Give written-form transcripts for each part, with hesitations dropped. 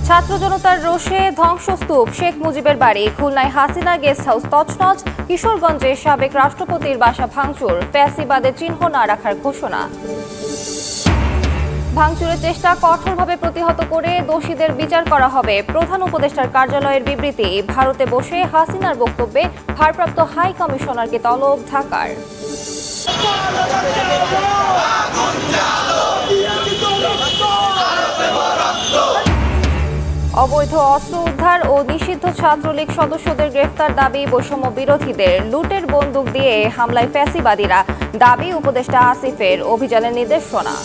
ছাত্র জনতার রোষে ধ্বংসস্তূপ শেখ মুজিবের বাড়ি, খুলনায় হাসিনা গেস্ট হাউস তছনছ, কিশোরগঞ্জে সাবেক রাষ্ট্রপতির বাসা ভাঙচুর, ফ্যাসিবাদের চিহ্ন না রাখার ঘোষণা। ভাঙচুরের চেষ্টা কঠোরভাবে প্রতিহত করে দোষীদের বিচার করা হবে, প্রধান উপদেষ্টার কার্যালয়ের বিবৃতি। ভারতে বসে হাসিনার বক্তব্যে ভারপ্রাপ্ত হাই কমিশনারকে তলব ঢাকার। অবৈধ অস্ত্র উদ্ধার ও নিষিদ্ধ ছাত্রলীগ সদস্যদের গ্রেফতার দাবি বৈষম্য বিরোধীদের। লুটের বন্দুক দিয়ে হামলায় ফ্যাসিবাদীরা, দাবি উপদেষ্টা আসিফের, অভিযানের নির্দেশনা।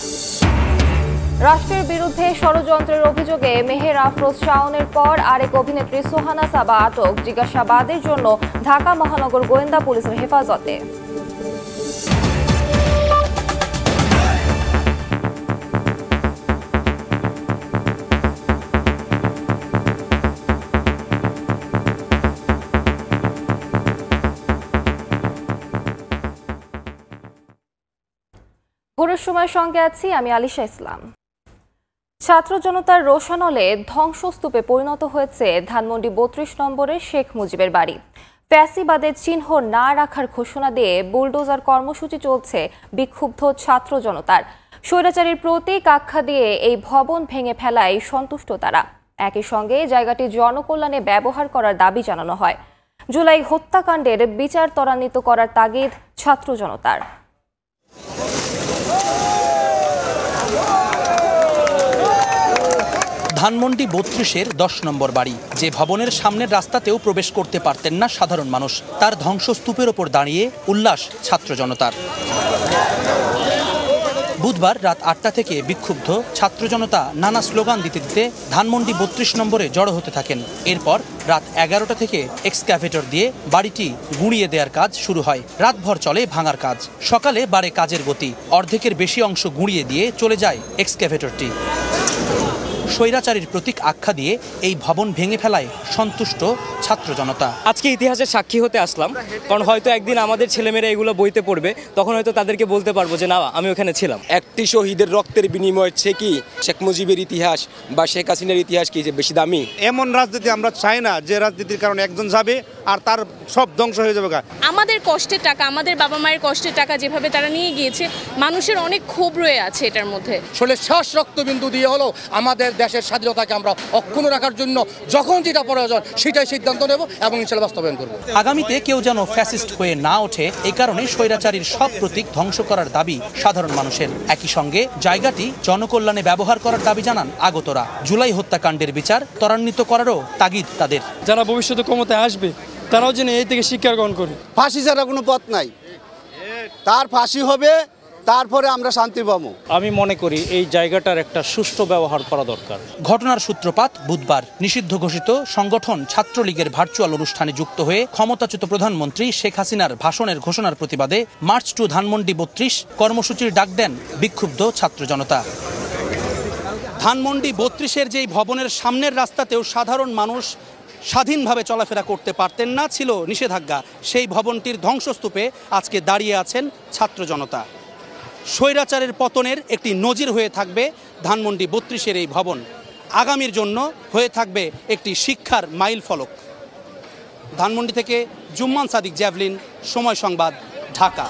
রাষ্ট্রের বিরুদ্ধে ষড়যন্ত্রের অভিযোগে মেহের আফরোজ শাওনের পর আরেক অভিনেত্রী সোহানা সাবা আটক, জিজ্ঞাসাবাদের জন্য ঢাকা মহানগর গোয়েন্দা পুলিশের হেফাজতে। ভোরের সময় সঙ্গে আছি আমি আলিশা ইসলাম। ছাত্র জনতার রোষানলে ধ্বংসস্তূপে পরিণত হয়েছে ধানমন্ডি ৩২ নম্বরের শেখ মুজিবের বাড়ি। ফ্যাসিবাদের চিহ্ন না রাখার ঘোষণা দিয়ে বুলডোজার কর্মসূচি চলছে বিক্ষুব্ধ ছাত্র জনতার। স্বৈরাচারীর প্রতীক আখ্যা দিয়ে এই ভবন ভেঙে ফেলায় সন্তুষ্ট তারা। একই সঙ্গে জায়গাটি জনকল্যাণে ব্যবহার করার দাবি জানানো হয়। জুলাই হত্যাকাণ্ডের বিচার ত্বরান্বিত করার তাগিদ ছাত্র জনতার। ধানমন্ডি ৩২-এর ১০ নম্বর বাড়ি, যে ভবনের সামনের রাস্তাতেও প্রবেশ করতে পারতেন না সাধারণ মানুষ, তার ধ্বংসস্তূপের ওপর দাঁড়িয়ে উল্লাস ছাত্র জনতার। বুধবার রাত ৮টা থেকে বিক্ষুব্ধ ছাত্র জনতা নানা স্লোগান দিতে দিতে ধানমন্ডি ৩২ নম্বরে জড়ো হতে থাকেন। এরপর রাত ১১টা থেকে এক্সক্যাভেটর দিয়ে বাড়িটি গুঁড়িয়ে দেওয়ার কাজ শুরু হয়। রাতভর চলে ভাঙার কাজ, সকালে বাড়ে কাজের গতি। অর্ধেকের বেশি অংশ গুঁড়িয়ে দিয়ে চলে যায় এক্সক্যাভেটরটি। স্বৈরাচারীর প্রতীক আখ্যা দিয়ে এই ভবন ভেঙে ফেলায় সন্তুষ্ট ছাত্র জনতা। আজকে ইতিহাসের সাক্ষী হতে আসলাম, কারণ হয়তো একদিন আমাদের ছেলেমেয়েরা এগুলো বইতে পড়বে, তখন হয়তো তাদেরকে বলতে পারবো যে না, আমি ওখানে ছিলাম। একটি শহীদের রক্তের বিনিময় হচ্ছে কি শেখ মুজিবের ইতিহাস বা শেখ হাসিনার ইতিহাস কি যে বেশি দামি? এমন রাজনীতি আমরা চাই না যে রাজনীতির কারণে একজন যাবে আর তার সব ধ্বংস হয়ে যাবে। আমাদের কষ্টের টাকা, আমাদের বাবা মায়ের কষ্টের টাকা যেভাবে তারা নিয়ে গিয়েছে, মানুষের অনেক ক্ষোভ রয়ে আছে এটার মধ্যে। আসলে শেষ রক্তবিন্দু দিয়ে হলো আমাদের দেশের স্বাধীনতাকে আমরা অক্ষুণ্ণ রাখার জন্য যখন যেটা প্রয়োজন সেটাই সিদ্ধান্ত নেব এবং ইনশাআল্লাহ বাস্তবায়ন করব। আগামীতে কেউ যেন ফ্যাসিস্ট হয়ে না ওঠে, এই কারণে স্বৈরাচারীর সব প্রতীক ধ্বংস করার দাবি সাধারণ মানুষের। একই সঙ্গে জায়গাটি জনকল্যাণে ব্যবহার করার দাবি জানান আগতরা। জুলাই হত্যাকাণ্ডের বিচার ত্বরান্বিত করারও তাগিদ তাদের। যারা ভবিষ্যতে ক্ষমতায় আসবে তারাও যেন এই থেকে শিক্ষা গ্রহণ করবে। ফাঁসি ছাড়া কোনো পথ নাই, তার ফাঁসি হবে, তারপরে আমরা শান্তি পাবো। আমি মনে করি এই জায়গাটার একটা সুষ্ঠু ব্যবহার করা দরকার। ঘটনার সূত্রপাত বুধবার নিষিদ্ধ ঘোষিত সংগঠন ছাত্রলীগের ভার্চুয়াল অনুষ্ঠানে যুক্ত হয়ে ক্ষমতাচ্যুত প্রধানমন্ত্রী শেখ হাসিনার ভাষণের ঘোষণার প্রতিবাদে মার্চ টু ধানমন্ডি ৩২ কর্মসূচির ডাক দেন বিক্ষুব্ধ ছাত্র জনতা। ধানমন্ডি ৩২-এর যেই ভবনের সামনের রাস্তাতেও সাধারণ মানুষ স্বাধীনভাবে চলাফেরা করতে পারতেন না, ছিল নিষেধাজ্ঞা। সেই ভবনটির ধ্বংসস্তূপে আজকে দাঁড়িয়ে আছেন ছাত্র জনতা। স্বৈরাচারের পতনের একটি নজির হয়ে থাকবে ধানমন্ডি ৩২-এর এই ভবন, আগামীর জন্য হয়ে থাকবে একটি শিক্ষার মাইল ফলক। ধানমন্ডি থেকে জুম্মান সাদিক, জ্যাভলিন, সময় সংবাদ, ঢাকা।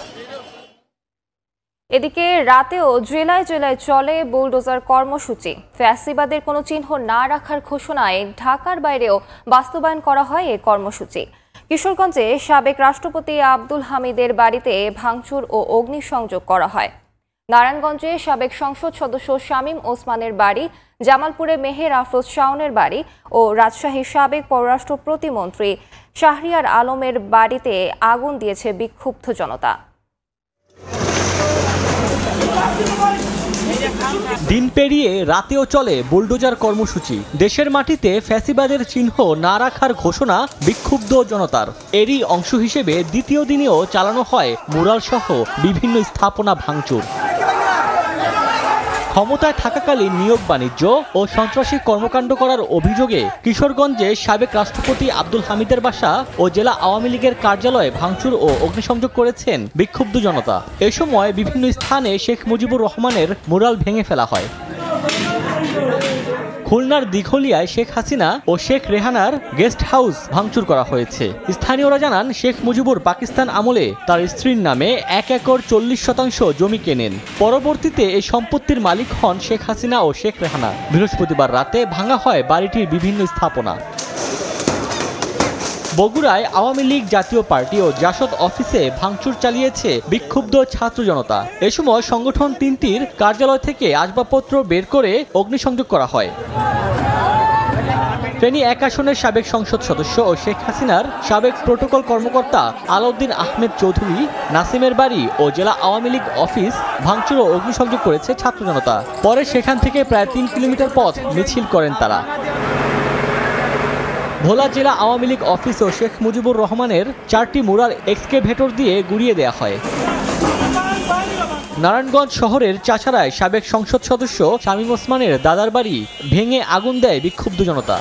এদিকে রাতেও জেলায় জেলায় চলে বুলডোজার কর্মসূচি। ফ্যাসিবাদের কোনো চিহ্ন না রাখার ঘোষণায় ঢাকার বাইরেও বাস্তবায়ন করা হয় এই কর্মসূচি। কিশোরগঞ্জে সাবেক রাষ্ট্রপতি আব্দুল হামিদের বাড়িতে ভাঙচুর ও অগ্নিসংযোগ করা হয়। নারায়ণগঞ্জে সাবেক সংসদ সদস্য শামীম ওসমানের বাড়ি, জামালপুরে মেহের আফরোজ শাওনের বাড়ি ও রাজশাহীর সাবেক পররাষ্ট্র প্রতিমন্ত্রী শাহরিয়ার আলমের বাড়িতে আগুন দিয়েছে বিক্ষুব্ধ জনতা। দিন পেরিয়ে রাতেও চলে বুলডোজার কর্মসূচি। দেশের মাটিতে ফ্যাসিবাদের চিহ্ন না রাখার ঘোষণা বিক্ষুব্ধ জনতার। এরই অংশ হিসেবে দ্বিতীয় দিনেও চালানো হয় মুরাল সহ বিভিন্ন স্থাপনা ভাঙচুর। ক্ষমতায় থাকাকালীন নিয়োগ বাণিজ্য ও সন্ত্রাসী কর্মকাণ্ড করার অভিযোগে কিশোরগঞ্জে সাবেক রাষ্ট্রপতি আব্দুল হামিদের বাসা ও জেলা আওয়ামী লীগের কার্যালয়ে ভাঙচুর ও অগ্নিসংযোগ করেছেন বিক্ষুব্ধ জনতা। এ সময় বিভিন্ন স্থানে শেখ মুজিবুর রহমানের মুরাল ভেঙে ফেলা হয়। খুলনার দিঘলিয়ায় শেখ হাসিনা ও শেখ রেহানার গেস্ট হাউস ভাঙচুর করা হয়েছে। স্থানীয়রা জানান, শেখ মুজিবুর পাকিস্তান আমলে তার স্ত্রীর নামে 1 একর 40% জমি কেনেন। পরবর্তীতে এই সম্পত্তির মালিক হন শেখ হাসিনা ও শেখ রেহানা। বৃহস্পতিবার রাতে ভাঙা হয় বাড়িটির বিভিন্ন স্থাপনা। বগুড়ায় আওয়ামী লীগ জাতীয় পার্টি ও জাসদ অফিসে ভাঙচুর চালিয়েছে বিক্ষুব্ধ ছাত্র জনতা। এ সময় সংগঠন 3টির কার্যালয় থেকে আসবাবপত্র বের করে অগ্নিসংযোগ করা হয়। ফেনী 1 আসনের সাবেক সংসদ সদস্য ও শেখ হাসিনার সাবেক প্রোটোকল কর্মকর্তা আলাউদ্দিন আহমেদ চৌধুরী নাসিমের বাড়ি ও জেলা আওয়ামী লীগ অফিস ভাঙচুর ও অগ্নিসংযোগ করেছে ছাত্র জনতা। পরে সেখান থেকে প্রায় 3 কিলোমিটার পথ মিছিল করেন তারা। ভোলা জেলা আওয়ামী লীগ অফিস ও শেখ মুজিবুর রহমানের 4টি মুরাল এক্সকেভেটর দিয়ে গুড়িয়ে দেওয়া হয়। নারায়ণগঞ্জ শহরের চাচারায় সাবেক সংসদ সদস্য শামীম ওসমানের দাদার বাড়ি ভেঙে আগুন দেয় বিক্ষুব্ধ জনতা।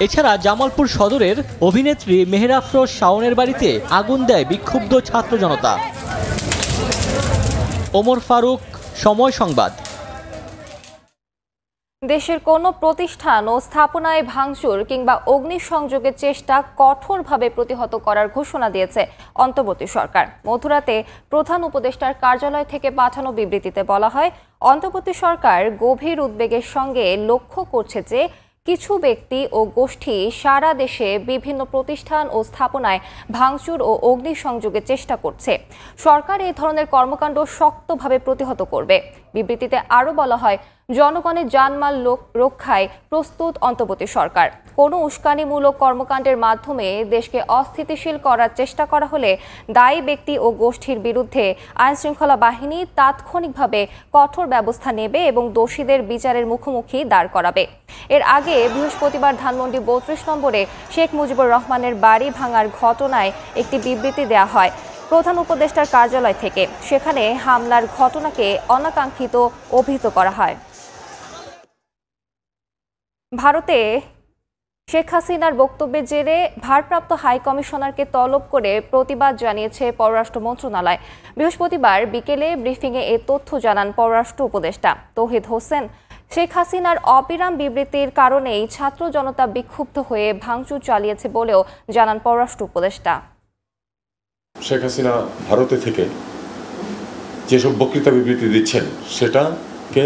এছাড়া জামালপুর সদরের অভিনেত্রী মেহের আফরোজ শাওনের বাড়িতে আগুন দেয় বিক্ষুব্ধ ছাত্র জনতা। ওমর ফারুক, সময় সংবাদ। দেশের কোনো প্রতিষ্ঠান ও স্থাপনায় ভাঙচুর কিংবা অগ্নিসংযোগের চেষ্টা কঠোরভাবে প্রতিহত করার ঘোষণা দিয়েছে অন্তর্বর্তী সরকার। মধ্যরাতে প্রধান উপদেষ্টার কার্যালয় থেকে পাঠানো বিবৃতিতে বলা হয়, অন্তর্বর্তী সরকার গভীর উদ্বেগের সঙ্গে লক্ষ্য করছে যে কিছু ব্যক্তি ও গোষ্ঠী সারা দেশে বিভিন্ন প্রতিষ্ঠান ও স্থাপনায় ভাঙচুর ও অগ্নিসংযোগের চেষ্টা করছে। সরকার এই ধরনের কর্মকাণ্ড শক্তভাবে প্রতিহত করবে। বিবৃতিতে আরও বলা হয়, জনগণের জানমাল রক্ষায় প্রস্তুত অন্তর্বর্তী সরকার। কোনো উস্কানিমূলক কর্মকাণ্ডের মাধ্যমে দেশকে অস্থিতিশীল করার চেষ্টা করা হলে দায়ী ব্যক্তি ও গোষ্ঠীর বিরুদ্ধে আইনশৃঙ্খলা বাহিনী তাৎক্ষণিকভাবে কঠোর ব্যবস্থা নেবে এবং দোষীদের বিচারের মুখোমুখি দাঁড় করাবে। এর আগে বৃহস্পতিবার ধানমন্ডি 32 নম্বরে শেখ মুজিবুর রহমানের বাড়ি ভাঙার ঘটনায় একটি বিবৃতি দেওয়া হয় প্রধান উপদেষ্টার কার্যালয় থেকে। সেখানে হামলার ঘটনাকে অনাকাঙ্ক্ষিত অভিহিত করা হয়। ভারতে শেখ হাসিনার বক্তব্যের জেরে ভারপ্রাপ্ত হাই কমিশনারকে তলব করে প্রতিবাদ জানিয়েছে পররাষ্ট্র মন্ত্রণালয়। বৃহস্পতিবার বিকেলে ব্রিফিংয়ে এ তথ্য জানান পররাষ্ট্র উপদেষ্টা তৌহিদ হোসেন। শেখ হাসিনার অবিরাম বিবৃতির কারণেই ছাত্র জনতা বিক্ষুব্ধ হয়ে ভাঙচুর চালিয়েছে বলেও জানান পররাষ্ট্র উপদেষ্টা। শেখ হাসিনা ভারতে থেকে যেসব বক্তৃতা বিবৃতি দিচ্ছেন সেটাকে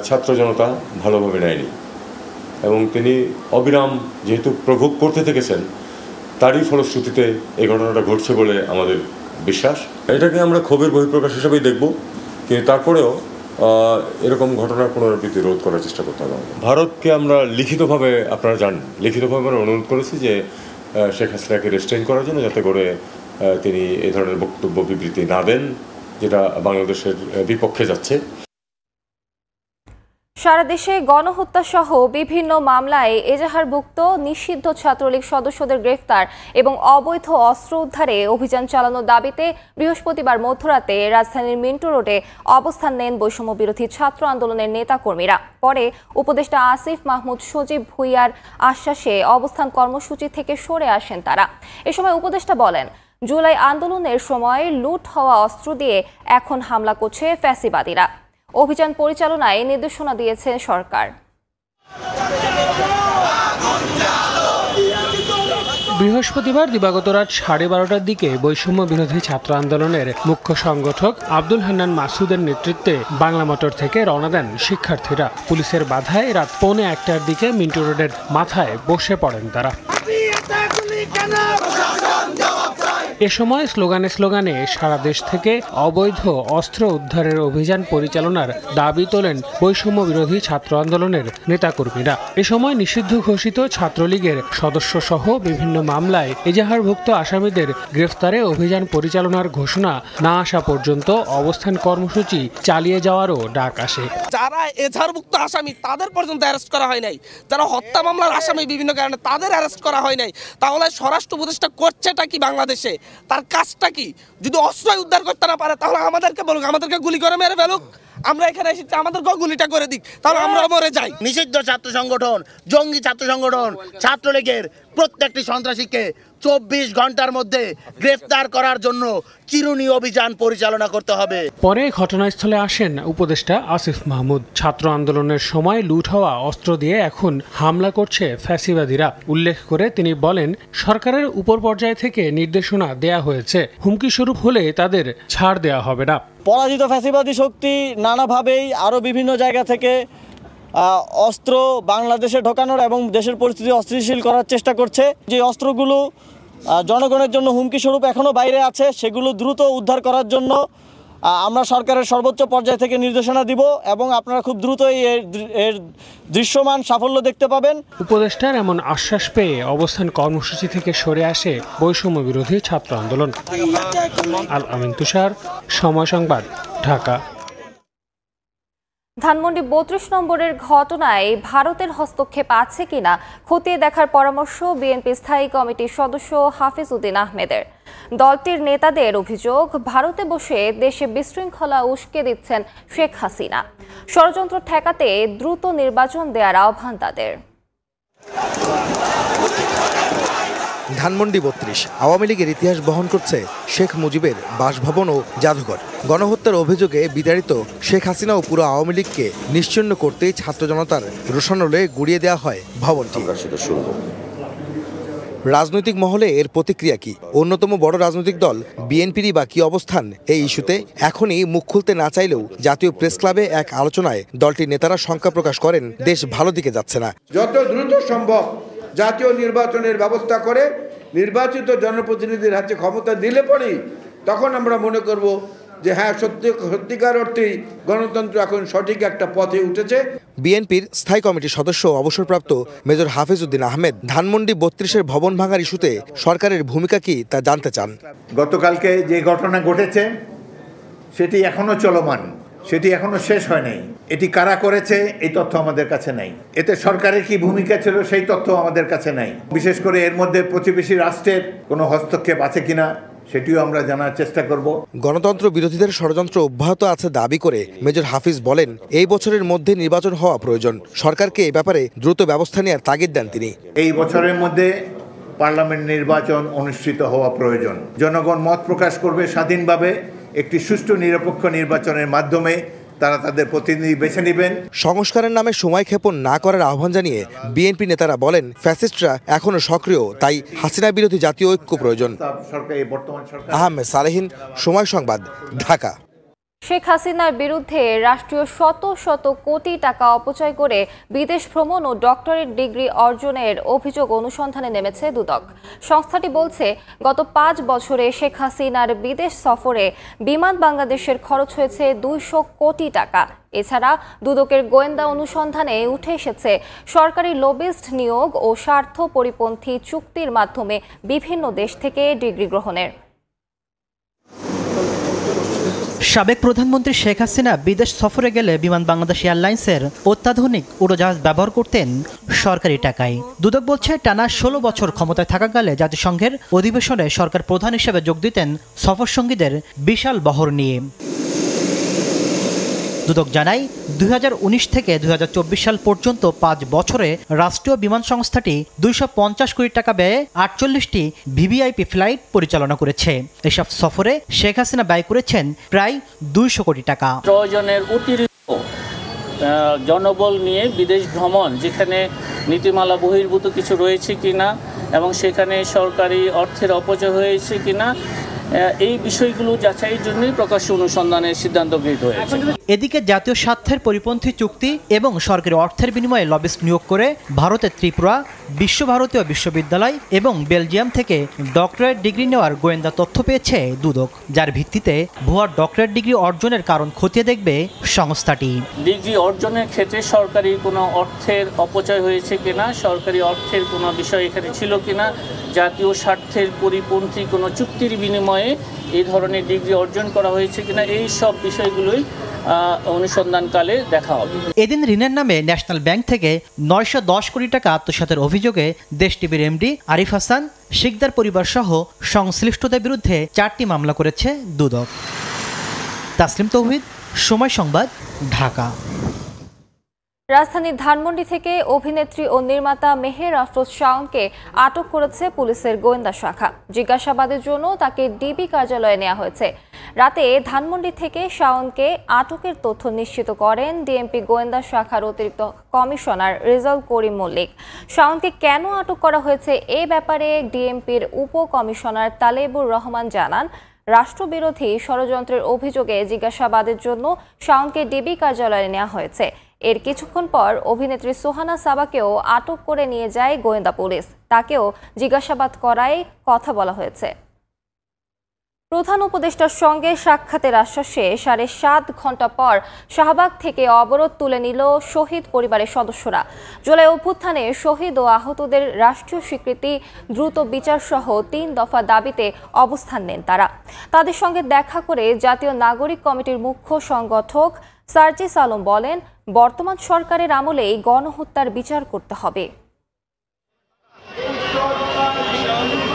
ছাত্র জনতা ভালোভাবে নেয়নি এবং তিনি অবিরাম যেহেতু প্রভোগ করতে থেকেছেন তারই ফলশ্রুতিতে এই ঘটনাটা ঘটছে বলে আমাদের বিশ্বাস। এটাকে আমরা ক্ষোভের বহিঃপ্রকাশ হিসেবেই দেখব, কিন্তু তারপরেও এরকম ঘটনার পুনরাবৃত্তি রোধ করার চেষ্টা করতে হবে। ভারতকে আমরা লিখিতভাবে, আপনারা জানেন, লিখিতভাবে আমরা অনুরোধ করেছি যে শেখ হাসিনাকে রেস্ট্রেইন করার জন্য, যাতে করে তিনি এই ধরনের বক্তব্য বিবৃতি না দেন যেটা বাংলাদেশের বিপক্ষে যাচ্ছে। সারা দেশে গণহত্যা সহ বিভিন্ন মামলায় এজাহারভুক্ত নিষিদ্ধ ছাত্রলীগ সদস্যদের গ্রেফতার এবং অবৈধ অস্ত্র উদ্ধারে অভিযান চালানোর দাবিতে বৃহস্পতিবার মধ্যরাতে রাজধানীর মিন্টো রোডে অবস্থান নেন বৈষম্য বিরোধী ছাত্র আন্দোলনের নেতাকর্মীরা। পরে উপদেষ্টা আসিফ মাহমুদ সজীব ভুইয়ার আশ্বাসে অবস্থান কর্মসূচি থেকে সরে আসেন তারা। এ সময় উপদেষ্টা বলেন, জুলাই আন্দোলনের সময় লুট হওয়া অস্ত্র দিয়ে এখন হামলা করছে ফ্যাসিবাদীরা। অভিযান পরিচালনায় নির্দেশনা দিয়েছে সরকার। বৃহস্পতিবার দিবাগত রাত 12:30টার দিকে বৈষম্য বিরোধী ছাত্র আন্দোলনের মুখ্য সংগঠক আব্দুল হান্নান মাসুদের নেতৃত্বে বাংলা মোটর থেকে রওনা দেন শিক্ষার্থীরা। পুলিশের বাধায় রাত 1:45টার দিকে মিন্টো রোডের মাথায় বসে পড়েন তারা। এ সময় স্লোগানে সারা দেশ থেকে অবৈধ অস্ত্র উদ্ধারের অভিযান পরিচালনার দাবি তোলেন বৈষম্য বিরোধী ছাত্র আন্দোলনের নেতাকর্মীরা। এ সময় নিষিদ্ধ ঘোষিত ছাত্রলীগের সদস্য সহ বিভিন্ন মামলায় এজাহারভুক্ত আসামিদের গ্রেফতারে অভিযান পরিচালনার ঘোষণা না আসা পর্যন্ত অবস্থান কর্মসূচি চালিয়ে যাওয়ারও ডাক আসে। যারা এজাহারভুক্ত আসামি তাদের পর্যন্ত অ্যারেস্ট করা হয় নাই, যারা হত্যা মামলার আসামি বিভিন্ন কারণে তাদের অ্যারেস্ট করা হয় নাই, তাহলে স্বরাষ্ট্র উপদেষ্টা করছেটা কি বাংলাদেশে? তার কাজটা কি? যদি অস্ত্র উদ্ধার করতে না পারে তাহলে আমাদেরকে বলুক, আমাদেরকে গুলি করে মেরে ফেলুক। আমরা এখানে এসেছি, আমাদেরকেও গুলিটা করে দিক, তাহলে আমরা মরে যাই। নিষিদ্ধ ছাত্র সংগঠন, জঙ্গি ছাত্র সংগঠন, ছাত্রলীগের প্রত্যেকটি সন্ত্রাসীকে 24 ঘন্টার মধ্যে গ্রেফতার করার জন্য চিরুনি অভিযান পরিচালনা করতে হবে। পরে ঘটনাস্থলে আসেন উপদেষ্টা আসিফ মাহমুদ। ছাত্র আন্দোলনের সময় লুট হওয়া অস্ত্র দিয়ে এখন হামলা করছে ফ্যাসিবাদীরা উল্লেখ করে তিনি বলেন, সরকারের উপর পর্যায় থেকে নির্দেশনা দেয়া হয়েছে, হুমকি স্বরূপ হলে তাদের ছাড় দেওয়া হবে না। পরাজিত ফ্যাসিবাদী শক্তি নানাভাবেই আরও বিভিন্ন জায়গা থেকে অস্ত্র বাংলাদেশে ঢোকানোর এবং দেশের পরিস্থিতি অস্থিতিশীল করার চেষ্টা করছে। যে অস্ত্রগুলো জনগণের জন্য হুমকি স্বরূপ এখনও বাইরে আছে, সেগুলো দ্রুত উদ্ধার করার জন্য আমরা সরকারের সর্বোচ্চ পর্যায় থেকে নির্দেশনা দিব এবং আপনারা খুব দ্রুতই এর দৃশ্যমান সাফল্য দেখতে পাবেন। উপদেষ্টার এমন আশ্বাস পেয়ে অবস্থান কর্মসূচি থেকে সরে আসে বৈষম্য বিরোধী ছাত্র আন্দোলন। আল আমিন তুষার, সময় সংবাদ, ঢাকা। ধানমন্ডি ৩২ নম্বরের ঘটনায় ভারতের হস্তক্ষেপ আছে কিনা খতিয়ে দেখার পরামর্শ বিএনপি স্থায়ী কমিটির সদস্য হাফিজ উদ্দিন আহমেদের। দলটির নেতাদের অভিযোগ, ভারতে বসে দেশে বিশৃঙ্খলা উস্কে দিচ্ছেন শেখ হাসিনা। ষড়যন্ত্র ঠেকাতে দ্রুত নির্বাচন দেওয়ার আহ্বান তাদের। ধানমন্ডি ৩২ আওয়ামী লীগের ইতিহাস বহন করছে শেখ মুজিবের বাসভবন ও জাদুঘর। গণহত্যার অভিযোগে বিতাড়িত শেখ হাসিনা ও পুরো আওয়ামী লীগকে নিশ্চিহ্ন করতেই ছাত্র জনতার রোষানলে গুড়িয়ে দেওয়া হয় ভবনটি। রাজনৈতিক মহলে এর প্রতিক্রিয়া কি? অন্যতম বড় রাজনৈতিক দল বিএনপিরই বা কি অবস্থান এই ইস্যুতে? এখনই মুখ খুলতে না চাইলেও জাতীয় প্রেস ক্লাবে এক আলোচনায় দলটির নেতারা শঙ্কা প্রকাশ করেন, দেশ ভালো দিকে যাচ্ছে না। যত দ্রুত সম্ভব জাতীয় নির্বাচনের ব্যবস্থা করে নির্বাচিত জনপ্রতিনিধির হাতে ক্ষমতা দিলে পরেই তখন আমরা মনে করব যে হ্যাঁ, সত্যিকার অর্থেই গণতন্ত্র এখন সঠিক একটা পথে উঠেছে। বিএনপির স্থায়ী কমিটির সদস্য অবসরপ্রাপ্ত মেজর হাফিজ উদ্দিন আহমেদ ধানমন্ডি ৩২-এর ভবন ভাঙার ইস্যুতে সরকারের ভূমিকা কি তা জানতে চান। গতকালকে যে ঘটনা ঘটেছে সেটি এখনো চলমান, সেটি এখনো শেষ হয় নাই। এটি কারা করেছে এই তথ্য আমাদের কাছে নাই। এতে সরকারের কি ভূমিকা ছিল সেই তথ্য আমাদের কাছে নাই। বিশেষ করে এর মধ্যে প্রতিবেশী রাষ্ট্রের কোনো হস্তক্ষেপ আছে কিনা সেটিও আমরা জানার চেষ্টা করব। গণতন্ত্র বিরোধীদের ষড়যন্ত্র অব্যাহত আছে দাবি করে মেজর হাফিজ বলেন, এই বছরের মধ্যে নির্বাচন হওয়া প্রয়োজন। সরকারকে এ ব্যাপারে দ্রুত ব্যবস্থা নেওয়ার তাগিদ দেন তিনি। এই বছরের মধ্যে পার্লামেন্ট নির্বাচন অনুষ্ঠিত হওয়া প্রয়োজন। জনগণ মত প্রকাশ করবে স্বাধীনভাবে, একটি সুষ্ঠু নিরপেক্ষ নির্বাচনের মাধ্যমে তারা তাদের প্রতিনিধি বেছে নেবেন। সংস্কারের নামে সময় ক্ষেপণ না করার আহ্বান জানিয়ে বিএনপি নেতারা বলেন, ফ্যাসিস্টরা এখনো সক্রিয়, তাই হাসিনা বিরোধী জাতীয় ঐক্য প্রয়োজন। আহমেদ সালেহিন, সময় সংবাদ, ঢাকা। শেখ হাসিনার বিরুদ্ধে রাষ্ট্রীয় শত শত কোটি টাকা অপচয় করে বিদেশ ভ্রমণ ও ডক্টরেট ডিগ্রি অর্জনের অভিযোগ অনুসন্ধানে নেমেছে দুদক। সংস্থাটি বলছে, গত 5 বছরে শেখ হাসিনার বিদেশ সফরে বিমান বাংলাদেশের খরচ হয়েছে 200 কোটি টাকা। এছাড়া দুদকের গোয়েন্দা অনুসন্ধানে উঠে এসেছে সরকারি লবিস্ট নিয়োগ ও স্বার্থ পরিপন্থী চুক্তির মাধ্যমে বিভিন্ন দেশ থেকে ডিগ্রি গ্রহণের। সাবেক প্রধানমন্ত্রী শেখ হাসিনা বিদেশ সফরে গেলে বিমান বাংলাদেশ এয়ারলাইন্সের অত্যাধুনিক উড়োজাহাজ ব্যবহার করতেন সরকারি টাকায়। দুদক বলছে, টানা 16 বছর ক্ষমতায় থাকাকালে জাতিসংঘের অধিবেশনে সরকার প্রধান হিসেবে যোগ দিতেন সফরসঙ্গীদের বিশাল বহর নিয়ে। দুদক জানায়, 2019 থেকে 2024 সাল পর্যন্ত 5 বছরে রাষ্ট্রীয় বিমান সংস্থাটি 250 কোটি টাকা ব্যয়ে 48টি ভিভিআইপি ফ্লাইট পরিচালনা করেছে। এসব সফরে শেখ হাসিনা ব্যয় করেছেন প্রায় 200 কোটি টাকা। প্রয়োজনের অতিরিক্ত জনবল নিয়ে বিদেশ ভ্রমণ, যেখানে নীতিমালা বহির্ভূত কিছু রয়েছে কিনা এবং সেখানে সরকারি অর্থের অপচয় হয়েছে কিনা, এই বিষয়গুলো যাচাইয়ের জন্যই প্রকাশ্য অনুসন্ধানের সিদ্ধান্ত গৃহীত হয়েছে। এদিকে জাতীয় স্বার্থের পরিপন্থী চুক্তি এবং সরকারি অর্থের বিনিময়ে লবিস্ট নিয়োগ করে ভারতের ত্রিপুরা, বিশ্বভারতীয় বিশ্ববিদ্যালয় এবং বেলজিয়াম থেকে ডক্টরেট ডিগ্রি নেওয়ার গোয়েন্দা তথ্য পেয়েছে দুদক, যার ভিত্তিতে ভুয়া ডক্টরেট ডিগ্রি অর্জনের কারণ খতিয়ে দেখবে সংস্থাটি। ডিগ্রি অর্জনের ক্ষেত্রে সরকারি কোনো অর্থের অপচয় হয়েছে কিনা, সরকারি অর্থের কোনো বিষয় এখানে ছিল কিনা, জাতীয় স্বার্থের পরিপন্থী কোনো চুক্তির বিনিময়ে এই ধরনের ডিগ্রি অর্জন করা হয়েছে কিনা, এই সব বিষয়গুলোই অনুসন্ধানকালে দেখা হবে। এদিন ঋণের নামে ন্যাশনাল ব্যাংক থেকে 910 কোটি টাকা আত্মসাতের অভিযোগে দেশ টিভির এমডি আরিফ হাসান, শিকদার পরিবার সহ সংশ্লিষ্টদের বিরুদ্ধে 4টি মামলা করেছে দুদক। তাসলিম তৌহিদ, সময় সংবাদ, ঢাকা। রাজধানীর ধানমন্ডি থেকে অভিনেত্রী ও নির্মাতা মেহের আফরোজ শাওনকে আটক করেছে পুলিশের গোয়েন্দা শাখা। জিজ্ঞাসাবাদের জন্য তাকে ডিবি কার্যালয়ে নেওয়া হয়েছে। রাতে ধানমন্ডি থেকে শাওনকে আটকের তথ্য নিশ্চিত করেন ডিএমপি গোয়েন্দা শাখার অতিরিক্ত কমিশনার রেজাউল করিম মল্লিক। শাওনকে কেন আটক করা হয়েছে এ ব্যাপারে ডিএমপির উপ কমিশনার তালেবুর রহমান জানান, রাষ্ট্রবিরোধী ষড়যন্ত্রের অভিযোগে জিজ্ঞাসাবাদের জন্য শাওনকে ডিবি কার্যালয়ে নেওয়া হয়েছে। এর কিছুক্ষণ পর অভিনেত্রী সোহানা সাবাকেও আটক করে নিয়ে যায় গোয়েন্দা পুলিশ। তাকেও জিজ্ঞাসাবাদ করায় কথা বলা হয়েছে। প্রধান উপদেষ্টার সঙ্গে সাক্ষাতের আশ্বাসে 7.5 ঘন্টা পর শাহবাগ থেকে অবরোধ তুলে নিল শহীদ পরিবারের সদস্যরা। জুলাই অভ্যুত্থানে শহীদ ও আহতদের রাষ্ট্রীয় স্বীকৃতি, দ্রুত বিচার সহ 3 দফা দাবিতে অবস্থান নেন তারা। তাদের সঙ্গে দেখা করে জাতীয় নাগরিক কমিটির মুখ্য সংগঠক সার্জিস আলম বলেন, বর্তমান সরকারের আমলেই গণহত্যার বিচার করতে হবে।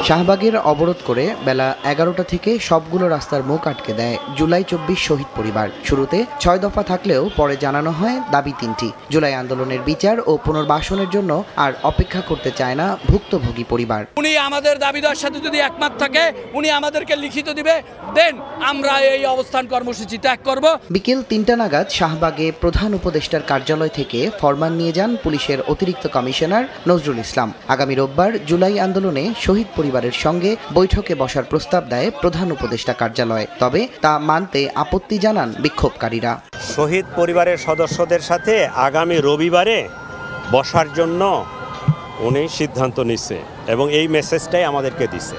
শাহবাগের অবরোধ করে বেলা 11টা থেকে সবগুলো রাস্তার মুখ আটকে দেয় জুলাই 24 শহীদ পরিবার। শুরুতে 6 দফা থাকলেও পরে জানানো হয় দাবি 3টি। জুলাই আন্দোলনের বিচার ও পুনর্বাসনের জন্য আর অপেক্ষা করতে চায় না ভুক্তভোগী পরিবার। উনি আমাদের দাবিদার সাথে যদি একমত থাকে উনি আমাদেরকে লিখিত দিবে, দেন আমরা এই অবস্থান কর্মসূচি ত্যাগ করব। বিকেল 3টা নাগাদ শাহবাগে প্রধান উপদেষ্টার কার্যালয় থেকে ফরমান নিয়ে যান পুলিশের অতিরিক্ত কমিশনার নজরুল ইসলাম। আগামী রোববার জুলাই আন্দোলনে শহীদ পরিবারের সঙ্গে বৈঠকে বসার প্রস্তাব দেয় প্রধান উপদেষ্টা কার্যালয়। তবে তা মানতে আপত্তি জানান বিক্ষোভকারীরা। শহীদ পরিবারের সদস্যদের সাথে আগামী রবিবারে বসার জন্য উনি সিদ্ধান্ত নিচ্ছে এবং এই মেসেজটাই আমাদেরকে দিচ্ছে।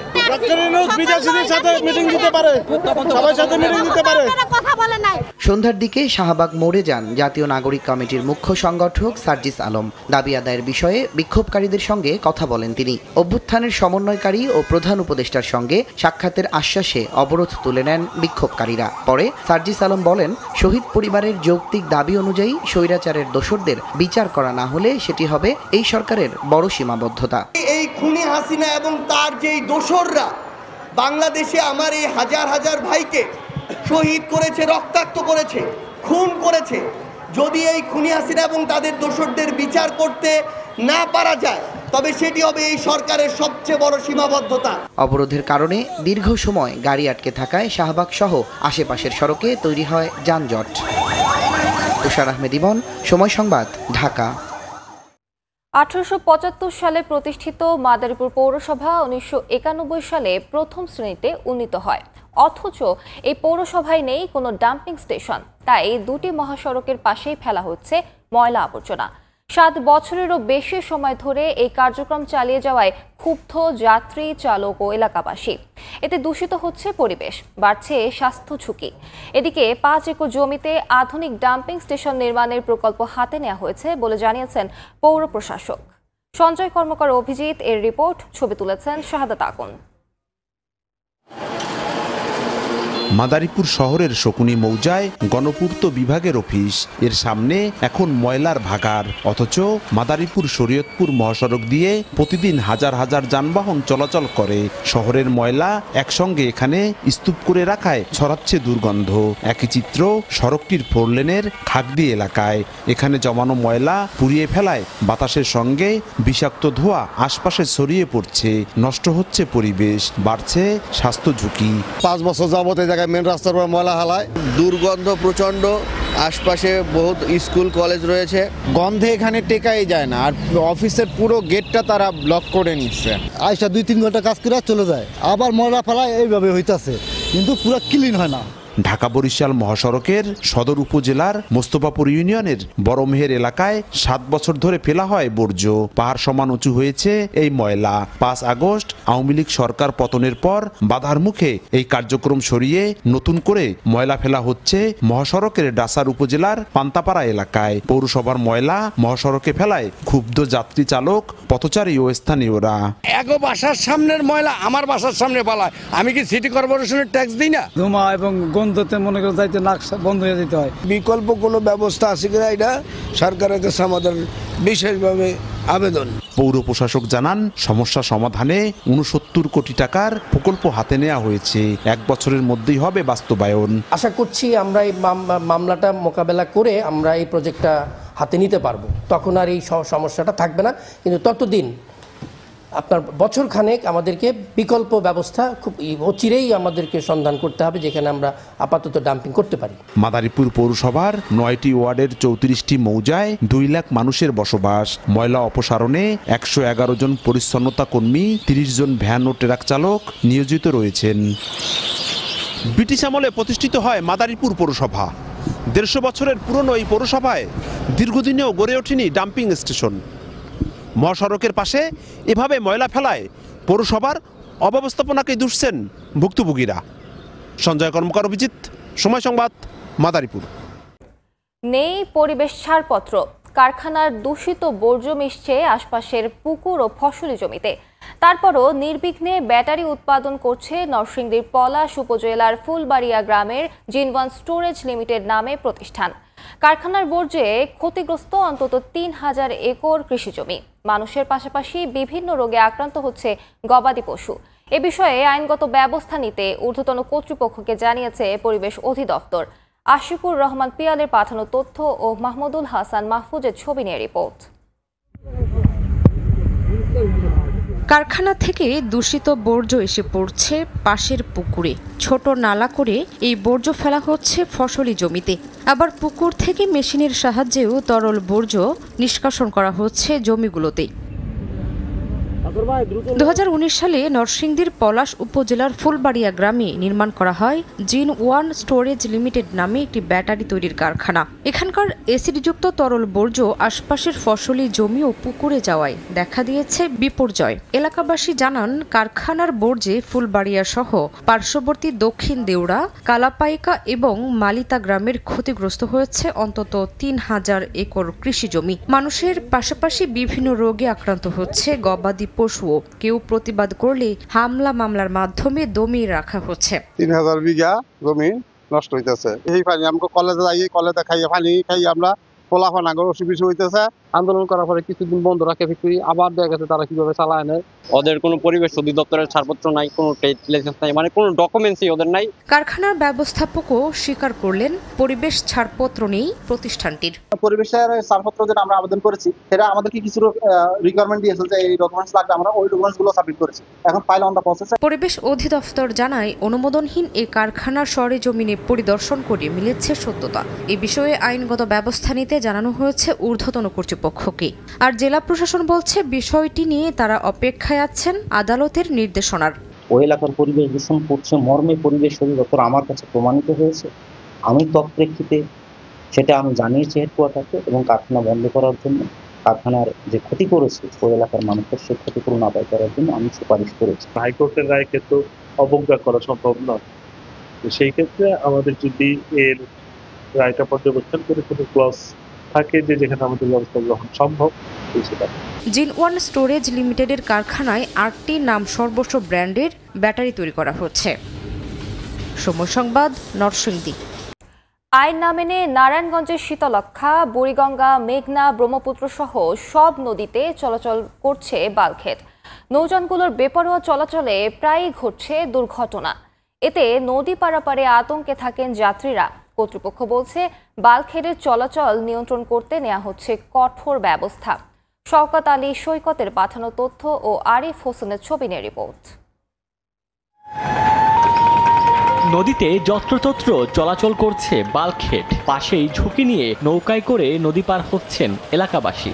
সন্ধ্যার দিকে শাহবাগ মোড়ে যান জাতীয় নাগরিক কমিটির মুখ্য সংগঠক সার্জিস আলম। দাবি আদায়ের বিষয়ে বিক্ষোভকারীদের সঙ্গে কথা বলেন তিনি। অভ্যুত্থানের সমন্বয়কারী ও প্রধান উপদেষ্টার সঙ্গে সাক্ষাতের আশ্বাসে অবরোধ তুলে নেন বিক্ষোভকারীরা। পরে সার্জিস আলম বলেন, শহীদ পরিবারের যৌক্তিক দাবি অনুযায়ী স্বৈরাচারের দোষরদের বিচার করা না হলে সেটি হবে এই সরকারের বড় সীমাবদ্ধতা। এই খুনি হাসিনা এবং তার যেই দোসররা বাংলাদেশে আমার এই হাজার হাজার ভাইকে শহীদ করেছে, রক্তাক্ত করেছে, খুন করেছে, যদি এই খুনি হাসিনা এবং তাদের দোসরদের বিচার করতে না পারা যায় তবে সেটি হবে এই সরকারের সবচেয়ে বড় সীমাবদ্ধতা। অবরোধের কারণে দীর্ঘ সময় গাড়ি আটকে থাকায় শাহবাগ সহ আশেপাশের সড়কে তৈরি হয় যানজট। তুষার আহমেদ ইমন, সময় সংবাদ, ঢাকা। 1875 সালে প্রতিষ্ঠিত মাদারীপুর পৌরসভা 1991 সালে প্রথম শ্রেণীতে উন্নীত হয়। অথচ এই পৌরসভায় নেই কোনো ডাম্পিং স্টেশন। তাই 2টি মহাসড়কের পাশেই ফেলা হচ্ছে ময়লা আবর্জনা। 7 বছরেরও বেশি সময় ধরে এই কার্যক্রম চালিয়ে যাওয়ায় ক্ষুব্ধ যাত্রী, চালক ও এলাকাবাসী। এতে দূষিত হচ্ছে পরিবেশ, বাড়ছে স্বাস্থ্য ঝুঁকি। এদিকে 5 একর জমিতে আধুনিক ডাম্পিং স্টেশন নির্মাণের প্রকল্প হাতে নেওয়া হয়েছে বলে জানিয়েছেন পৌর প্রশাসক সঞ্জয় কর্মকার অভিজিৎ। এর রিপোর্ট, ছবি তুলেছেন শাহাদাত আকন। মাদারীপুর শহরের শকুনি মৌজায় গণপূর্ত বিভাগের অফিস। এর সামনে এখন ময়লার ভাগাড়। অথচ মাদারীপুর শরীয়তপুর মহাসড়ক দিয়ে প্রতিদিন হাজার হাজার যানবাহন চলাচল করে। শহরের ময়লা একসঙ্গে এখানে স্তূপ করে রাখায় ছড়াচ্ছে দুর্গন্ধ। একই চিত্র সড়কটির 4 লেনের খাগড়ি এলাকায়। এখানে জমানো ময়লা পুড়িয়ে ফেলায় বাতাসের সঙ্গে বিষাক্ত ধোঁয়া আশপাশে ছড়িয়ে পড়ছে। নষ্ট হচ্ছে পরিবেশ, বাড়ছে স্বাস্থ্য ঝুঁকি। 5 বছর যাবত মেন রাস্তার উপর ময়লা হালায়, দুর্গন্ধ প্রচন্ড। আশপাশে বহুত স্কুল কলেজ রয়েছে, গন্ধে এখানে টেকাই যায় না। আর অফিসের পুরো গেটটা তারা ব্লক করে নিচ্ছে। আইসা 2-3 ঘন্টা কাজ করে চলে যায়, আবার ময়লা ফেলায়। এইভাবে হইতাছে, কিন্তু পুরো ক্লিন হয় না। ঢাকা বরিশাল মহাসড়কের সদর উপজেলার মোস্তফাপুর ইউনিয়নের বড়মেহের এলাকায় 7 বছর ধরে ফেলা হয় বর্জ্য। পাহাড় সমান উঁচু হয়েছে এই ময়লা। 5 আগস্ট আওয়ামী লীগ সরকার পতনের পর বাধার মুখে এই কার্যক্রম সরিয়ে নতুন করে ময়লা ফেলা হচ্ছে মহাসড়কের ডাসার উপজেলার পান্তাপাড়া এলাকায়। পৌরসভার ময়লা মহাসড়কে ফেলায় ক্ষুব্ধ যাত্রী, চালক, পথচারী ও স্থানীয়রা। এগো বাসার সামনের ময়লা আমার বাসার সামনে ফেলায়, আমি কি সিটি কর্পোরেশনের ট্যাক্স দিই না? ধোঁয়া এবং গন্ধতে মনে করে যাইতে নাক বন্ধ হয়ে যেতে হয়। বিকল্প কোনো ব্যবস্থা আছে কিনা এটা সরকারের কাছে আমাদের বিশেষভাবে আবেদন। পৌর প্রশাসক জানান, সমস্যা সমাধানে 69 কোটি টাকার প্রকল্প হাতে নেওয়া হয়েছে। 1 বছরের মধ্যেই হবে বাস্তবায়ন। আশা করছি আমরা এই মামলাটা মোকাবেলা করে আমরা এই প্রজেক্টটা হাতে নিতে পারবো, তখন আর এই সমস্যাটা থাকবে না। কিন্তু ততদিন আপনার বছরখানেক আমাদেরকে বিকল্প ব্যবস্থা খুব অচিরেই আমাদেরকে সন্ধান করতে হবে, যেখানে আমরা আপাতত ডাম্পিং করতে পারি। মাদারীপুর পৌরসভার 9টি ওয়ার্ডের 34টি মৌজায় 2 লাখ মানুষের বসবাস। ময়লা অপসারণে 111 জন পরিচ্ছন্নতা কর্মী, 30 জন ভ্যান ও ট্রাক চালক নিয়োজিত রয়েছেন। ব্রিটিশ আমলে প্রতিষ্ঠিত হয় মাদারীপুর পৌরসভা। 150 বছরের পুরনো এই পৌরসভায় দীর্ঘদিনেও গড়ে ওঠেনি ডাম্পিং স্টেশন। মহাসড়কের পাশে এভাবে ময়লা ফেলায় পৌরসভার অব্যবস্থাপনাকে দুষছেন ভুক্তভোগীরা। সঞ্জয় কর্মকার, অভিজিৎ, সময় সংবাদ, মাদারীপুর। নেই পরিবেশ ছাড়পত্র, কারখানার দূষিত বর্জ্য মিশছে আশপাশের পুকুর ও ফসলি জমিতে। তারপরও নির্বিঘ্নে ব্যাটারি উৎপাদন করছে নরসিংদীর পলাশ উপজেলার ফুলবাড়িয়া গ্রামের জিন1 স্টোরেজ লিমিটেড নামে প্রতিষ্ঠান। কারখানার বর্জ্যে ক্ষতিগ্রস্ত অন্তত 3000 একর কৃষিজমি। মানুষের পাশাপাশি বিভিন্ন রোগে আক্রান্ত হচ্ছে গবাদি পশু। এ বিষয়ে আইনগত ব্যবস্থা নিতে ঊর্ধ্বতন কর্তৃপক্ষকে জানিয়েছে পরিবেশ অধিদপ্তর। আশিকুর রহমান পিয়ালের পাঠানো তথ্য ও মাহমুদুল হাসান মাহফুজের ছবি নিয়ে রিপোর্ট। কারখানা থেকে দূষিত বর্জ্য এসে পড়ছে পাশের পুকুরে। ছোট নালা করে এই বর্জ্য ফেলা হচ্ছে ফসলি জমিতে। আবার পুকুর থেকে মেশিনের সাহায্যেও তরল বর্জ্য নিষ্কাশন করা হচ্ছে জমিগুলোতে। 2019 সালে নরসিংদীর পলাশ উপজেলার ফুলবাড়িয়া গ্রামে নির্মাণ করা হয় জিন1 স্টোরেজ লিমিটেড নামে একটি ব্যাটারি তৈরির কারখানা। এখানকার এসিডযুক্ত তরল বর্জ্য আশপাশের ফসলি জমি ও পুকুরে যাওয়ায় দেখা দিয়েছে বিপর্যয়। এলাকাবাসী জানান, কারখানার বর্জ্যে ফুলবাড়িয়া সহ পার্শ্ববর্তী দক্ষিণ দেউড়া, কালাপাইকা এবং মালিতা গ্রামের ক্ষতিগ্রস্ত হয়েছে অন্তত 3000 একর কৃষিজমি। মানুষের পাশাপাশি বিভিন্ন রোগে আক্রান্ত হচ্ছে গবাদি পশুও। কেউ প্রতিবাদ করলে হামলা মামলার মাধ্যমে দমিয়ে রাখা হচ্ছে। 3000 বিঘা জমি নষ্ট হইতেছে। এই পানি আমরা কলেজে যাই, কলেজে খাইয়ে পানি খাই আমরা পোলাফান আগর অসুবিধা হইতেছে। আন্দোলন করার পরে কিছুদিন বন্ধ রাখে ফ্যাক্টরি, আবার দেখা গেছে তারা কিভাবে চালায় নেয়। ওদের কোনো পরিবেশ অধিদপ্তরের ছাড়পত্র নাই, কোনো ট্রেড লাইসেন্স নাই, মানে কোনো ডকুমেন্টসই ওদের নাই। কারখানার ব্যবস্থাপকও স্বীকার করলেন, পরিবেশ ছাড়পত্র নেই প্রতিষ্ঠানটির। পরিবেশের ছাড়পত্র যেটা আমরা আবেদন করেছি, সেটা আমাদেরকে কিছু রিকোয়ারমেন্ট দিয়েছে যে এই ডকুমেন্টস লাগবে, আমরা ওই ডকুমেন্টসগুলো সাবমিট করেছি। এখন ফাইল অন দ্য প্রসেস। পরিবেশ অধিদপ্তর জানায়, অনুমোদনহীন এই কারখানার সরেজমিনে পরিদর্শন করে মিলেছে সত্যতা। এ বিষয়ে আইনগত ব্যবস্থা নিতে জানানো হয়েছে ঊর্ধ্বতন কর্তৃপক্ষকে। আর জেলা প্রশাসন বলছে, বিষয়টি নিয়ে তারা অপেক্ষায় আছেন আদালতের নির্দেশনার। ওই এলাকার পরিবেশ দূষণ করছে মর্মে পরিবেশ অধিদপ্তর আমার কাছে প্রমাণিত হয়েছে। আমি তৎপ্রেক্ষিতে সেটা আমি জানিয়েছি হেডকোয়ার্টারকে এবং কারখানা বন্ধ করার জন্য, কারখানার যে ক্ষতি করেছে ওই এলাকার মানুষের সেই ক্ষতিপূরণ আদায় করার জন্য আমি সুপারিশ করেছি। হাইকোর্টের রায়কে তো অবজ্ঞা করা সম্ভব নয়। সেই ক্ষেত্রে আমাদের যদি এর রায়টা পর্যবেক্ষণ করে কোনো ক্লজ থাকে যে যেখানে আমাদের ব্যবস্থা গ্রহণ সম্ভব, সেটা। জিন1 স্টোরেজ লিমিটেডের কারখানায় 8টি নাম সর্বস্ব ব্র্যান্ডের ব্যাটারি তৈরি করা হচ্ছে। সময় সংবাদ, নরসিংদী। আইন না মেনে নারায়ণগঞ্জের শীতলক্ষা, বুড়িগঙ্গা, মেঘনা, ব্রহ্মপুত্র সহ সব নদীতে চলাচল করছে বালখেট। নৌযানগুলোর বেপরোয়া চলাচলে প্রায়ই ঘটছে দুর্ঘটনা। এতে নদী পারাপারে আতঙ্কে থাকেন যাত্রীরা। কর্তৃপক্ষ বলছে, বালখেটের চলাচল নিয়ন্ত্রণ করতে নেওয়া হচ্ছে কঠোর ব্যবস্থা। শওকত আলী সৈকতের পাঠানো তথ্য ও আরিফ হোসেনের ছবি নিয়ে রিপোর্ট। নদীতে যত্রতত্র চলাচল করছে বালখেট। পাশেই ঝুঁকি নিয়ে নৌকায় করে নদী পার হচ্ছেন এলাকাবাসী।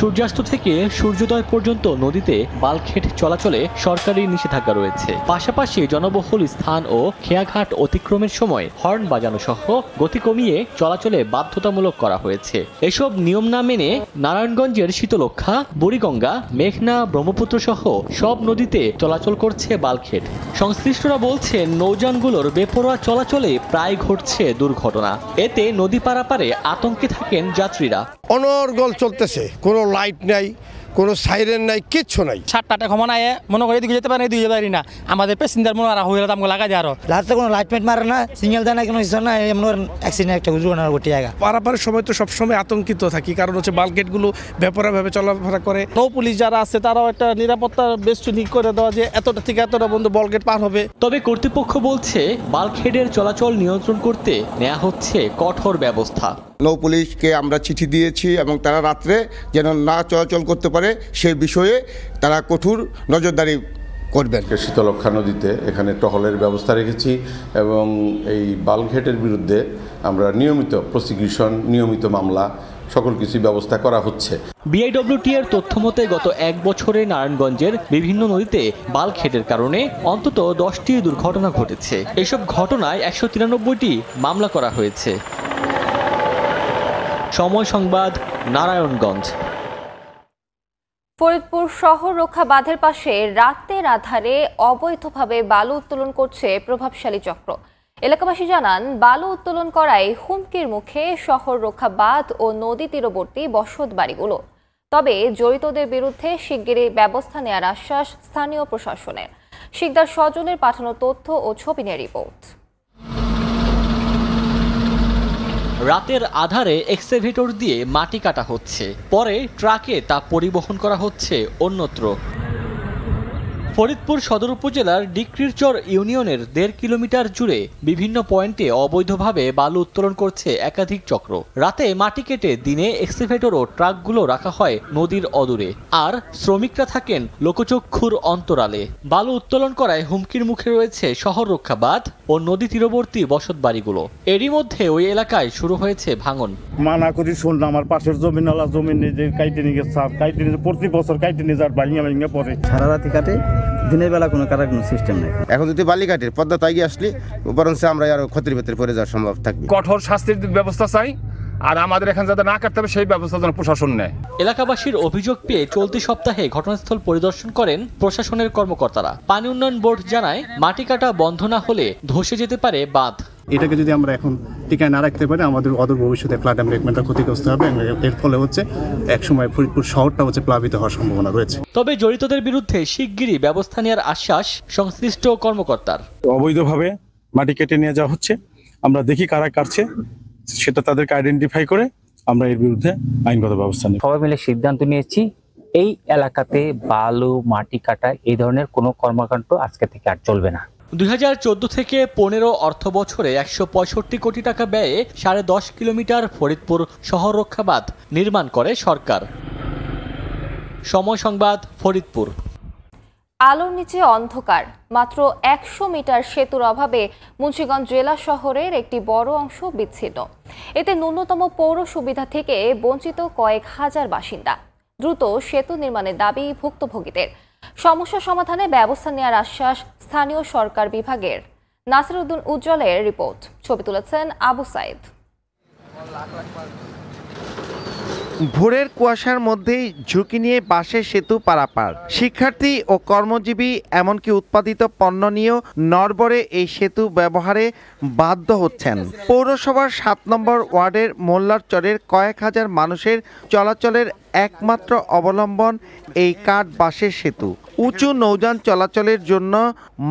সূর্যাস্ত থেকে সূর্যোদয় পর্যন্ত নদীতে বালখেট চলাচলে সরকারি নিষেধাজ্ঞা রয়েছে। পাশাপাশি জনবহুল স্থান ও খেয়াঘাট অতিক্রমের সময় হর্ন বাজানো সহ গতি কমিয়ে চলাচলে বাধ্যতামূলক করা হয়েছে। এসব নিয়ম না মেনে নারায়ণগঞ্জের শীতলক্ষা, বুড়িগঙ্গা, মেঘনা, ব্রহ্মপুত্র সহ সব নদীতে চলাচল করছে বালখেট। সংশ্লিষ্টরা বলছেন, নৌযানগুলোর বেপরোয়া চলাচলে প্রায় ঘটছে দুর্ঘটনা। এতে নদী পারাপারে আতঙ্কে থাকেন যাত্রীরা। অনর্গল চলতেছে, কোনো লাইট নাই, কোনো সাইরেন নাই, কিচ্ছু নাই। 7টা ক্ষমা নাই মনে করে এদিকে যেতে পারি এদিকে যেতে পারি না, আমাদের প্যাসেঞ্জার মনে হয় হইলে আমাকে লাগা যায় আরো রাস্তা কোনো লাইট মাইট মারে না, সিগন্যাল দেয় না, কোনো কিছু না, এমন অ্যাক্সিডেন্ট একটা দুর্ঘটনা ঘটে জায়গা। পারাপারের সময় তো সবসময় আতঙ্কিত থাকি, কারণ হচ্ছে বাল্কগেটগুলো বেপরোয়াভাবে চলাফেরা করে। নৌ পুলিশ যারা আছে তারাও একটা নিরাপত্তার বেষ্টনী করে দেওয়া যে এতটা থেকে এতটা বন্ধু বাল্কগেট পার হবে। তবে কর্তৃপক্ষ বলছে বাল্কহেডের চলাচল নিয়ন্ত্রণ করতে নেওয়া হচ্ছে কঠোর ব্যবস্থা। নৌ পুলিশকে আমরা চিঠি দিয়েছি এবং তারা রাত্রে যেন না চলাচল করতে পারে সেই বিষয়ে তারা কঠোর নজরদারি করবেন। শীতলক্ষা নদীতে এখানে টহলের ব্যবস্থা রেখেছি এবং এই বাল্কহেডের বিরুদ্ধে আমরা নিয়মিত প্রসিকিউশন, নিয়মিত মামলা সকল কিছু ব্যবস্থা করা হচ্ছে। বিআইডব্লিউটি এর তথ্য মতে গত 1 বছরে নারায়ণগঞ্জের বিভিন্ন নদীতে বাল্কহেডের কারণে অন্তত 10টি দুর্ঘটনা ঘটেছে। এসব ঘটনায় 193টি মামলা করা হয়েছে। সময় সংবাদ, নারায়ণগঞ্জ। ফরিদপুর শহর রক্ষা বাঁধের পাশে রাতের আধারে অবৈধভাবে বালু উত্তোলন করছে প্রভাবশালী চক্র। এলাকাবাসী জানান, বালু উত্তোলন করায় হুমকির মুখে শহর রক্ষা বাঁধ ও নদী তীরবর্তী বসত বাড়িগুলো। তবে জড়িতদের বিরুদ্ধে শিগগিরই ব্যবস্থা নেওয়ার আশ্বাস স্থানীয় প্রশাসনের। শিকদার স্বজনের পাঠানো তথ্য ও ছবি নিয়ে রিপোর্ট। রাতের আধারে এক্সকাভেটর দিয়ে মাটি কাটা হচ্ছে, পরে ট্রাকে তা পরিবহন করা হচ্ছে অন্যত্র। ফরিদপুর সদর উপজেলার ডিক্রিরচর ইউনিয়নের 1.5 কিলোমিটার জুড়ে বিভিন্ন পয়েন্টে অবৈধভাবে বালু উত্তোলন করছে একাধিক চক্র। রাতে মাটি কেটে দিনে এক্সকাভেটর ও ট্রাকগুলো রাখা হয় নদীর অদূরে, আর শ্রমিকরা থাকেন লোকচক্ষুর অন্তরালে। বালু উত্তোলন করায় হুমকির মুখে রয়েছে শহর রক্ষা বাঁধ ও নদী তীরবর্তী বসত বাড়িগুলো। এরই মধ্যে ওই এলাকায় শুরু হয়েছে ভাঙন। মানা করি শুনলাম, আমার পাশের জমিনওয়ালা জমি নিজে কাইটে নিয়ে গেছে, কাইটে নিয়ে প্রতি বছর কাইটে নিয়ে যার ভাঙিয়া পরে সারা রাতি কাটে, দিনের বেলা কোনো কাটার কোনো সিস্টেম নেই। এখন যদি বালিঘাটের পদ্মা তাই আসলে বরং আমরা আরো ক্ষতির ভেতরে পড়ে যাওয়ার সম্ভব থাকবে। কঠোর শাস্তির ব্যবস্থা চাই, আর আমাদের এখানে যাতে না কাটতে হবে সেই ব্যবস্থা যেন প্রশাসন নেয়। এলাকাবাসীর অভিযোগ পেয়ে চলতি সপ্তাহে ঘটনাস্থল পরিদর্শন করেন প্রশাসনের কর্মকর্তারা। পানি উন্নয়ন বোর্ড জানায়, মাটি কাটা বন্ধ না হলে ধসে যেতে পারে বাঁধ। এটাকে যদি আমরা এখন টিকায় না রাখতে পারি, আমাদের অদূর ভবিষ্যতে ফ্লাড এমবেটমেন্টটা ক্ষতিগ্রস্ত হবে। এর ফলে হচ্ছে একসময় ফরিদপুর শহরটা হচ্ছে প্লাবিত হওয়ার সম্ভাবনা রয়েছে। তবে জড়িতদের বিরুদ্ধে শিগগিরই ব্যবস্থা নেওয়ার আশ্বাস সংশ্লিষ্ট কর্মকর্তার। অবৈধভাবে মাটি কেটে নিয়ে যাওয়া হচ্ছে, আমরা দেখি কারা কাটছে, সেটা তাদেরকে আইডেন্টিফাই করে আমরা এর বিরুদ্ধে আইনগত ব্যবস্থা নিই। সবাই মিলে সিদ্ধান্ত নিয়েছি, এই এলাকাতে বালু মাটি কাটা এই ধরনের কোনো কর্মকাণ্ড আজকে থেকে আর চলবে না। 2014 থেকে 15 অর্থ বছরে 165 কোটি টাকা ব্যয়ে 10.5 কিলোমিটার ফরিদপুর শহর রক্ষা বাঁধ নির্মাণ করে সরকার। সময় সংবাদ, ফরিদপুর। আলোর নিচে অন্ধকার। মাত্র 100 মিটার সেতুর অভাবে মুন্সিগঞ্জ জেলা শহরের একটি বড় অংশ বিচ্ছিন্ন। এতে ন্যূনতম পৌর সুবিধা থেকে বঞ্চিত কয়েক হাজার বাসিন্দা। দ্রুত সেতু নির্মাণের দাবি ভুক্তভোগীদের। সমস্যা সমাধানে ব্যবস্থা নেওয়ার আশ্বাস স্থানীয় সরকার বিভাগের। নাসির উদ্দিন উজ্জ্বলের রিপোর্ট, ছবি তুলেছেন আবু সাইদ। ভোরের কুয়াশার মধ্যেই ঝুঁকি নিয়ে বাঁশের সেতু পারাপার। শিক্ষার্থী ও কর্মজীবী এমনকি উৎপাদিত পণ্য নিয়েও নড়বড়ে এই সেতু ব্যবহারে বাধ্য হচ্ছেন। পৌরসভার 7 নম্বর ওয়ার্ডের মোল্লারচরের কয়েক হাজার মানুষের চলাচলের একমাত্র অবলম্বন এই কাঠ বাঁশের সেতু। উঁচু নৌযান চলাচলের জন্য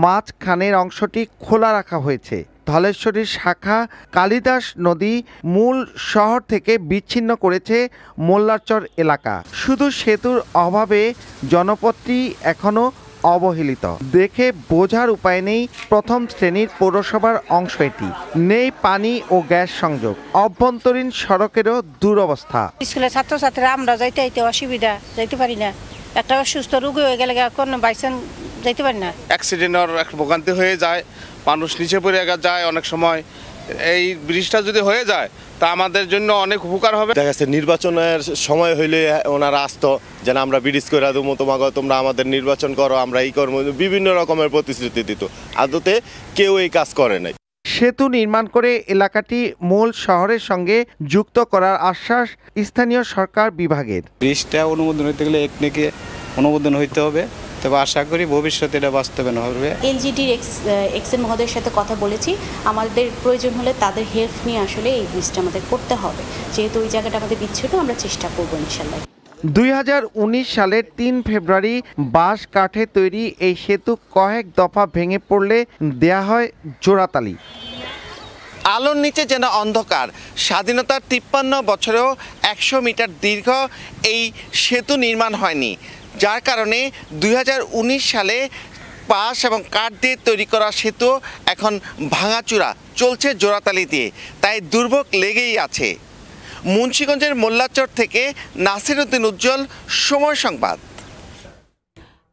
মাঝখানের অংশটি খোলা রাখা হয়েছে। ধলেশ্বরীর শাখা কালিদাস নদী মূল শহর থেকে বিচ্ছিন্ন করেছে মোল্লারচর এলাকা। শুধু সেতুর অভাবে জনপদটি এখনো অবহেলিত। দেখে বোঝার উপায় নেই প্রথম শ্রেণীর পৌরসভার অংশ এটি। নেই পানি ও গ্যাস সংযোগ, অভ্যন্তরীণ সড়কেরও দুরবস্থা। স্কুলের ছাত্রছাত্রীরা আমরা যাইতে অসুবিধা, যাইতে পারি না। একটা অসুস্থ রোগী হয়ে গেলে কোনো বাইসান যাইতে পারি না। অ্যাক্সিডেন্টের একটা ভোগান্তি হয়ে যায়, মানুষ নিচে পড়ে যায় অনেক সময়। এই ব্রিজটা যদি হয়ে যায় তা আমাদের জন্য অনেক উপকার হবে। দেখা যাচ্ছে নির্বাচনের সময় হইলে ওনারা আসতো যেন আমরা ব্রিজ করে দেবো, তোমাকে তোমরা আমাদের নির্বাচন করো, আমরা এই করবো, বিভিন্ন রকমের প্রতিশ্রুতি দিত। আদতে কেউ এই কাজ করে নাই। সেতু নির্মাণ করে এলাকাটি মূল শহরের সঙ্গে যুক্ত করার আশ্বাস স্থানীয় সরকার বিভাগের। ব্রিজটা অনুমোদন হইতে গেলে একনেকে অনুমোদন হইতে হবে, তবে আশা করি ভবিষ্যতে এটা বাস্তবায়ন হবে। এলজিডির এক্সএম মহোদয়ের সাথে কথা বলেছি, আমাদের প্রয়োজন হলে তাদের হেল্প নিয়ে আসলে এই ব্রিজটা আমাদের করতে হবে। যেহেতু ওই জায়গাটা আমাদের বিচ্ছিন্ন, আমরা চেষ্টা করবো ইনশাল্লাহ। 2019 সালের 3 ফেব্রুয়ারি বাঁশ কাঠে তৈরি এই সেতু কয়েক দফা ভেঙে পড়লে দেয়া হয় জোড়াতালি। আলোর নিচে যেন অন্ধকার। স্বাধীনতার 53 বছরেও 100 মিটার দীর্ঘ এই সেতু নির্মাণ হয়নি, যার কারণে 2019 সালে বাঁশ এবং কাঠ দিয়ে তৈরি করা সেতু এখন ভাঙাচুরা, চলছে জোড়াতালি দিয়ে, তাই দুর্ভোগ লেগেই আছে। মুন্সিগঞ্জের মোল্লাচর থেকে নাসির উদ্দিন উজ্জ্বল, সময় সংবাদ।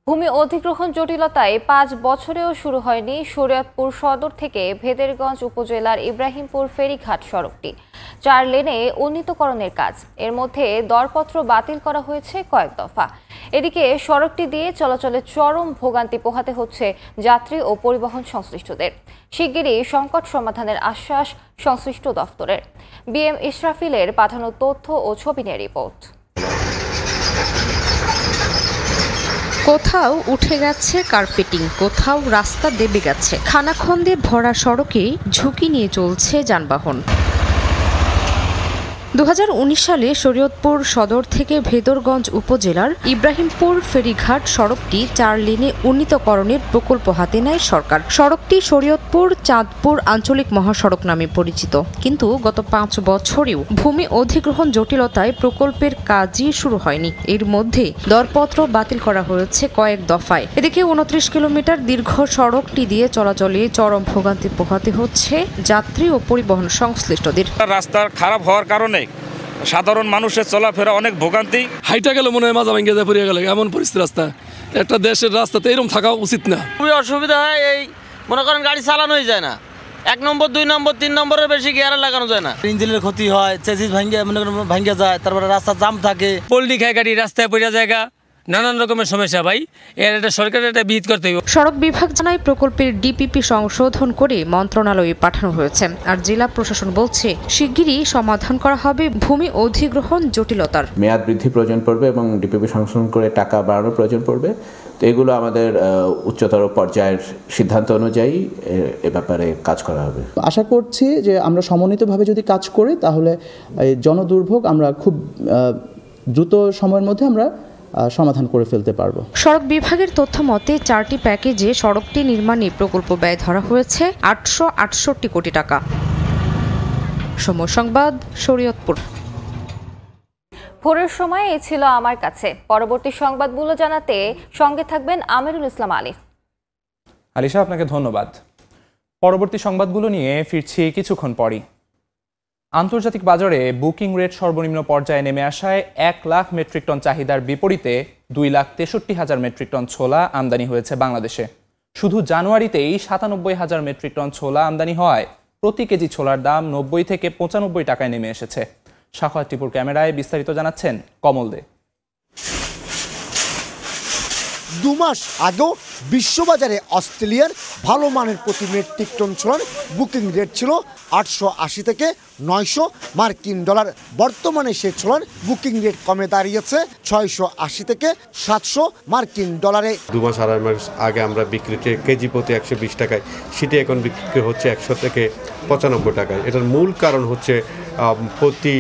ভূমি অধিগ্রহণ জটিলতায় 5 বছরেও শুরু হয়নি শরীয়তপুর সদর থেকে ভেদেরগঞ্জ উপজেলার ইব্রাহিমপুর ফেরিঘাট সড়কটি। 4 লেনে উন্নীতকরণের কাজ, এর মধ্যে দরপত্র বাতিল করা হয়েছে কয়েক দফা। এদিকে সড়কটি দিয়ে চলাচলে চরম ভোগান্তি পোহাতে হচ্ছে যাত্রী ও পরিবহন সংশ্লিষ্টদের। শিগগিরই সংকট সমাধানের আশ্বাস সংশ্লিষ্ট দফতরের। বিএম ইশরাফিলের পাঠানো তথ্য ও ছবি নিয়ে রিপোর্ট। কোথাও উঠে গেছে কার্পেটিং, কোথাও রাস্তা দেবে গেছে। খানাখন্দে ভরা সড়কে ঝুঁকি নিয়ে চলছে যানবাহন। 2019 সালে শরীয়তপুর সদর থেকে ভেদরগঞ্জ উপজেলার ইব্রাহিমপুর ফেরিঘাট সড়কটি 4 লেনে উন্নীতকরণের প্রকল্প হাতে নেয় সরকার। সড়কটি শরীয়তপুর চাঁদপুর আঞ্চলিক মহাসড়ক নামে পরিচিত, কিন্তু গত 5 বছরেও ভূমি অধিগ্রহণ জটিলতায় প্রকল্পের কাজই শুরু হয়নি। এর মধ্যে দরপত্র বাতিল করা হয়েছে কয়েক দফায়। এদিকে 29 কিলোমিটার দীর্ঘ সড়কটি দিয়ে চলাচলে চরম ভোগান্তি পোহাতে হচ্ছে যাত্রী ও পরিবহন সংশ্লিষ্টদের। রাস্তার খারাপ হওয়ার কারণে সাধারণ মানুষের চলাফেরা অনেক ভোগান্তি। হাইটা গেলে মনে হয় মাজা ভেঙে যায়, পড়ে গেলে এমন পরিস্থিতি রাস্তা। একটা দেশের রাস্তাতে এরকম থাকা উচিত না। খুবই অসুবিধা হয়, এই মনে করেন গাড়ি চালানোই যায় না। 1 নম্বর 2 নম্বর 3 নম্বরের বেশি গিয়ারে লাগানো যায় না। ইঞ্জিনের ক্ষতি হয়, চেসিস ভাঙ্গে যায়, তারপরে রাস্তা জাম থাকে, পল্লি খায় গাড়ি রাস্তায় পড়ে জায়গা, নানান রকমের সমস্যা। ভাই এর একটা সরকারের একটা বিহিত করতে হবে। সড়ক বিভাগ জানায় প্রকল্পের ডিপিপি সংশোধন করে মন্ত্রণালয়ে পাঠানো হয়েছে, আর জেলা প্রশাসন বলছে শিগগিরই সমাধান করা হবে ভূমি অধিগ্রহণ জটিলতার। মেয়াদ বৃদ্ধি প্রয়োজন পড়বে এবং ডিপিপি সংশোধন করে টাকা বাড়ানোর প্রয়োজন পড়বে। তো এগুলো আমাদের উচ্চতর পর্যায়ের সিদ্ধান্ত অনুযায়ী এ ব্যাপারে কাজ করা হবে। আশা করছি যে আমরা সমন্বিতভাবে যদি কাজ করি তাহলে এই জনদুর্ভোগ আমরা খুব দ্রুত সময়ের মধ্যে আমরা সমাধান করে ফেলতে পারবো। সড়ক বিভাগের তথ্য মতে 4টি প্যাকেজে সড়কটি নির্মাণে প্রকল্প ব্যয় ধরা হয়েছে 868 কোটি টাকা। সময় সংবাদ, শরীয়তপুর। ভোরের সময় এই ছিল আমার কাছে। পরবর্তী সংবাদগুলো জানাতে সঙ্গে থাকবেন আমিরুল ইসলাম আলী। আলিশা, আপনাকে ধন্যবাদ। পরবর্তী সংবাদগুলো নিয়ে ফিরছি কিছুক্ষণ পরই। আন্তর্জাতিক বাজারে বুকিং রেট সর্বনিম্ন পর্যায়ে নেমে আসায় 1 লাখ মেট্রিক টন চাহিদার বিপরীতে 2,63,000 মেট্রিক টন ছোলা আমদানি হয়েছে বাংলাদেশে। শুধু জানুয়ারিতেই 97,000 মেট্রিক টন ছোলা আমদানি হওয়ায় প্রতি কেজি ছোলার দাম 90 থেকে 95 টাকায় নেমে এসেছে। সাখাওয়াত টিপুর ক্যামেরায় বিস্তারিত জানাচ্ছেন কমল দে। 2 মাস আগেও বিশ্ববাজারে অস্ট্রেলিয়ার ভালো মানের প্রতি মেট্রিক টন ছোলার বুকিং রেট ছিল 880 থেকে 900 মার্কিন ডলার। বর্তমানে সেই ছোলার বুকিং রেট কমে দাঁড়িয়েছে 680 থেকে 700 মার্কিন ডলারে। 2 মাস আড়াই মাস আগে আমরা বিক্রিতে কেজি প্রতি 120 টাকায়, সেটি এখন বিক্রি হচ্ছে 100 থেকে 95 টাকায়। এটার মূল কারণ হচ্ছে প্রতি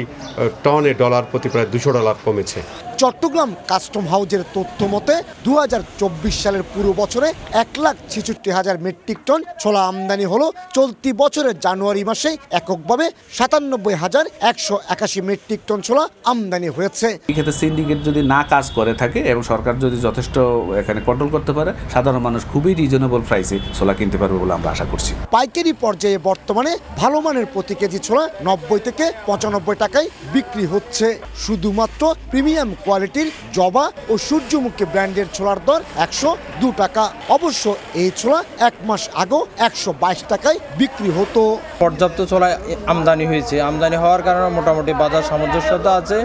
টনে ডলার প্রতি প্রায় $200 কমেছে। চট্টগ্রাম কাস্টম হাউজের তথ্য মতে 2024 সালের পুরো বছরে 1,66,000 মেট্রিক টন ছোলা আমদানি হলো। চলতি বছরের জানুয়ারি মাসে এককভাবে 97,181 মেট্রিক টন ছোলা আমদানি হয়েছে। এক্ষেত্রে সিন্ডিকেট যদি না কাজ করে থাকে এবং সরকার যদি যথেষ্ট এখানে কন্ট্রোল করতে পারে, সাধারণ মানুষ খুবই রিজনেবল প্রাইসে ছোলা কিনতে পারবে বলে আমরা আশা করছি। পাইকারি পর্যায়ে বর্তমানে ভালো মানের প্রতি কেজি ছোলা 90 থেকে 95 টাকায় বিক্রি হচ্ছে। শুধুমাত্র প্রিমিয়াম কোয়ালিটির জবা ও সূর্যমুখী ব্র্যান্ডের ছোলার দর 102 টাকা। অবশ্য এই ছোলা 1 মাস আগেও 122 টাকায় বিক্রি হতো। পর্যাপ্ত ছোলা আমদানি হয়েছে, আমদানি হওয়ার কারণে মোটামুটি বাজার সামঞ্জস্যতা আছে,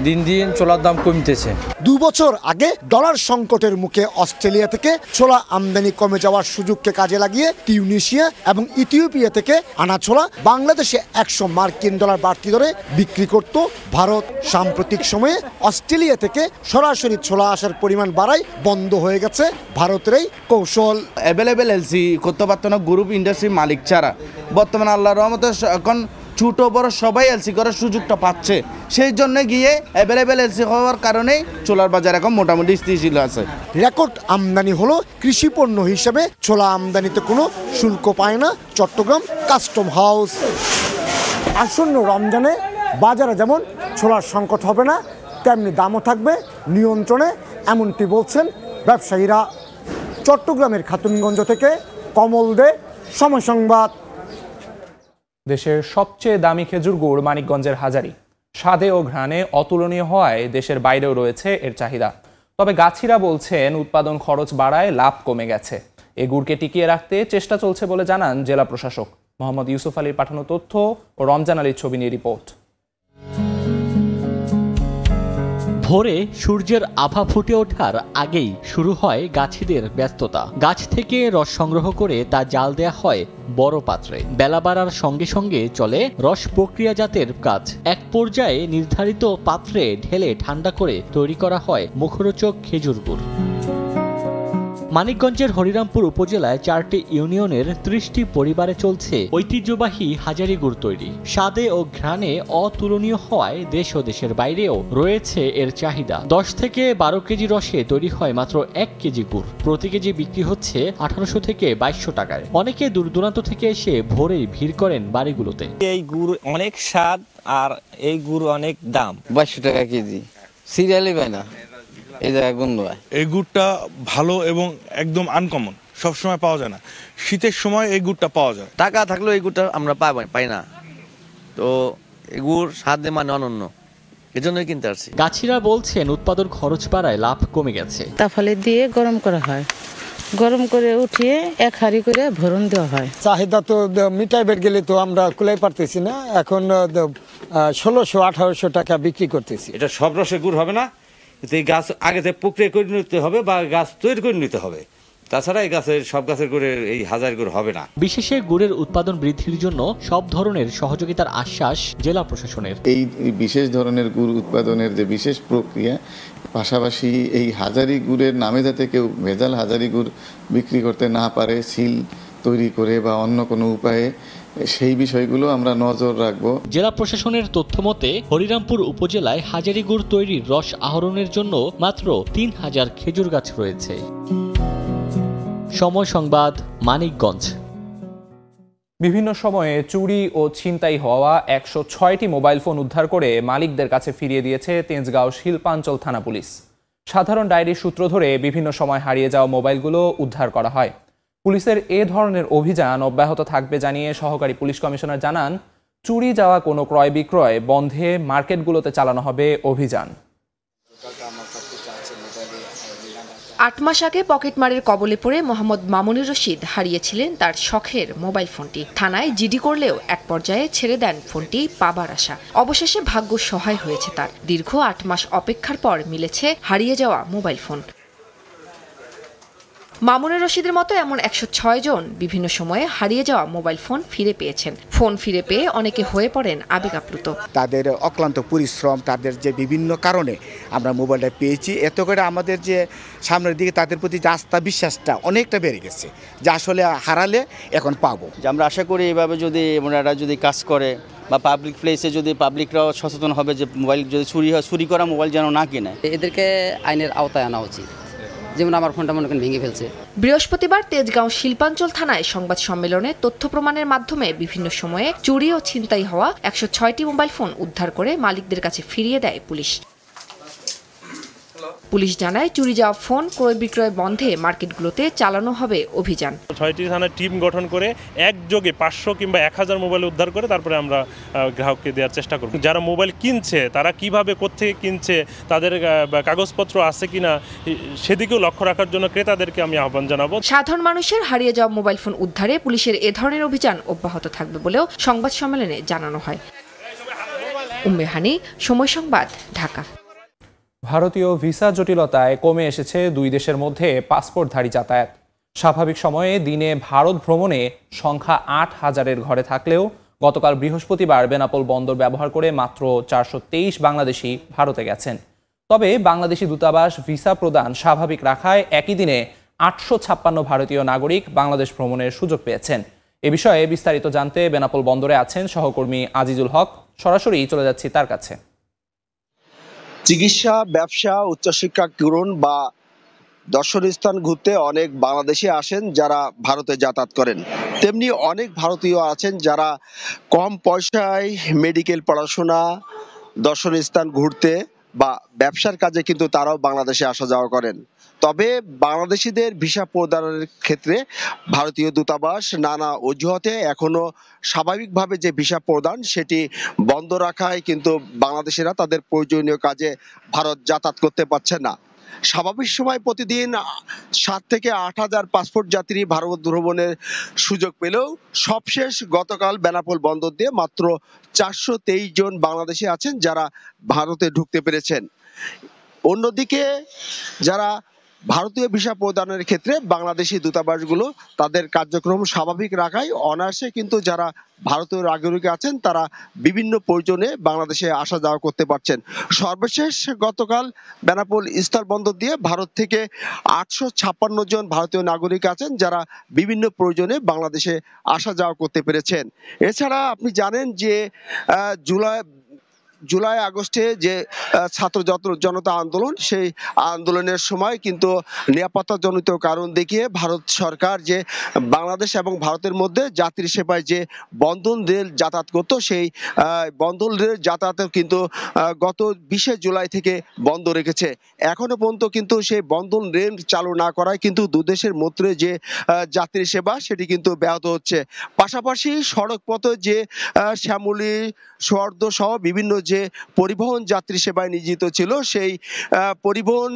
দিন দিন ছোলার দাম কমতেছে। 2 বছর আগে ডলার সংকটের মুখে অস্ট্রেলিয়া থেকে ছোলা আমদানি কমে যাওয়ার সুযোগকে কাজে লাগিয়ে টিউনিশিয়া এবং ইথিওপিয়া থেকে আনা ছোলা বাংলাদেশে 100 মার্কিন ডলার বাড়তি দরে বিক্রি করত ভারত। সাম্প্রতিক সময়ে অস্ট্রেলিয়া থেকে সরাসরি ছোলা আসার পরিমাণ বাড়ায় বন্ধ হয়ে গেছে ভারতের এই কৌশল। অ্যাভেলেবেল এলসি করতে পারত না গ্রুপ ইন্ডাস্ট্রির মালিক ছাড়া। বর্তমানে আল্লাহর রহমতে এখন ছোটো বড় সবাই এলসি করার সুযোগটা পাচ্ছে, সেই জন্য গিয়ে অ্যাভেলেবেল এলসি হওয়ার কারণেই ছোলার বাজার এখন মোটামুটি স্থিতিশীল আছে। রেকর্ড আমদানি হলো কৃষি পণ্য হিসেবে ছোলা আমদানিতে কোনো শুল্ক পায় না চট্টগ্রাম কাস্টম হাউস। আসন্ন রমজানে বাজারে যেমন ছোলার সংকট হবে না, তেমনি দামও থাকবে নিয়ন্ত্রণে, এমনটি বলছেন ব্যবসায়ীরা। চট্টগ্রামের খাতুনগঞ্জ থেকে কমল দে, সময় সংবাদ। দেশের সবচেয়ে দামি খেজুর গুড় মানিকগঞ্জের হাজারি। স্বাদে ও ঘ্রাণে অতুলনীয় হওয়ায় দেশের বাইরেও রয়েছে এর চাহিদা। তবে গাছিরা বলছেন উৎপাদন খরচ বাড়ায় লাভ কমে গেছে। এই গুড়কে টিকিয়ে রাখতে চেষ্টা চলছে বলে জানান জেলা প্রশাসক। মোহাম্মদ ইউসুফ আলীর পাঠানো তথ্য ও রমজান আলীর ছবি নিয়ে রিপোর্ট। ভোরে সূর্যের আভা ফুটে ওঠার আগেই শুরু হয় গাছিদের ব্যস্ততা। গাছ থেকে রস সংগ্রহ করে তা জাল দেয়া হয় বড় পাত্রে। বেলা বাড়ার সঙ্গে সঙ্গে চলে রস প্রক্রিয়াজাতের কাজ। এক পর্যায়ে নির্ধারিত পাত্রে ঢেলে ঠান্ডা করে তৈরি করা হয় মুখরোচক খেজুর গুড়। মানিকগঞ্জের হরিরামপুর উপজেলায় 4টি ইউনিয়নের 30টি পরিবারে চলছে ঐতিহ্যবাহী হাজারি গুড় তৈরি। স্বাদে ও ঘ্রাণে অতুলনীয় হওয়ায় দেশ ও দেশের বাইরেও রয়েছে এর চাহিদা। 10 থেকে 12 কেজি রসে তৈরি হয় মাত্র 1 কেজি গুড়। প্রতি কেজি বিক্রি হচ্ছে 1800 থেকে 2200 টাকায়। অনেকে দূর দূরান্ত থেকে এসে ভোরেই ভিড় করেন বাড়িগুলোতে। এই গুড় অনেক স্বাদ আর এই গুড় অনেক দাম। 2200 টাকা কেজি, সিরিয়ালই পায় না, এই জায়গায় গন্ধ হয়। এই গুড়টা ভালো এবং একদম আনকমন, সবসময় পাওয়া যায় না। শীতের সময় এই গুড়টা পাওয়া যায়। টাকা থাকলেও এই গুড়টা আমরা পাই না, তো এই গুড় স্বাদে মানে অনন্য, এজন্যই কিনতে আসছি। গাছিরা বলছেন উৎপাদন খরচ বাড়ায় লাভ কমে গেছে। তাফালে দিয়ে গরম করা হয়, গরম করে উঠিয়ে এক হাঁড়ি করে ভরণ দেওয়া হয়। চাহিদা তো মিটাইবার গেলে তো আমরা কুলাই পারতেছি না, এখন 1600-1800 টাকা বিক্রি করতেছি। এটা সব রসের গুড় হবে না, এই গাছ আগে থেকে প্রক্রিয়া করে নিতে হবে বা গাছ তৈরি করে নিতে হবে, তাছাড়া এই গাছের সব গাছের গুড়ের এই হাজার গুড় হবে না। বিশেষে গুড়ের উৎপাদন বৃদ্ধির জন্য সব ধরনের সহযোগিতার আশ্বাস জেলা প্রশাসনের। এই বিশেষ ধরনের গুড় উৎপাদনের যে বিশেষ প্রক্রিয়া, পাশাপাশি এই হাজারি গুড়ের নামে যাতে কেউ ভেজাল হাজারি গুড় বিক্রি করতে না পারে সিল তৈরি করে বা অন্য কোনো উপায়ে, সেই বিষয়গুলো আমরা নজর রাখব। জেলা প্রশাসনের তথ্য মতে হরিরামপুর উপজেলায় হাজারি গুড় তৈরির রস আহরণের জন্য মাত্র 3000 খেজুর গাছ রয়েছে। সময় সংবাদ, মানিকগঞ্জ। বিভিন্ন সময়ে চুরি ও ছিনতাই হওয়া 106টি মোবাইল ফোন উদ্ধার করে মালিকদের কাছে ফিরিয়ে দিয়েছে তেজগাঁও শিল্পাঞ্চল থানা পুলিশ। সাধারণ ডায়েরির সূত্র ধরে বিভিন্ন সময় হারিয়ে যাওয়া মোবাইলগুলো উদ্ধার করা হয়। পুলিশের এ ধরনের অভিযান অব্যাহত থাকবে জানিয়ে সহকারী পুলিশ কমিশনার জানান, চুরি যাওয়া কোনো ক্রয় বিক্রয় বন্ধে মার্কেটগুলোতে চালানো হবে অভিযান। 8 মাস আগে পকেটমারের কবলে পড়ে মোহাম্মদ মামুনুর রশিদ হারিয়েছিলেন তার শখের মোবাইল ফোনটি। থানায় জিডি করলেও এক পর্যায়ে ছেড়ে দেন ফোনটি পাবার আশা। অবশেষে ভাগ্য সহায় হয়েছে তার। দীর্ঘ 8 মাস অপেক্ষার পর মিলেছে হারিয়ে যাওয়া মোবাইল ফোন। মামুনুর রশিদের মতো এমন 106 জন বিভিন্ন সময়ে হারিয়ে যাওয়া মোবাইল ফোন ফিরে পেয়েছেন। ফোন ফিরে পেয়ে অনেকে হয়ে পড়েন আবেগাপ্লুত। তাদের অক্লান্ত পরিশ্রম, তাদের যে বিভিন্ন কারণে আমরা মোবাইলটা পেয়েছি, এত করে আমাদের যে সামনের দিকে তাদের প্রতি যে আস্থা বিশ্বাসটা অনেকটা বেড়ে গেছে, যে আসলে হারালে এখন পাবো। যে আমরা আশা করি এভাবে যদি ওনারা যদি কাজ করে বা পাবলিক প্লেসে যদি পাবলিকরাও সচেতন হবে যে মোবাইল যদি চুরি হয়, চুরি করা মোবাইল যেন না কিনে। এদেরকে আইনের আওতায় আনা উচিত, যেমন আমার ফোনটা মনে করেন ভেঙে ফেলছে। বৃহস্পতিবার তেজগাঁও শিল্পাঞ্চল থানায় সংবাদ সম্মেলনে তথ্য প্রমাণের মাধ্যমে বিভিন্ন সময়ে চুরি ও ছিনতাই হওয়া 106টি মোবাইল ফোন উদ্ধার করে মালিকদের কাছে ফিরিয়ে দেয় পুলিশ। পুলিশ জানায়, চুরি যাওয়া ফোন ক্রয় বিক্রয় বন্ধে মার্কেটগুলোতে চালানো হবে অভিযান। 6টি থানার টিম গঠন করে একযোগে 500 কিংবা 1000 মোবাইল উদ্ধার করে তারপরে আমরা গ্রাহককে দেওয়ার চেষ্টা করব। যারা মোবাইল কিনছে তারা কিভাবে কোত্থেকে কিনছে, তাদের কাগজপত্র আছে কিনা সেদিকেও লক্ষ্য রাখার জন্য ক্রেতাদেরকে আমি আহ্বান জানাবো। সাধারণ মানুষের হারিয়ে যাওয়া মোবাইল ফোন উদ্ধারে পুলিশের এ ধরনের অভিযান অব্যাহত থাকবে বলেও সংবাদ সম্মেলনে জানানো হয়। উম্মে হানি, সময় সংবাদ, ঢাকা। ভারতীয় ভিসা জটিলতায় কমে এসেছে দুই দেশের মধ্যে পাসপোর্টধারী যাতায়াত। স্বাভাবিক সময়ে দিনে ভারত ভ্রমণে সংখ্যা 8000-এর ঘরে থাকলেও গতকাল বৃহস্পতিবার বেনাপোল বন্দর ব্যবহার করে মাত্র 423 বাংলাদেশি ভারতে গেছেন। তবে বাংলাদেশি দূতাবাস ভিসা প্রদান স্বাভাবিক রাখায় একই দিনে 856 ভারতীয় নাগরিক বাংলাদেশ ভ্রমণের সুযোগ পেয়েছেন। এ বিষয়ে বিস্তারিত জানতে বেনাপোল বন্দরে আছেন সহকর্মী আজিজুল হক। সরাসরি চলে যাচ্ছি তার কাছে। চিকিৎসা, ব্যবসা, উচ্চশিক্ষা গ্রহণ বা দর্শনীয় স্থান ঘুরতে অনেক বাংলাদেশি আসেন যারা ভারতে যাতায়াত করেন। তেমনি অনেক ভারতীয় আছেন যারা কম পয়সায় মেডিকেল পড়াশোনা, দর্শনীয় স্থান ঘুরতে বা ব্যবসার কাজে কিন্তু তারাও বাংলাদেশে আসা যাওয়া করেন। তবে বাংলাদেশিদের ভিসা প্রদানের ক্ষেত্রে ভারতীয় দূতাবাস নানা অজুহাতে এখনো স্বাভাবিকভাবে যে ভিসা প্রদান সেটি বন্ধ রাখায় কিন্তু বাংলাদেশিরা তাদের প্রয়োজনীয় কাজে ভারত যাতায়াত করতে পারছে না। স্বাভাবিক সময় প্রতিদিন 7 থেকে 8,000 পাসপোর্ট যাত্রী ভারত ভ্রমণের সুযোগ পেলেও সবশেষ গতকাল বেনাপোল বন্দর দিয়ে মাত্র 423 জন বাংলাদেশি আছেন যারা ভারতে ঢুকতে পেরেছেন। অন্যদিকে যারা ভারতীয় ভিসা প্রদানের ক্ষেত্রে বাংলাদেশি দূতাবাসগুলো তাদের কার্যক্রম স্বাভাবিক রাখায় অনায়াসে কিন্তু যারা ভারতীয় নাগরিক আছেন তারা বিভিন্ন প্রয়োজনে বাংলাদেশে আসা যাওয়া করতে পারছেন। সর্বশেষ গতকাল বেনাপোল স্থলবন্দর দিয়ে ভারত থেকে 856 জন ভারতীয় নাগরিক আছেন যারা বিভিন্ন প্রয়োজনে বাংলাদেশে আসা যাওয়া করতে পেরেছেন। এছাড়া আপনি জানেন যে জুলাই আগস্টে যে ছাত্র জনতা আন্দোলন, সেই আন্দোলনের সময় কিন্তু নিরাপত্তাজনিত কারণ দেখিয়ে ভারত সরকার যে বাংলাদেশ এবং ভারতের মধ্যে যাত্রী সেবায় যে বন্ধন রেল যাতায়াত করতো, সেই বন্ধন রেল যাতায়াত কিন্তু গত 20 জুলাই থেকে বন্ধ রেখেছে। এখনো পর্যন্ত কিন্তু সেই বন্ধন রেল চালু না করায় কিন্তু দুদেশের মধ্যে যে যাত্রী সেবা সেটি কিন্তু ব্যাহত হচ্ছে। পাশাপাশি সড়ক পথে যে শ্যামলী, সোয়ার্দ সহ বিভিন্ন যে পরিবহন যাত্রী সেবায় নিয়োজিত ছিল, সেই পরিবহন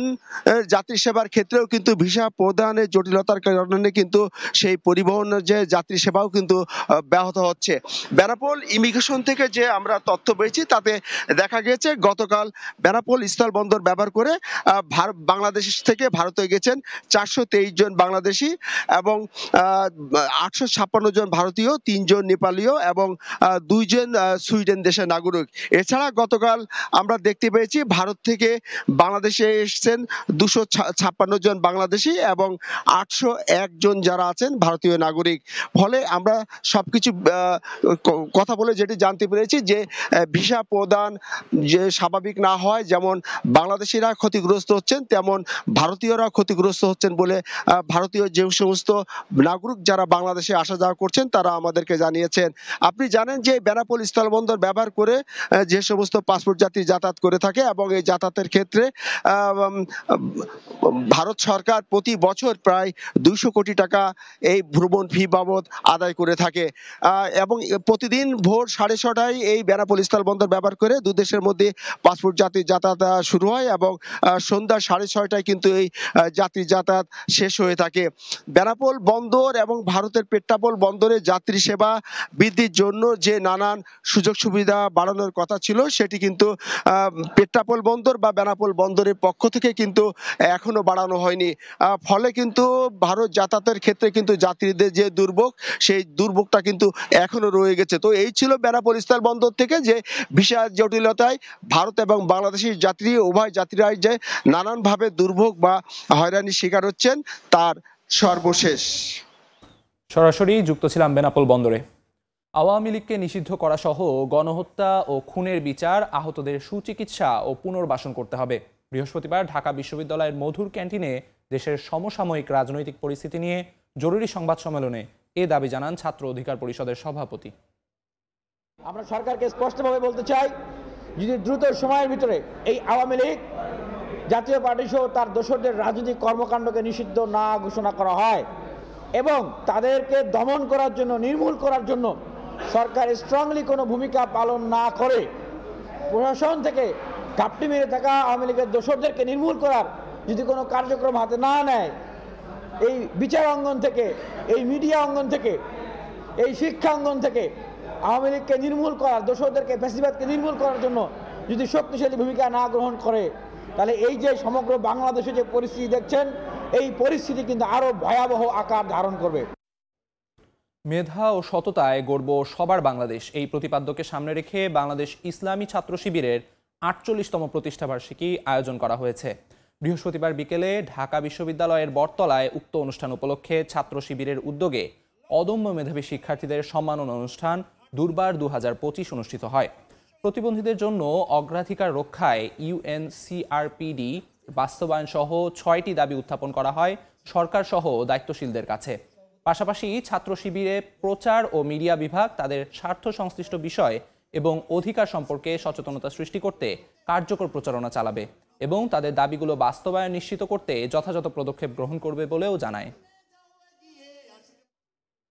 যাত্রী সেবার ক্ষেত্রেও কিন্তু ভিসা প্রদানের জটিলতার কারণে কিন্তু সেই পরিবহন যে যাত্রী সেবাও কিন্তু ব্যাহত হচ্ছে। বেনাপোল ইমিগ্রেশন থেকে যে আমরা তথ্য পেয়েছি তাতে দেখা গেছে গতকাল বেনাপোল স্থলবন্দর ব্যবহার করে বাংলাদেশ থেকে ভারতে গেছেন 423 জন বাংলাদেশি এবং 856 জন ভারতীয়, 3 জন নেপালীয় এবং 2 জন সুইডেন দেশের নাগরিক। এছাড়া গতকাল আমরা দেখতে পেয়েছি ভারত থেকে বাংলাদেশে এসেছেন 256 জন বাংলাদেশি এবং 801 জন যারা আছেন ভারতীয় নাগরিক। ফলে আমরা সবকিছু কথা বলে যেটি জানতে পেরেছি যে ভিসা প্রদান যে স্বাভাবিক না হয়, যেমন বাংলাদেশিরা ক্ষতিগ্রস্ত হচ্ছেন তেমন ভারতীয়রা ক্ষতিগ্রস্ত হচ্ছেন বলে ভারতীয় যে সমস্ত নাগরিক যারা বাংলাদেশে আসা যাওয়া করছেন তারা আমাদেরকে জানিয়েছেন। আপনি জানেন যে বেনাপোল স্থলবন্দর ব্যবহার করে যে সমস্ত পাসপোর্ট যাত্রী যাতায়াত করে থাকে এবং এই যাতায়াতের ক্ষেত্রে ভারত সরকার প্রতি বছর প্রায় 200 কোটি টাকা এই ভ্রমণ ফি বাবদ আদায় করে থাকে এবং প্রতিদিন ভোর 6:30টায় এই বেনাপোল স্থলবন্দর ব্যবহার করে দুদেশের মধ্যে পাসপোর্ট যাত্রী যাতায়াত শুরু হয় এবং সন্ধ্যা 6:30টায় কিন্তু এই যাত্রী যাতায়াত শেষ হয়ে থাকে। বেনাপোল বন্দর এবং ভারতের পেট্টাপোল বন্দরে যাত্রী সেবা বৃদ্ধির জন্য যে নানান সুযোগ সুবিধা বাড়ানোর কথা ছিল সেটি কিন্তু পেট্টাপোল বন্দর বা বেনাপোল বন্দরের পক্ষ থেকে কিন্তু এখনো বাড়ানো হয়নি। ফলে কিন্তু ভারত যাতায়াতের ক্ষেত্রে কিন্তু যাত্রীদের যে দুর্ভোগ, সেই দুর্ভোগটা কিন্তু এখনো রয়ে গেছে। তো এই ছিল বেনাপোল স্থলবন্দর থেকে যে ভিসা জটিলতায় ভারত এবং বাংলাদেশের যাত্রী উভয় যাত্রীরাই যে নানানভাবে দুর্ভোগ বা হয়রানির শিকার হচ্ছেন তার সর্বশেষ। সরাসরি যুক্ত ছিলাম বেনাপোল বন্দরে। আওয়ামী লীগকে নিষিদ্ধ করা সহ গণহত্যা ও খুনের বিচার, আহতদের সুচিকিৎসা ও পুনর্বাসন করতে হবে। বৃহস্পতিবার ঢাকা বিশ্ববিদ্যালয়ের মধুর ক্যান্টিনে দেশের সমসাময়িক রাজনৈতিক পরিস্থিতি নিয়ে জরুরি সংবাদ সম্মেলনে এ দাবি জানান ছাত্র অধিকার পরিষদের সভাপতি। আমরা সরকারকে স্পষ্টভাবে বলতে চাই, যদি দ্রুত সময়ের ভিতরে এই আওয়ামী লীগ জাতীয় পার্টি সহ তার দোসরদের রাজনৈতিক কর্মকাণ্ডকে নিষিদ্ধ না ঘোষণা করা হয় এবং তাদেরকে দমন করার জন্য, নির্মূল করার জন্য সরকার স্ট্রংলি কোনো ভূমিকা পালন না করে প্রশাসন থেকে ঘাপটি মেরে থাকা আওয়ামী লীগের দোসরদেরকে নির্মূল করার যদি কোনো কার্যক্রম হাতে না নেয়, এই বিচার অঙ্গন থেকে, এই মিডিয়া অঙ্গন থেকে, এই শিক্ষা অঙ্গন থেকে আওয়ামী লীগকে নির্মূল করার, দোসরদেরকে, ফ্যাসিবাদকে নির্মূল করার জন্য যদি শক্তিশালী ভূমিকা না গ্রহণ করে, তাহলে এই যে সমগ্র বাংলাদেশে যে পরিস্থিতি দেখছেন, এই পরিস্থিতি কিন্তু আরো ভয়াবহ আকার ধারণ করবে। মেধা ও সততায় গড়ব সবার বাংলাদেশ, এই প্রতিপাদ্যকে সামনে রেখে বাংলাদেশ ইসলামী ছাত্র শিবিরের 48তম প্রতিষ্ঠাবার্ষিকী আয়োজন করা হয়েছে। বৃহস্পতিবার বিকেলে ঢাকা বিশ্ববিদ্যালয়ের বটতলায় উক্ত অনুষ্ঠান উপলক্ষে ছাত্র শিবিরের উদ্যোগে অদম্য মেধাবী শিক্ষার্থীদের সম্মাননা অনুষ্ঠান দুর্বার 2025 অনুষ্ঠিত হয়। প্রতিবন্ধীদের জন্য অগ্রাধিকার রক্ষায় UNCRPD বাস্তবায়ন সহ 6টি দাবি উত্থাপন করা হয় সরকার সহ দায়িত্বশীলদের কাছে। পাশাপাশি ছাত্র শিবিরে প্রচার ও মিডিয়া বিভাগ তাদের স্বার্থ সংশ্লিষ্ট বিষয় এবং অধিকার সম্পর্কে সচেতনতা সৃষ্টি করতে কার্যকর প্রচারণা চালাবে এবং তাদের দাবিগুলো বাস্তবায়ন নিশ্চিত করতে যথাযথ পদক্ষেপ গ্রহণ করবে বলেও জানায়।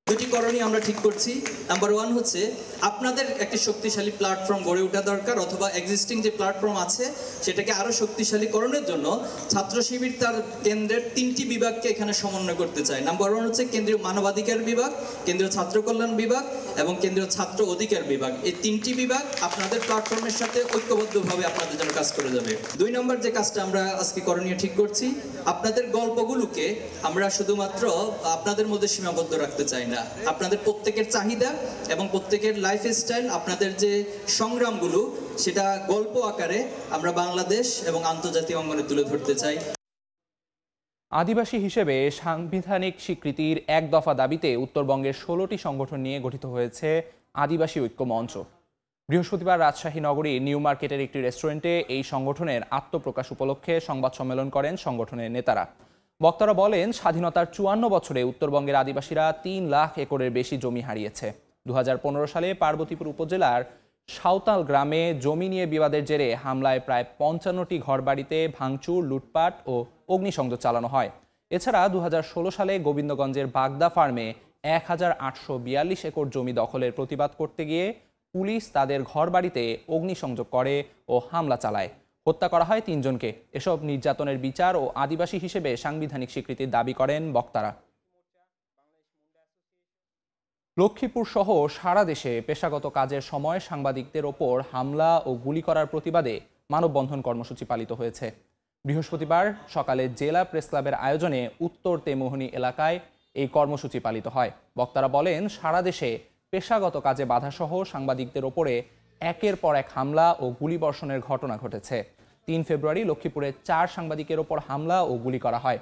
দুটি করণীয় আমরা ঠিক করছি। নাম্বার 1 হচ্ছে আপনাদের একটি শক্তিশালী প্ল্যাটফর্ম গড়ে ওঠা দরকার, অথবা এক্সিস্টিং যে প্ল্যাটফর্ম আছে সেটাকে আরো শক্তিশালীকরণের জন্য ছাত্র শিবির তার কেন্দ্রের 3টি বিভাগকে এখানে সমন্বয় করতে চায়। নাম্বার 1 হচ্ছে কেন্দ্রীয় মানবাধিকার বিভাগ, কেন্দ্রীয় ছাত্র কল্যাণ বিভাগ এবং কেন্দ্রীয় ছাত্র অধিকার বিভাগ। এই 3টি বিভাগ আপনাদের প্ল্যাটফর্মের সাথে ঐক্যবদ্ধভাবে আপনাদের জন্য কাজ করে যাবে। 2 নম্বর যে কাজটা আমরা আজকে করণীয় ঠিক করছি, আপনাদের গল্পগুলোকে আমরা শুধুমাত্র আপনাদের মধ্যে সীমাবদ্ধ রাখতে চাই না। আপনাদের প্রত্যেকের চাহিদা এবং প্রত্যেকের লাইফস্টাইল, আপনাদের যে সংগ্রামগুলো, সেটা গল্প আকারে আমরা বাংলাদেশ এবং আন্তর্জাতিক অঙ্গনে তুলে ধরতে চাই। আদিবাসী হিসেবে সাংবিধানিক স্বীকৃতির এক দফা দাবিতে উত্তরবঙ্গের 16টি সংগঠন নিয়ে গঠিত হয়েছে আদিবাসী ঐক্য মঞ্চ। বৃহস্পতিবার রাজশাহী নগরীর নিউ মার্কেটের একটি রেস্টুরেন্টে এই সংগঠনের আত্মপ্রকাশ উপলক্ষে সংবাদ সম্মেলন করেন সংগঠনের নেতারা। বক্তারা বলেন, স্বাধীনতার 54 বছরে উত্তরবঙ্গের আদিবাসীরা 3 লাখ একরের বেশি জমি হারিয়েছে। 2015 সালে পার্বতীপুর উপজেলার সাঁওতাল গ্রামে জমি নিয়ে বিবাদের জেরে হামলায় প্রায় 55টি ঘরবাড়িতে ভাঙচুর, লুটপাট ও অগ্নিসংযোগ চালানো হয়। এছাড়া 2016 সালে গোবিন্দগঞ্জের বাগদা ফার্মে 1842 একর জমি দখলের প্রতিবাদ করতে গিয়ে পুলিশ তাদের ঘরবাড়িতে অগ্নিসংযোগ করে ও হামলা চালায়। হত্যা করা হয় 3 জনকে। এসব নির্যাতনের বিচার ও আদিবাসী হিসেবে সাংবিধানিক স্বীকৃতির দাবি করেন বক্তারা। লক্ষ্মীপুর সহ সারা দেশে পেশাগত কাজের সময় সাংবাদিকদের ওপর হামলা ও গুলি করার প্রতিবাদে মানববন্ধন কর্মসূচি পালিত হয়েছে। বৃহস্পতিবার সকালে জেলা প্রেস ক্লাবের আয়োজনে উত্তর তেমোহনী এলাকায় এই কর্মসূচি পালিত হয়। বক্তারা বলেন, সারা দেশে পেশাগত কাজে বাধাসহ সাংবাদিকদের ওপরে একের পর এক হামলা ও গুলিবর্ষণের ঘটনা ঘটেছে। 3 ফেব্রুয়ারি লক্ষ্মীপুরে 4 সাংবাদিকের ওপর হামলা ও গুলি করা হয়।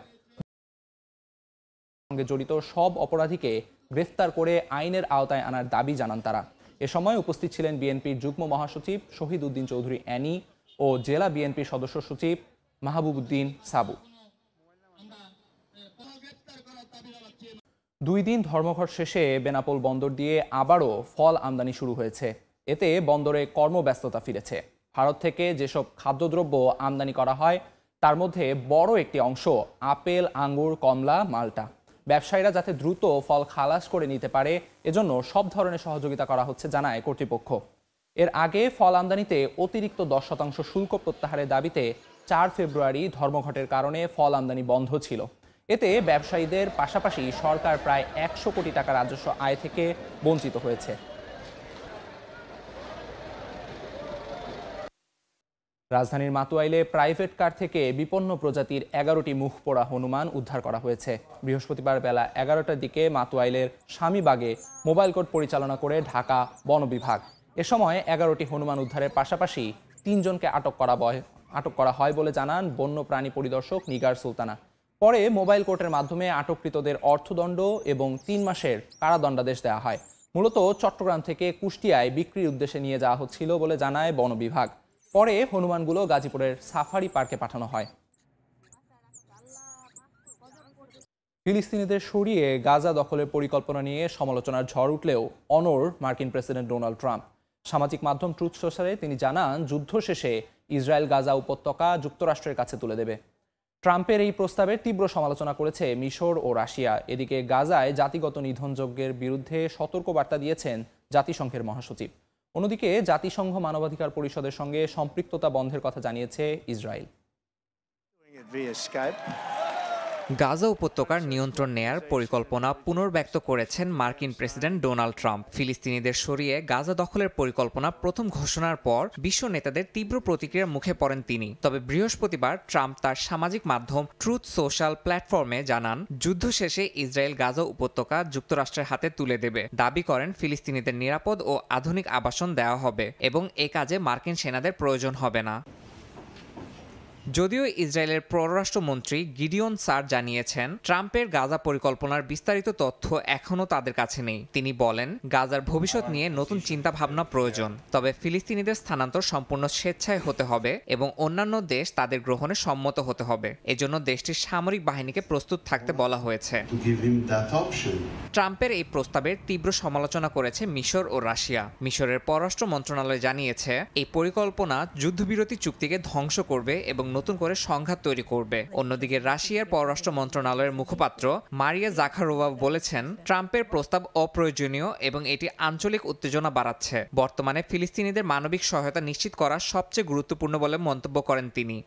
সঙ্গে জড়িত সব অপরাধীকে গ্রেফতার করে আইনের আওতায় আনার দাবি জানান তারা। এ সময় উপস্থিত ছিলেন বিএনপির যুগ্ম মহাসচিব শহীদ উদ্দিন চৌধুরী অ্যানি ও জেলা বিএনপির সদস্য সচিব মাহবুব উদ্দিন সাবু। 2 দিন ধর্মঘট শেষে বেনাপোল বন্দর দিয়ে আবারও ফল আমদানি শুরু হয়েছে। এতে বন্দরে কর্মব্যস্ততা ফিরেছে। ভারত থেকে যেসব খাদ্যদ্রব্য আমদানি করা হয় তার মধ্যে বড় একটি অংশ আপেল, আঙ্গুর, কমলা, মাল্টা। ব্যবসায়ীরা যাতে দ্রুত ফল খালাস করে নিতে পারে এজন্য সব ধরনের সহযোগিতা করা হচ্ছে জানায় কর্তৃপক্ষ। এর আগে ফল আমদানিতে অতিরিক্ত 10% শুল্ক প্রত্যাহারের দাবিতে 4 ফেব্রুয়ারি ধর্মঘটের কারণে ফল আমদানি বন্ধ ছিল। এতে ব্যবসায়ীদের পাশাপাশি সরকার প্রায় 100 কোটি টাকা রাজস্ব আয় থেকে বঞ্চিত হয়েছে। রাজধানীর মাতুয়াইলে প্রাইভেট কার থেকে বিপন্ন প্রজাতির 11টি মুখ পোড়া হনুমান উদ্ধার করা হয়েছে। বৃহস্পতিবার বেলা 11টার দিকে মাতুয়াইলের স্বামীবাগে মোবাইল কোর্ট পরিচালনা করে ঢাকা বন বিভাগ। এ সময় 11টি হনুমান উদ্ধারের পাশাপাশি 3 জনকে আটক করা হয় বলে জানান বন্যপ্রাণী পরিদর্শক নিগার সুলতানা। পরে মোবাইল কোর্টের মাধ্যমে আটককৃতদের অর্থদণ্ড এবং 3 মাসের কারাদণ্ডাদেশ দেওয়া হয়। মূলত চট্টগ্রাম থেকে কুষ্টিয়ায় বিক্রির উদ্দেশ্যে নিয়ে যাওয়া হচ্ছিল বলে জানায় বন বিভাগ। পরে হনুমানগুলো গাজীপুরের সাফারি পার্কে পাঠানো হয়। ফিলিস্তিনিদের সরিয়ে গাজা দখলের পরিকল্পনা নিয়ে সমালোচনার ঝড় উঠলেও অনড় মার্কিন প্রেসিডেন্ট ডোনাল্ড ট্রাম্প। সামাজিক মাধ্যম ট্রুথ সোশ্যালে তিনি জানান, যুদ্ধ শেষে ইসরায়েল গাজা উপত্যকা যুক্তরাষ্ট্রের কাছে তুলে দেবে। ট্রাম্পের এই প্রস্তাবের তীব্র সমালোচনা করেছে মিশর ও রাশিয়া। এদিকে গাজায় জাতিগত নিধনযজ্ঞের বিরুদ্ধে সতর্কবার্তা দিয়েছেন জাতিসংঘের মহাসচিব। অন্যদিকে জাতিসংঘ মানবাধিকার পরিষদের সঙ্গে সম্পৃক্ততা বন্ধের কথা জানিয়েছে ইসরায়েল। গাজা উপত্যকার নিয়ন্ত্রণ নেয়ার পরিকল্পনা পুনর্ব্যক্ত করেছেন মার্কিন প্রেসিডেন্ট ডোনাল্ড ট্রাম্প। ফিলিস্তিনিদের সরিয়ে গাজা দখলের পরিকল্পনা প্রথম ঘোষণার পর বিশ্ব নেতাদের তীব্র প্রতিক্রিয়ার মুখে পড়েন তিনি। তবে বৃহস্পতিবার ট্রাম্প তার সামাজিক মাধ্যম ট্রুথ সোশ্যাল প্ল্যাটফর্মে জানান, যুদ্ধ শেষে ইসরায়েল গাজা উপত্যকা যুক্তরাষ্ট্রের হাতে তুলে দেবে। দাবি করেন ফিলিস্তিনিদের নিরাপদ ও আধুনিক আবাসন দেওয়া হবে এবং এ কাজে মার্কিন সেনাদের প্রয়োজন হবে না। যদিও ইসরায়েলের পররাষ্ট্রমন্ত্রী গিডিওন সার জানিয়েছেন ট্রাম্পের গাজা পরিকল্পনার বিস্তারিত তথ্য এখনও তাদের কাছে নেই। তিনি বলেন, গাজার ভবিষ্যৎ নিয়ে নতুন চিন্তাভাবনা প্রয়োজন, তবে ফিলিস্তিনিদের স্থানান্তর সম্পূর্ণ স্বেচ্ছায় হতে হবে এবং অন্যান্য দেশ তাদের গ্রহণে সম্মত হতে হবে। এজন্য দেশটির সামরিক বাহিনীকে প্রস্তুত থাকতে বলা হয়েছে। ট্রাম্পের এই প্রস্তাবের তীব্র সমালোচনা করেছে মিশর ও রাশিয়া। মিশরের পররাষ্ট্র মন্ত্রণালয় জানিয়েছে, এই পরিকল্পনা যুদ্ধবিরতি চুক্তিকে ধ্বংস করবে এবং নতুন করে সংঘাত তৈরি করবে। অন্যদিকে রাশিয়ার পররাষ্ট্র মন্ত্রণালয়ের মুখপাত্র মারিয়া জাখারোভা বলেছেন, ট্রাম্পের প্রস্তাব অপ্রয়োজনীয় এবং এটি আঞ্চলিক উত্তেজনা বাড়াচ্ছে। বর্তমানে ফিলিস্তিনিদের মানবিক সহায়তা নিশ্চিত করা সবচেয়ে গুরুত্বপূর্ণ বলে মন্তব্য করেন তিনি।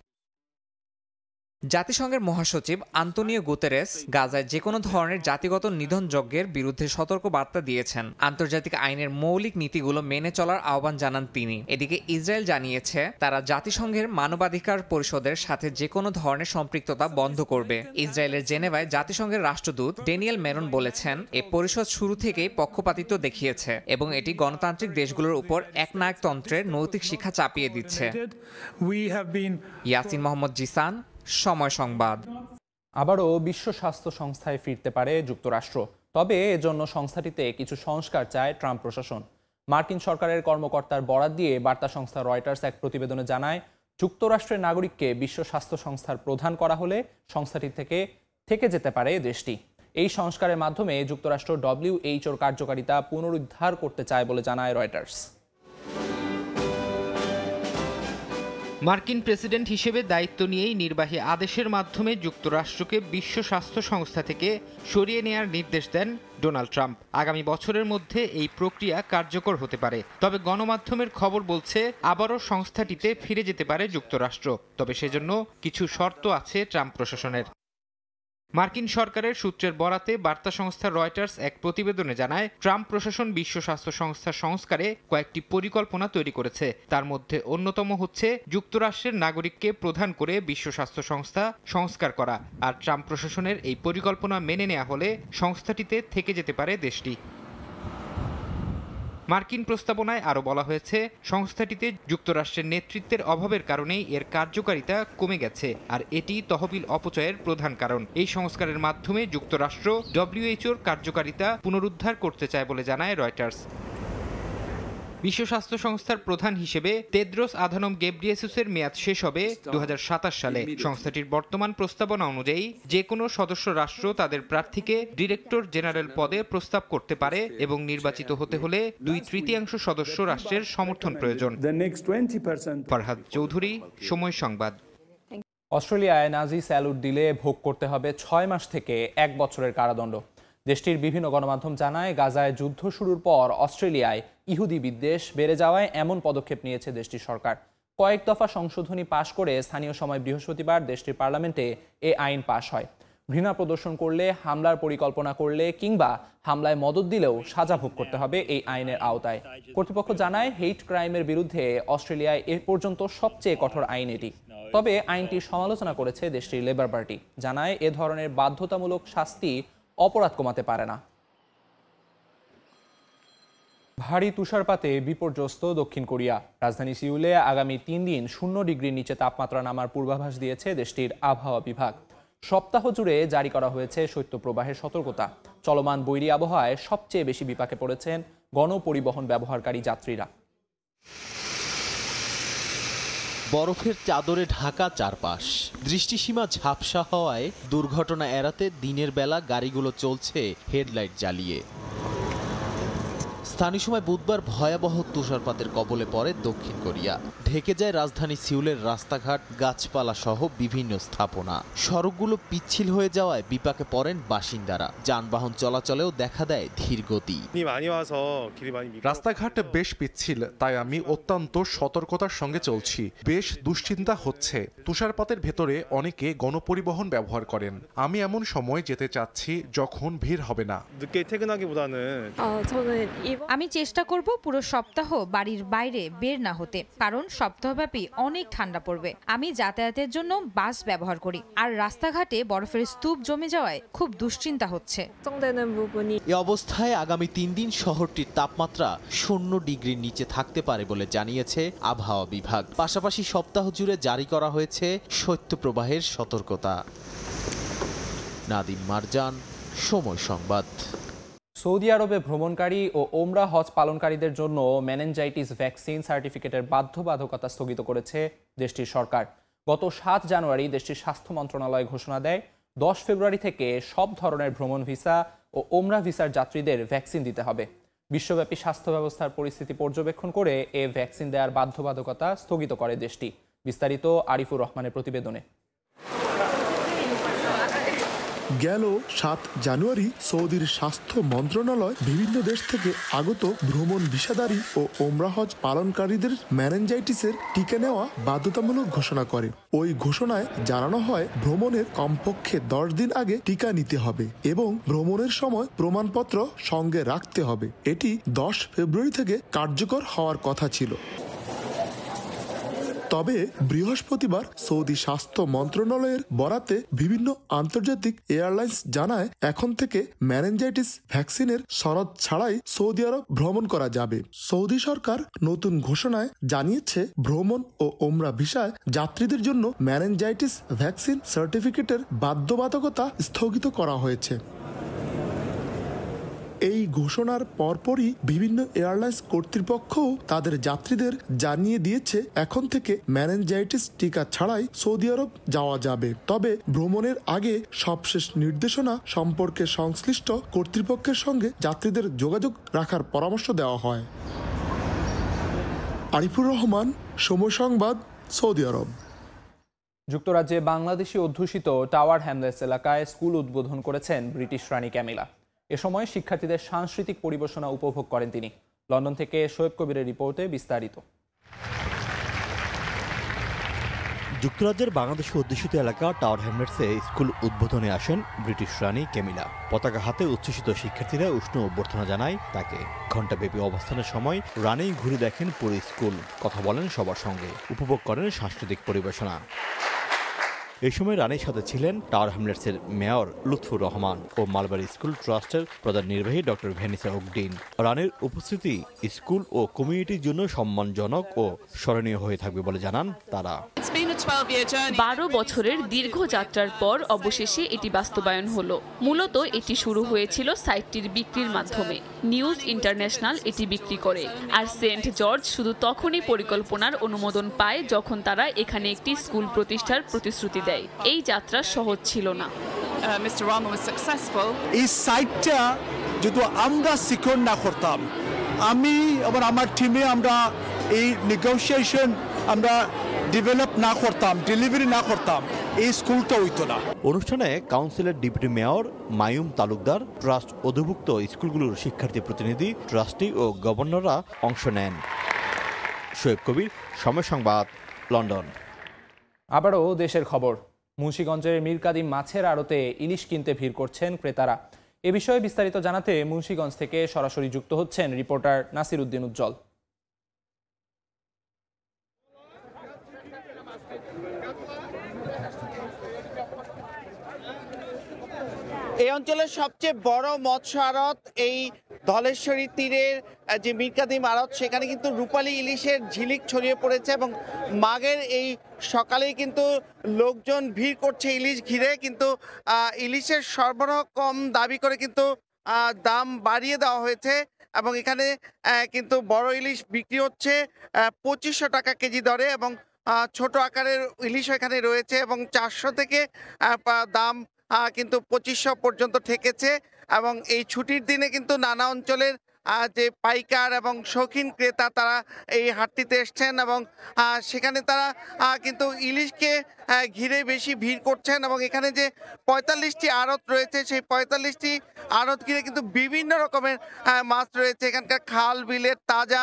জাতিসংঘের মহাসচিব আন্তোনিও গুতেরেস গাজায় যে কোনো ধরনের জাতিগত নিধন যজ্ঞের বিরুদ্ধে সতর্ক বার্তা দিয়েছেন। আন্তর্জাতিক আইনের মৌলিক নীতিগুলো মেনে চলার আহ্বান জানান তিনি। এদিকে ইসরায়েল জানিয়েছে, তারা জাতিসংঘের মানবাধিকার পরিষদের সাথে যে কোনো ধরনের সম্পৃক্ততা বন্ধ করবে। ইসরায়েলের জেনেভায় জাতিসংঘের রাষ্ট্রদূত ড্যানিয়েল মেরন বলেছেন, এই পরিষদ শুরু থেকেই পক্ষপাতিত্ব দেখিয়েছে এবং এটি গণতান্ত্রিক দেশগুলোর উপর একনায়কতন্ত্রের নৈতিক শিক্ষা চাপিয়ে দিচ্ছে। ইয়াসিন মোহাম্মদ জিসান, সময় সংবাদ। আবারও বিশ্ব স্বাস্থ্য সংস্থায় ফিরতে পারে যুক্তরাষ্ট্র, তবে এজন্য সংস্থাটিতে কিছু সংস্কার চায় ট্রাম্প প্রশাসন। মার্কিন সরকারের কর্মকর্তার বরাত দিয়ে বার্তা সংস্থা রয়টার্স এক প্রতিবেদনে জানায়, যুক্তরাষ্ট্রের নাগরিককে বিশ্ব স্বাস্থ্য সংস্থার প্রধান করা হলে সংস্থাটি থেকে যেতে পারে দেশটি। এই সংস্কারের মাধ্যমে যুক্তরাষ্ট্র WHOর কার্যকারিতা পুনরুদ্ধার করতে চায় বলে জানায় রয়টার্স। মার্কিন প্রেসিডেন্ট হিসেবে দায়িত্ব নিয়েই নির্বাহী আদেশের মাধ্যমে যুক্তরাষ্ট্রকে বিশ্ব স্বাস্থ্য সংস্থা থেকে সরিয়ে নেয়ার নির্দেশ দেন ডোনাল্ড ট্রাম্প। আগামী বছরের মধ্যে এই প্রক্রিয়া কার্যকর হতে পারে। তবে গণমাধ্যমের খবর বলছে, আবারও সংস্থাটিতে ফিরে যেতে পারে যুক্তরাষ্ট্র, তবে সেজন্য কিছু শর্ত আছে ট্রাম্প প্রশাসনের। মার্কিন সরকারের সূত্রের বরাতে বার্তা সংস্থা রয়টার্স এক প্রতিবেদনে জানায়, ট্রাম্প প্রশাসন বিশ্ব স্বাস্থ্য সংস্থার সংস্কারে কয়েকটি পরিকল্পনা তৈরি করেছে। তার মধ্যে অন্যতম হচ্ছে যুক্তরাষ্ট্রের নাগরিককে প্রধান করে বিশ্ব স্বাস্থ্য সংস্থা সংস্কার করা। আর ট্রাম্প প্রশাসনের এই পরিকল্পনা মেনে নেওয়া হলে সংস্থাটিতে থেকে যেতে পারে দেশটি। মার্কিন প্রস্তাবনায় আরও বলা হয়েছে, সংস্থাটিতে যুক্তরাষ্ট্রের নেতৃত্বের অভাবের কারণেই এর কার্যকারিতা কমে গেছে, আর এটি তহবিল অপচয়ের প্রধান কারণ। এই সংস্কারের মাধ্যমে যুক্তরাষ্ট্র WHOর কার্যকারিতা পুনরুদ্ধার করতে চায় বলে জানায় রয়টার্স। বিশ্ব স্বাস্থ্য সংস্থার প্রধান হিসেবে তেদ্রোস আধানম গেব্রিয়েসুসের মেয়াদ শেষ হবে 2027 সালে। সংস্থাটির বর্তমান প্রস্তাবনা অনুযায়ী যে কোনো সদস্য রাষ্ট্র তাদের প্রার্থীকে ডিরেক্টর জেনারেল পদে প্রস্তাব করতে পারে এবং নির্বাচিত হতে হলে 2/3 সদস্য রাষ্ট্রের সমর্থন প্রয়োজন। ফরহাদ চৌধুরী, সময় সংবাদ। অস্ট্রেলিয়ায় নাজি স্যালুট দিলে ভোগ করতে হবে 6 মাস থেকে 1 বছরের কারাদণ্ড। দেশটির বিভিন্ন গণমাধ্যম জানায়, গাজায় যুদ্ধ শুরুর পর অস্ট্রেলিয়ায় ইহুদি বিদ্বেষ বেড়ে যাওয়ায় এমন পদক্ষেপ নিয়েছে দেশটির সরকার। কয়েক দফা সংশোধনী পাশ করে স্থানীয় সময় বৃহস্পতিবার দেশটির পার্লামেন্টে এ আইন পাশ হয়। ঘৃণা প্রদর্শন করলে, হামলার পরিকল্পনা করলে কিংবা হামলায় মদদ দিলেও সাজা ভোগ করতে হবে এই আইনের আওতায়। কর্তৃপক্ষ জানায়, হেইট ক্রাইমের বিরুদ্ধে অস্ট্রেলিয়ায় এ পর্যন্ত সবচেয়ে কঠোর আইন এটি। তবে আইনটির সমালোচনা করেছে দেশটির লেবার পার্টি। জানায়, এ ধরনের বাধ্যতামূলক শাস্তি অপরাধ কমাতে পারে না। ভারী তুষারপাতে বিপর্যস্ত দক্ষিণ কোরিয়া। রাজধানী সিউলে আগামী 3 দিন 0 ডিগ্রির নিচে তাপমাত্রা নামার পূর্বাভাস দিয়েছে দেশটির আবহাওয়া বিভাগ। সপ্তাহ জুড়ে জারি করা হয়েছে শৈত্যপ্রবাহের সতর্কতা। চলমান বৈরী আবহাওয়ায় সবচেয়ে বেশি বিপাকে পড়েছেন গণপরিবহন ব্যবহারকারী যাত্রীরা। বরফের চাদরে ঢাকা চারপাশ, দৃষ্টিসীমা ঝাপসা হওয়ায় দুর্ঘটনা এড়াতে দিনের বেলা গাড়িগুলো চলছে হেডলাইট জ্বালিয়ে। স্থানীয় সময় বুধবার ভয়াবহ তুষারপাতের কবলে পড়ে দক্ষিণ কোরিয়া। ঢেকে যায় রাজধানী সিউলের রাস্তাঘাট, গাছপালা সহ বিভিন্ন স্থাপনা। সড়কগুলো পিচ্ছিল হয়ে যাওয়ায় বিপাকে পড়েন বাসিন্দারা। যানবাহন চলাচলেও দেখা দেয় ধীরগতি। রাস্তাঘাট বেশ পিচ্ছিল, তাই আমি অত্যন্ত সতর্কতার সঙ্গে চলছি। বেশ দুশ্চিন্তা হচ্ছে। তুষারপাতের ভেতরে অনেকে গণপরিবহন ব্যবহার করেন। আমি এমন সময় যেতে চাচ্ছি যখন ভিড় হবে না। আমি চেষ্টা করব পুরো সপ্তাহ বাড়ির বাইরে বের না হতে, কারণ সপ্তাহব্যাপী অনেক ঠান্ডা পড়বে। আমি যাতায়াতের জন্য বাস ব্যবহার করি, আর রাস্তাঘাটে বরফের স্তূপ জমে যাওয়ায় খুব দুশ্চিন্তা হচ্ছে। এই অবস্থায় আগামী 3 দিন শহরটির তাপমাত্রা 0 ডিগ্রির নিচে থাকতে পারে বলে জানিয়েছে আবহাওয়া বিভাগ। পাশাপাশি সপ্তাহ জুড়ে জারি করা হয়েছে শৈত্যপ্রবাহের সতর্কতা। নাদিম মারজান, সময় সংবাদ। সৌদি আরবে ভ্রমণকারী ও ওমরা হজ পালনকারীদের জন্য মেনেনজাইটিস ভ্যাকসিন সার্টিফিকেটের বাধ্যবাধকতা স্থগিত করেছে দেশটির সরকার। গত 7 জানুয়ারি দেশটির স্বাস্থ্য মন্ত্রণালয় ঘোষণা দেয় 10 ফেব্রুয়ারি থেকে সব ধরনের ভ্রমণ ভিসা ও ওমরা ভিসার যাত্রীদের ভ্যাকসিন দিতে হবে। বিশ্বব্যাপী স্বাস্থ্য ব্যবস্থার পরিস্থিতি পর্যবেক্ষণ করে এ ভ্যাকসিন দেওয়ার বাধ্যবাধকতা স্থগিত করে দেশটি। বিস্তারিত আরিফুর রহমানের প্রতিবেদনে। গেল 7 জানুয়ারি সৌদির স্বাস্থ্য মন্ত্রণালয় বিভিন্ন দেশ থেকে আগত ভ্রমণ ভিসাদারী ও ওমরা হজ পালনকারীদের মেনেনজাইটিসের টিকা নেওয়া বাধ্যতামূলক ঘোষণা করে। ওই ঘোষণায় জানানো হয় ভ্রমণের কমপক্ষে 10 দিন আগে টিকা নিতে হবে এবং ভ্রমণের সময় প্রমাণপত্র সঙ্গে রাখতে হবে। এটি 10 ফেব্রুয়ারি থেকে কার্যকর হওয়ার কথা ছিল। তবে বৃহস্পতিবার সৌদি স্বাস্থ্য মন্ত্রণালয়ের বরাতে বিভিন্ন আন্তর্জাতিক এয়ারলাইন্স জানায় এখন থেকে মেনেনজাইটিস ভ্যাকসিনের শরত ছাড়াই সৌদি আরব ভ্রমণ করা যাবে। সৌদি সরকার নতুন ঘোষণায় জানিয়েছে ভ্রমণ ও ওমরা ভিসায় যাত্রীদের জন্য মেনেনজাইটিস ভ্যাকসিন সার্টিফিকেটের বাধ্যবাধকতা স্থগিত করা হয়েছে। এই ঘোষণার পরপরই বিভিন্ন এয়ারলাইন্স কর্তৃপক্ষও তাদের যাত্রীদের জানিয়ে দিয়েছে এখন থেকে মেনেনজাইটিস টিকা ছাড়াই সৌদি আরব যাওয়া যাবে। তবে ভ্রমণের আগে সবশেষ নির্দেশনা সম্পর্কে সংশ্লিষ্ট কর্তৃপক্ষের সঙ্গে যাত্রীদের যোগাযোগ রাখার পরামর্শ দেওয়া হয়। আরিফুর রহমান, সময় সংবাদ, সৌদি আরব। যুক্তরাজ্যে বাংলাদেশি অধ্যুষিত টাওয়ার হ্যামলেটস এলাকায় স্কুল উদ্বোধন করেছেন ব্রিটিশ রানী ক্যামিলা। এ সময় শিক্ষার্থীদের সাংস্কৃতিক পরিবেশনা উপভোগ করেন তিনি। লন্ডন থেকে শোয়েব কবিরের রিপোর্টে বিস্তারিত। যুক্তরাজ্যের বাংলাদেশি অধ্যুষিত এলাকা টাওয়ার হ্যামলেটসে স্কুল উদ্বোধনে আসেন ব্রিটিশ রানী ক্যামিলা। পতাকা হাতে উচ্ছ্বসিত শিক্ষার্থীরা উষ্ণ অভ্যর্থনা জানায় তাকে। ঘণ্টাব্যাপী অবস্থানের সময় রানী ঘুরে দেখেন পুরো স্কুল, কথা বলেন সবার সঙ্গে, উপভোগ করেন সাংস্কৃতিক পরিবেশনা। এই সময় রানীর সাথে ছিলেন টাওয়ার হ্যামলেটসের মেয়র লুৎফুর রহমান ও মালবাড়ি স্কুল ট্রাস্টের প্রধান নির্বাহী ডক্টর ভ্যানিসা উকডিন। রানীর উপস্থিতি স্কুল ও কমিউনিটির জন্য সম্মানজনক ও স্মরণীয় হয়ে থাকবে বলে জানান তারা। 12 বছরের দীর্ঘ যাত্রার পর অবশেষে এটি বাস্তবায়ন হলো। মূলত এটি শুরু হয়েছিল সাইটটির বিক্রির মাধ্যমে। নিউজ ইন্টারন্যাশনাল এটি বিক্রি করে, আর সেন্ট জর্জ শুধু তখনই পরিকল্পনার অনুমোদন পায় যখন তারা এখানে একটি স্কুল প্রতিষ্ঠার প্রতিশ্রুতি দেয়। এই যাত্রা সহজ ছিল না। এই সাইটটা যদি আমরা সিকিউর না করতাম, আমি এবং আমার টিমে আমরা এই নেগোসিয়েশন আমরা ডেভেলপ না করতাম, ডেলিভারি না করতাম, এই স্কুলটা হইতো না। অনুষ্ঠানে কাউন্সিলের deputy mayor Mayum Talukdar, trust অধিভুক্ত স্কুলগুলোর শিক্ষার্থী প্রতিনিধি, ট্রাস্টি ও গভর্নররা অংশ নেন। শোয়েব কবির, সময় সংবাদ, লন্ডন। আবারও দেশের খবর। মুন্সিগঞ্জের মীরকাদিম মাছের আড়তে ইলিশ কিনতে ভিড় করছেন ক্রেতারা। এ বিষয়ে বিস্তারিত জানাতে মুন্সিগঞ্জ থেকে সরাসরি যুক্ত হচ্ছেন রিপোর্টার নাসির উদ্দিন উজ্জ্বল। এই অঞ্চলের সবচেয়ে বড় মৎস্য আড়ত এই ধলেশ্বরী তীরের যে মীরকাদিম আড়ত, সেখানে কিন্তু রূপালী ইলিশের ঝিলিক ছড়িয়ে পড়েছে এবং মাঘের এই সকালেই কিন্তু লোকজন ভিড় করছে ইলিশ ঘিরে। কিন্তু ইলিশের সরবরাহ কম দাবি করে কিন্তু দাম বাড়িয়ে দেওয়া হয়েছে এবং এখানে কিন্তু বড় ইলিশ বিক্রি হচ্ছে 2500 টাকা কেজি দরে এবং ছোট আকারের ইলিশ এখানে রয়েছে এবং 400 থেকে দাম কিন্তু 2500 পর্যন্ত ঠেকেছে। এবং এই ছুটির দিনে কিন্তু নানা অঞ্চলের যে পাইকার এবং শৌখিন ক্রেতা তারা এই হাটটিতে এসছেন এবং সেখানে তারা কিন্তু ইলিশকে ঘিরে বেশি ভিড় করছেন এবং এখানে যে ৪৫টি আড়ত রয়েছে সেই ৪৫টি আড়ত ঘিরে কিন্তু বিভিন্ন রকমের মাছ রয়েছে। এখানকার খাল বিলের তাজা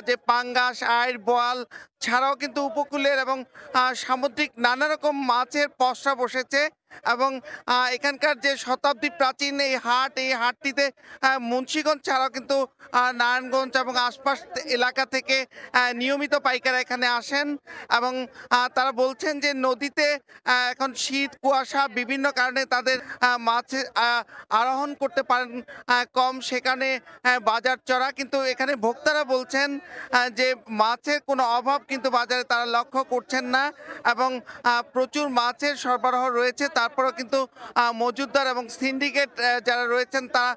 যে পাঙ্গাস, আইড়, বোয়াল ছাড়াও কিন্তু উপকূলের এবং সামুদ্রিক নানা রকম মাছের পসরা বসেছে এবং এখানকার যে শতাব্দী প্রাচীন এই হাটটিতে মুন্সিগঞ্জ ছাড়াও কিন্তু নারায়ণগঞ্জ এবং আশপাশ এলাকা থেকে নিয়মিত পাইকাররা এখানে আসেন এবং তারা বলছেন যে নদীতে এখন শীত কুয়াশা বিভিন্ন কারণে তাদের মাছ আরোহণ করতে পারেন কম, সেখানে বাজার চড়া, কিন্তু এখানে ভোক্তারা বলছেন যে মাছের কোনো অভাব কিন্তু বাজারে তারা লক্ষ্য করছেন না এবং প্রচুর মাছের সরবরাহ রয়েছে। তারপরেও কিন্তু মজুতদার এবং সিন্ডিকেট যারা রয়েছেন তারা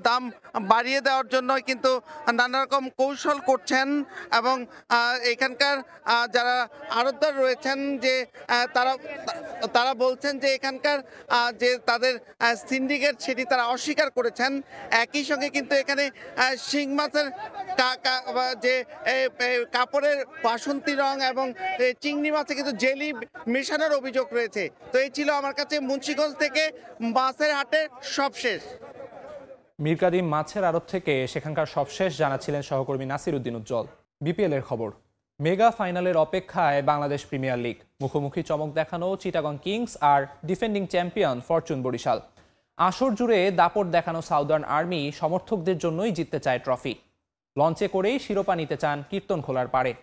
দাম বাড়িয়ে দেওয়ার জন্য কিন্তু নানা রকম কৌশল করছেন এবং এখানকার যারা আড়তদার রয়েছেন যে তারা বলছেন যে এখানকার যে তাদের সিন্ডিকেট সেটি তারা অস্বীকার করেছেন। একই সঙ্গে কিন্তু এখানে শিং মাছের যে কাপড়ের বাসন্তী রং এবং চিংড়ি মাছে কিন্তু জেলি মেশানোর অভিযোগ রয়েছে। তো এই ছিল আমার কাছে মুন্সিগঞ্জ থেকে মাছের হাটের সবশেষ। মীর কাদিম মাছের আড়ত থেকে সেখানকার সবশেষ জানাচ্ছিলেন সহকর্মী নাসির উদ্দিন উজ্জ্বল। বিপিএল এর খবর, মেগা ফাইনালের অপেক্ষায় বাংলাদেশ প্রিমিয়ার লিগ। মুখোমুখি চমক দেখানো চিটাগং কিংস আর ডিফেন্ডিং চ্যাম্পিয়ন ফরচুন বরিশাল। আসর জুড়ে দাপট দেখানো সাউদার্ন আর্মি সমর্থকদের জন্যই জিততে চায় ট্রফি। লঞ্চে করেই শিরোপা নিতে চান কীর্তনখোলার পাড়ে।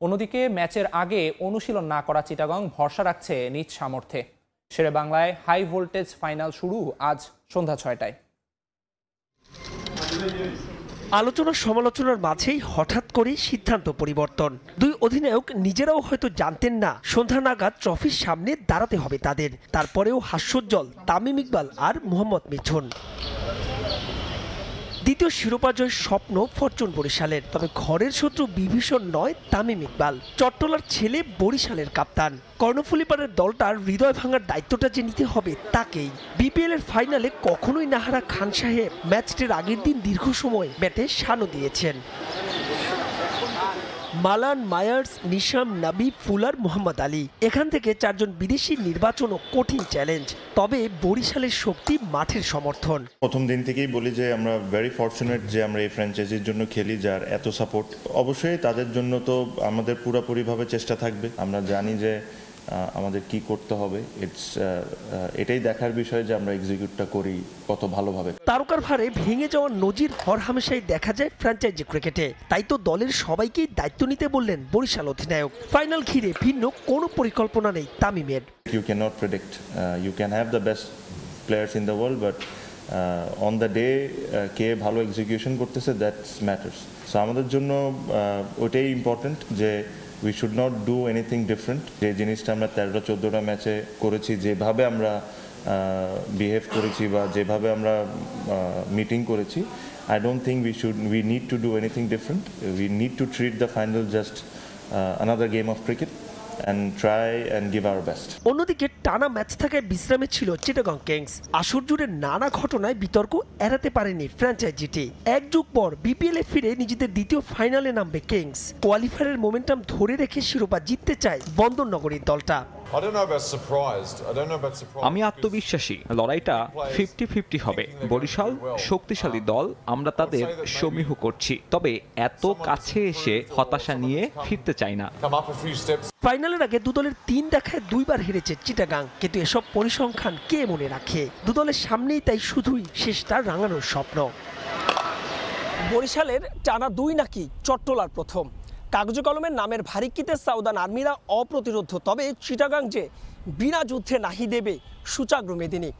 অন্যদিকে ম্যাচের আগে অনুশীলন না করা চিটাগং ভরসা রাখছে নিজ সামর্থ্যে। শেরে বাংলায় হাই ভোল্টেজ ফাইনাল শুরু আজ সন্ধ্যা ৬টায়। আলোচনা সমালোচনার মাঝেই হঠাৎ করে সিদ্ধান্ত পরিবর্তন। দুই অধিনায়ক নিজেরাও হয়তো জানতেন না সন্ধ্যা নাগাদ ট্রফির সামনে দাঁড়াতে হবে তাদের। তারপরেও হাস্যোজ্জ্বল তামিম ইকবাল আর মোহাম্মদ মিঠুন। দ্বিতীয় শিরোপা জয়ের স্বপ্ন ফরচুন বরিশালের, তবে ঘরের শত্রু বিভীষণ নয় তামিম ইকবাল। চট্টলার ছেলে, বরিশালের কাপ্তান। কর্ণফুলীপাড়ের দলটার হৃদয় ভাঙার দায়িত্বটা যে নিতে হবে তাকেই। বিপিএল এর ফাইনালে কখনোই নাহারা খান সাহেব ম্যাচটির আগের দিন দীর্ঘ সময় ব্যাটে শানো দিয়েছেন। মালান, মায়ার্স, নিশাম, নাবি, ফুলার, মোহাম্মদ আলী, এখান থেকে 4 জন বিদেশি নির্বাচনও কঠিন চ্যালেঞ্জ। তবে বরিশালের শক্তি মাঠের সমর্থন। প্রথম দিন থেকেই বলি যে আমরা ভেরি ফরচুনেট যে আমরা এই ফ্র্যাঞ্চাইজির জন্য খেলি, যার এত সাপোর্ট। অবশ্যই তাদের জন্য তো আমাদের পুরোপুরিভাবে চেষ্টা থাকবে। আমরা জানি যে আমাদের কি করতে হবে, এটাই দেখার বিষয় যে আমরা এক্সিকিউটটা করি কত ভালোভাবে। তারকার ভারে ভেঙে যাওয়া নজির হরহামেশাই দেখা যায় ফ্র্যাঞ্চাইজি ক্রিকেটে। তাই তো দলের সবাইকেই দায়িত্ব নিতে বললেন বরিশাল অধিনায়ক। ফাইনাল ঘিরে ভিন্ন কোনো পরিকল্পনা নেই তামিমের। You cannot predict. You can have the best players in the world, but on the day কে ভালো এক্সিকিউশন করতেছে, that matters. So আমাদের জন্য ওটাই ইম্পর্টেন্ট যে we should not do anything different. যে জিনিসটা আমরা 13-14টা ম্যাচে করেছি, যেভাবে আমরা বিহেভ করেছি বা যেভাবে আমরা মিটিং করেছি, I don't think we need to do anything different. We need to treat the final just another game of cricket and try and give our best. অন্যদিকে টানা ম্যাচ থাকায় বিশ্রামে ছিল চিটাগং কিংস। আসর জুড়ে নানা ঘটনায় বিতর্ক এড়াতে পারেনি ফ্র্যাঞ্চাইজিটি। এক যুগ পর বিপিএল এ ফিরে নিজেদের দ্বিতীয় ফাইনালে নামবে কিংস। কোয়ালিফায়ারের মোমেন্টাম ধরে রেখে শিরোপা জিততে চায় বন্দরনগরীর দলটা। আমি আত্মবিশ্বাসী, লড়াইটা 50-50 হবে। বরিশাল শক্তিশালী দল, আমরা তাদের সমীহ করছি, তবে এত কাছে এসে হতাশা নিয়ে ফিরতে চাই না। ফাইনালের আগে দুদলের 3 দেখায় 2 বার হেরেছে চিটাগাং, কিন্তু এসব পরিসংখ্যান কে মনে রাখে? দুদলের সামনেই তাই শুধুই শেষটা রাঙানোর স্বপ্ন। বরিশালের টানা 2 নাকি চট্টলার প্রথম। কাগজে কলমের নামের ভারিক্কিতে সাউদার্ন আর্মিরা অপ্রতিরোধ, তবে চিটাগাং যে বিনা যুদ্ধে নাহি দেবে সূচাগ্র মেদিনী।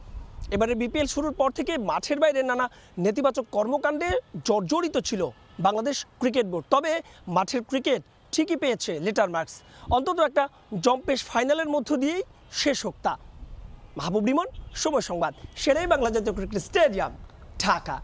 এবারে বিপিএল শুরুর পর থেকে মাঠের বাইরে নানা নেতিবাচক কর্মকাণ্ডে জর্জরিত ছিল বাংলাদেশ ক্রিকেট বোর্ড। তবে মাঠের ক্রিকেট ঠিকই পেয়েছে লেটার মার্কস। অন্তত একটা জম্পেশ ফাইনালের মধ্য দিয়েই শেষ হোক তা। মাহবুব রিমন, সময় সংবাদ, শেরেই বাংলা জাতীয় ক্রিকেট স্টেডিয়াম, ঢাকা।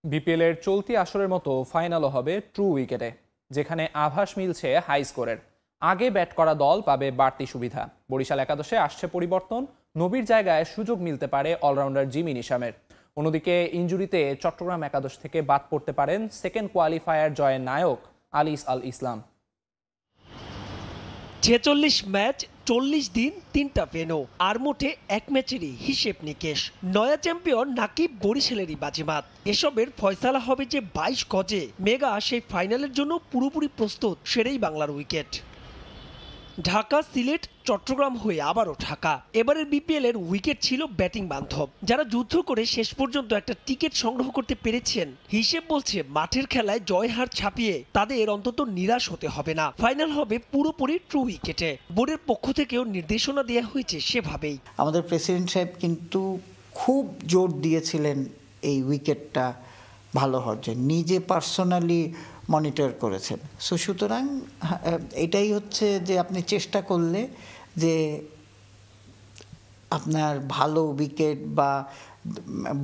বিপিএল এর চলতি আসরের মতো ফাইনালও হবে ট্রু উইকেটে, যেখানে আভাস মিলছে হাই স্কোরের। আগে ব্যাট করা দল পাবে বাড়তি সুবিধা। বরিশাল একাদশে আসছে পরিবর্তন, নবীর জায়গায় সুযোগ মিলতে পারে অলরাউন্ডার জিমি নিশামের। অন্যদিকে ইনজুরিতে চট্টগ্রাম একাদশ থেকে বাদ পড়তে পারেন সেকেন্ড কোয়ালিফায়ার জয়ের নায়ক আলিস আল ইসলাম। 46 ম্যাচ 40 দিন 3টা ভেন্যু আর মোটে এক ম্যাচেরই হিসেব নিকেশ। নয়া চ্যাম্পিয়ন নাকি বরিশালেরই বাজিমাত। এসবের ফয়সালা হবে যে 22 গজে। মেগা সেই ফাইনালের জন্য পুরোপুরি প্রস্তুত সেটাই বাংলার উইকেট। ঢাকা, সিলেট, চট্টগ্রাম হয়ে আবারও ঢাকা। এবারের বিপিএল এর উইকেট ছিল ব্যাটিং বান্ধব। যারা যুদ্ধ করে শেষ পর্যন্ত একটা টিকিট সংগ্রহ করতে পেরেছেন, হিসেব বলছে মাঠের খেলায় জয় হার ছাপিয়ে তাদের অন্তত নিরাশ হতে হবে না। ফাইনাল হবে পুরোপুরি ট্রু উইকেটে। বোর্ডের পক্ষ থেকেও নির্দেশনা দেওয়া হয়েছে সেভাবেই। আমাদের প্রেসিডেন্ট সাহেব কিন্তু খুব জোর দিয়েছিলেন এই উইকেটটা ভালো হওয়ার জন্য, নিজে পার্সোনালি মনিটর করেছেন। সো সুতরাং এটাই হচ্ছে যে আপনি চেষ্টা করলে যে আপনার ভালো উইকেট বা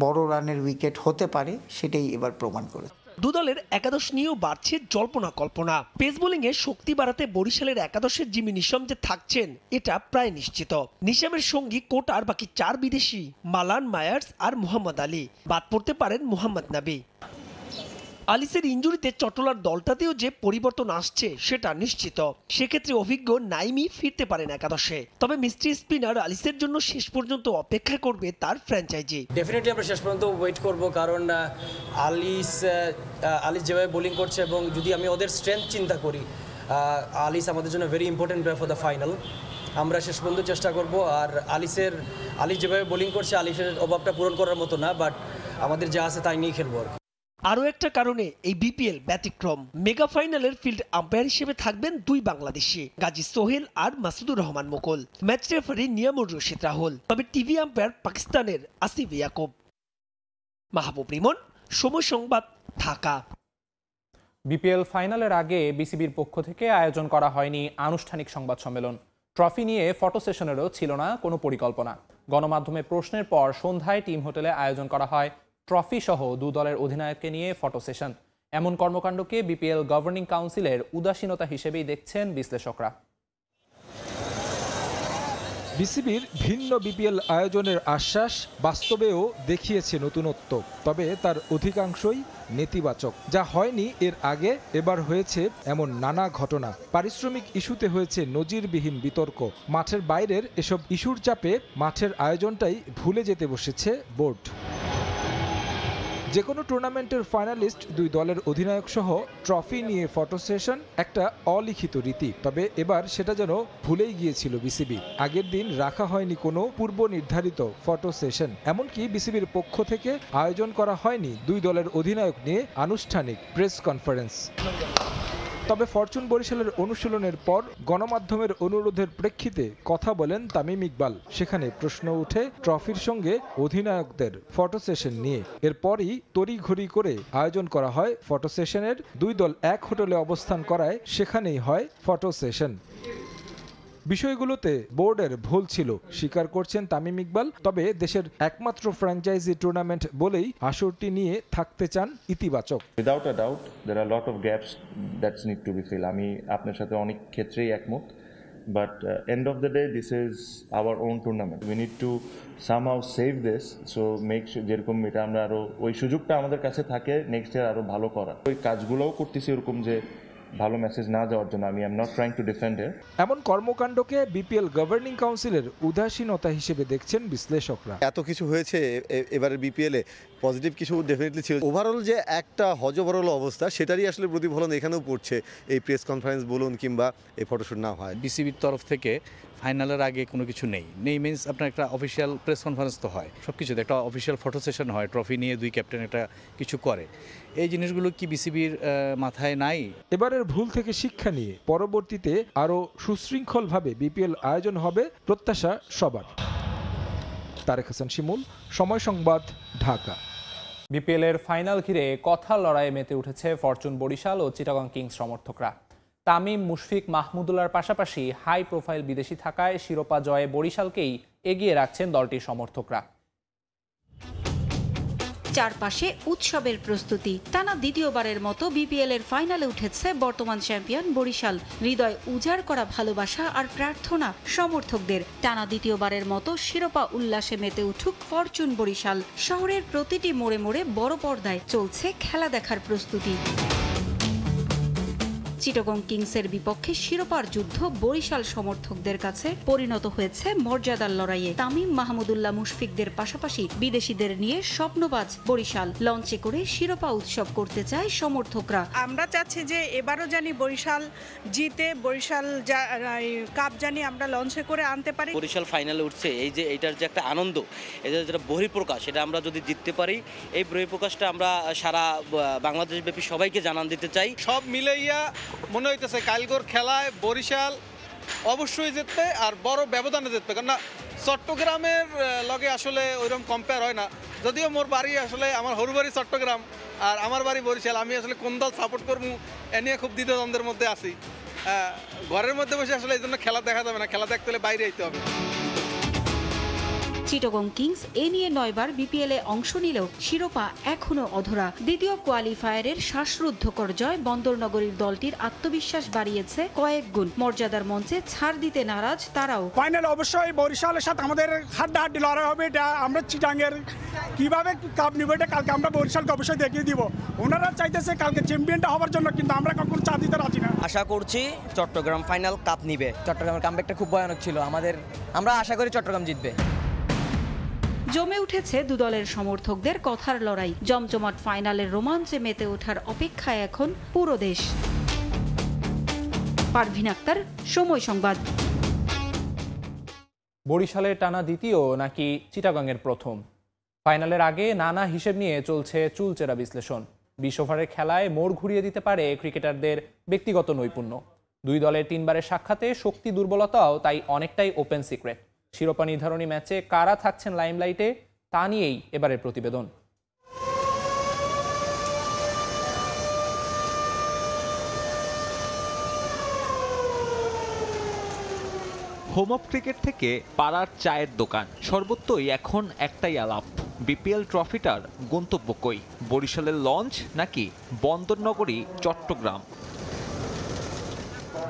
বড় রানের উইকেট হতে পারে, সেটাই এবার প্রমাণ করে। দুদলের একাদশ নিয়েও বাড়ছে জল্পনা কল্পনা। পেস বোলিংয়ে শক্তি বাড়াতে বরিশালের একাদশের জিমি নিশাম যে থাকছেন এটা প্রায় নিশ্চিত। নিশামের সঙ্গী কোটার বাকি 4 বিদেশি মালান, মায়ার্স আর মোহাম্মদ আলী। বাদ পড়তে পারেন মোহাম্মদ নাবি। আলিসের ইনজুরিতে চট্টলার দলটাতেও যে পরিবর্তন আসছে সেটা নিশ্চিত। সেক্ষেত্রে অভিজ্ঞ নাইমি ফিরতে পারেন একাদশে। তবে মিস্ট্রি স্পিনার আলিসের জন্য শেষ পর্যন্ত অপেক্ষা করবে তার ফ্র্যাঞ্চাইজি। ডেফিনেটলি আমরা শেষ পর্যন্ত ওয়েট করব, কারণ আলিস যেভাবে বোলিং করছে এবং যদি আমি ওদের স্ট্রেংথ চিন্তা করি, আলিস আমাদের জন্য very important player for the final. আমরা শেষ পর্যন্ত চেষ্টা করব। আর আলিস যেভাবে বোলিং করছে, আলিসের অভাবটা পূরণ করার মতো না, বাট আমাদের যা আছে তাই নিয়ে খেলবো আর কি। আরও একটা কারণে এই বিপিএল ব্যতিক্রম। মেগা ফাইনালের ফিল্ড আম্পায়ার হিসেবে থাকবেন 2 বাংলাদেশি, গাজী সোহেল আর মাসুদুর রহমান মুকুল। Match referee Niyamur Rashid Rahul. তবে টিভি আম্পায়ার পাকিস্তানের আসিফ ইয়াকুব। মাহবুব রিমন, সময় সংবাদ, ঢাকা। বিপিএল ফাইনালের আগে বিসিবির পক্ষ থেকে আয়োজন করা হয়নি আনুষ্ঠানিক সংবাদ সম্মেলন। ট্রফি নিয়ে ফটো সেশনেরও ছিল না কোনো পরিকল্পনা। গণমাধ্যমে প্রশ্নের পর সন্ধ্যায় টিম হোটেলে আয়োজন করা হয় ট্রফি সহ 2 দলের অধিনায়ককে নিয়ে ফটো সেশন। এমন কর্মকাণ্ডকে বিপিএল গভর্নিং কাউন্সিলের উদাসীনতা হিসেবেই দেখছেন বিশ্লেষকরা। বিসিবির ভিন্ন বিপিএল আয়োজনের আশ্বাস বাস্তবেও দেখিয়েছে নতুনত্ব, তবে তার অধিকাংশই নেতিবাচক। যা হয়নি এর আগে, এবার হয়েছে এমন নানা ঘটনা। পারিশ্রমিক ইস্যুতে হয়েছে নজিরবিহীন বিতর্ক। মাঠের বাইরের এসব ইস্যুর চাপে মাঠের আয়োজনটাই ভুলে যেতে বসেছে বোর্ড। যে কোনো টুর্নামেন্টের ফাইনালিস্ট 2 দলের অধিনায়ক সহ ট্রফি নিয়ে ফটো সেশন একটা অলিখিত রীতি, তবে এবার সেটা যেন ভুলেই গিয়েছিল বিসিবি। আগের দিন রাখা হয়নি কোনো পূর্ব নির্ধারিত ফটো সেশন। এমনকি বিসিবির পক্ষ থেকে আয়োজন করা হয়নি 2 দলের অধিনায়ক নিয়ে আনুষ্ঠানিক প্রেস কনফারেন্স। তবে ফরচুন বরিশালের অনুশীলনের পর গণমাধ্যমের অনুরোধের প্রেক্ষিতে কথা বলেন তামিম ইকবাল। সেখানে প্রশ্ন ওঠে ট্রফির সঙ্গে অধিনায়কদের ফটো সেশন নিয়ে। এরপরই তড়িঘড়ি করে আয়োজন করা হয় ফটো সেশনের। 2 দল এক হোটেলে অবস্থান করায় সেখানেই হয় ফটো সেশন। বিষয়গুলোতে বোর্ডের ভুল ছিল স্বীকার করছেন তামিম ইকবাল। তবে দেশের একমাত্র ফ্র্যাঞ্চাইজি টুর্নামেন্ট বলেই আসরটি নিয়ে থাকতে চান ইতিবাচক। Without a doubt there are lot of gaps that's need to be fill. আমি আপনার সাথে অনেক ক্ষেত্রেই একমত, but end of the day this is our own tournament. We need to somehow save this, so make যেরকম এটা আমরা আরও ওই সুযোগটা আমাদের কাছে থাকে নেক্সট ইয়ার আরও ভালো করা। ওই কাজগুলোও করতেছি ওরকম যে ভালো মেসেজ না যাওয়ার জন্য। আমি am not trying to defend it. এমন কর্মকাণ্ডকে বিপিএল গভর্নিং কাউন্সিলের উদাসীনতা হিসেবে দেখছেন বিশ্লেষকরা। এত কিছু হয়েছে এবারে বিপিএলে, পজিটিভ কিছু ডেফিনেটলি ছিল। ওভারঅল যে একটা হজবরল অবস্থা সেটারই আসলে প্রতিফলন এখানেও পড়ছে। এই প্রেস কনফারেন্স বলুন কিংবা এই ফটোশুট না হয়। বিসিবির তরফ থেকে ফাইনালের আগে কোনো কিছু নেই মিনস আপনার একটা অফিসিয়াল প্রেস কনফারেন্স তো হয়, সব কিছুতে একটা অফিসিয়াল ফটো সেশন হয়, ট্রফি নিয়ে 2 ক্যাপ্টেন একটা কিছু করে। এই জিনিসগুলো কি বিসিবির মাথায় নাই? এবারের ভুল থেকে শিক্ষা নিয়ে পরবর্তীতে আরও সুশৃঙ্খলভাবে বিপিএল আয়োজন হবে প্রত্যাশা সবার। তারেক হাসান শিমুল, সময় সংবাদ, ঢাকা। বিপিএল এর ফাইনাল ঘিরে কথার লড়াইয়ে মেতে উঠেছে ফরচুন বরিশাল ও চিটাগং কিংস সমর্থকরা। তামিম, মুশফিক, মাহমুদুল্লাহর পাশাপাশি হাই প্রোফাইল বিদেশি থাকায় শিরোপা জয়ে বরিশালকেই এগিয়ে রাখছেন দলটির সমর্থকরা। চারপাশে উৎসবের প্রস্তুতি। টানা দ্বিতীয়বারের মতো বিপিএল এর ফাইনালে উঠেছে বর্তমান চ্যাম্পিয়ন বরিশাল। হৃদয় উজাড় করা ভালোবাসা আর প্রার্থনা সমর্থকদের। টানা দ্বিতীয়বারের মতো শিরোপা উল্লাসে মেতে উঠুক ফরচুন বরিশাল। শহরের প্রতিটি মোড়ে মোড়ে বড় পর্দায় চলছে খেলা দেখার প্রস্তুতি। চিটাগং কিংসের বিপক্ষে শিরোপার যুদ্ধ বরিশাল সমর্থকদের কাছে পরিণত হয়েছে মর্যাদার লড়াইয়ে। তামিম, মাহমুদুল্লাহ মুশফিকদের পাশাপাশি বিদেশিদের নিয়ে স্বপ্নবাজ বরিশাল লঞ্চে করে শিরোপা উৎসব করতে চায় সমর্থকরা। আমরা চাচ্ছি যে এবারও জানি বরিশাল জিতে, বরিশাল কাপ জানি আমরা লঞ্চে করে আনতে পারি। বরিশাল ফাইনালে উঠছে, এই যে এটার যে একটা আনন্দ, এটার যেটা বহিঃপ্রকাশ, এটা আমরা যদি জিততে পারি, এই বহিঃপ্রকাশটা আমরা সারা বাংলাদেশ ব্যাপী সবাইকে জানান দিতে চাই। সব মিলাইয়া মনে হইতেছে কালগোর খেলায় বরিশাল অবশ্যই জিতবে, আর বড় ব্যবধানে জিতবে। কারণ চট্টগ্রামের লগে আসলে ওইরকম কম্পেয়ার হয় না। যদিও মোর বাড়ি আসলে আমার হরু বাড়ি চট্টগ্রাম আর আমার বাড়ি বরিশাল, আমি আসলে কোন দল সাপোর্ট করবো এ নিয়ে খুব দ্বিধাদ্বন্দ্বের মধ্যে আছি। ঘরের মধ্যে বসে আসলে এই জন্য খেলা দেখা যাবে না, খেলা দেখতে হলে বাইরে যেতে হবে। চিটাগং কিংস এ নিয়ে 9 বার বিপিএলে অংশ নিলেও শিরোপা এখনো অধরা। দ্বিতীয় কোয়ালিফায়ারের শ্বাসরুদ্ধকর জয় বন্দরনগরীর দলটির আত্মবিশ্বাস বাড়িয়েছে কয়েক গুণ। মর্যাদার মঞ্চে ছাড় দিতে নারাজ তারাও। ফাইনাল অবশ্যই বরিশালের সাথে আমাদের হাড্ডাহাড্ডি লড়াই হবে। এটা আমরা চিটাঙ্গের কিভাবে কাপ নিব এটা কালকে আমরা বরিশালকে অবশ্যই দেখিয়ে দিব। ওনারা চাইতেছে কালকে চ্যাম্পিয়নটা হওয়ার জন্য, কিন্তু আমরা কখনো চা দিতে রাজি না। আশা করছি চট্টগ্রাম ফাইনাল কাপ নিবে। চট্টগ্রামের কামব্যাকটা খুব ভয়ানক ছিল আমাদের, আমরা আশা করি চট্টগ্রাম জিতবে। জমে উঠেছে দুদলের সমর্থকদের কথার লড়াই। জমজমাট ফাইনালের রোমাঞ্চে মেতে ওঠার অপেক্ষায় এখন পুরো দেশ। পারভিন আক্তার, সময় সংবাদ। বরিশালের টানা দ্বিতীয় নাকি চিটাগংয়ের প্রথম? ফাইনালের আগে নানা হিসেব নিয়ে চলছে চুলচেরা বিশ্লেষণ। 20 ওভারের খেলায় মোড় ঘুরিয়ে দিতে পারে ক্রিকেটারদের ব্যক্তিগত নৈপুণ্য। দুই দলের 3 বারের সাক্ষাতে শক্তি দুর্বলতাও তাই অনেকটাই ওপেন সিক্রেট। শিরোপা নির্ধারণী ম্যাচে কারা থাকছেন লাইমলাইটে তা নিয়েই এবারের প্রতিবেদন। হোম অফ ক্রিকেট থেকে পাড়ার চায়ের দোকান, সর্বত্রই এখন একটাই আলাপ, বিপিএল ট্রফিটার গন্তব্য কই? বরিশালের লঞ্চ নাকি বন্দরনগরী চট্টগ্রাম?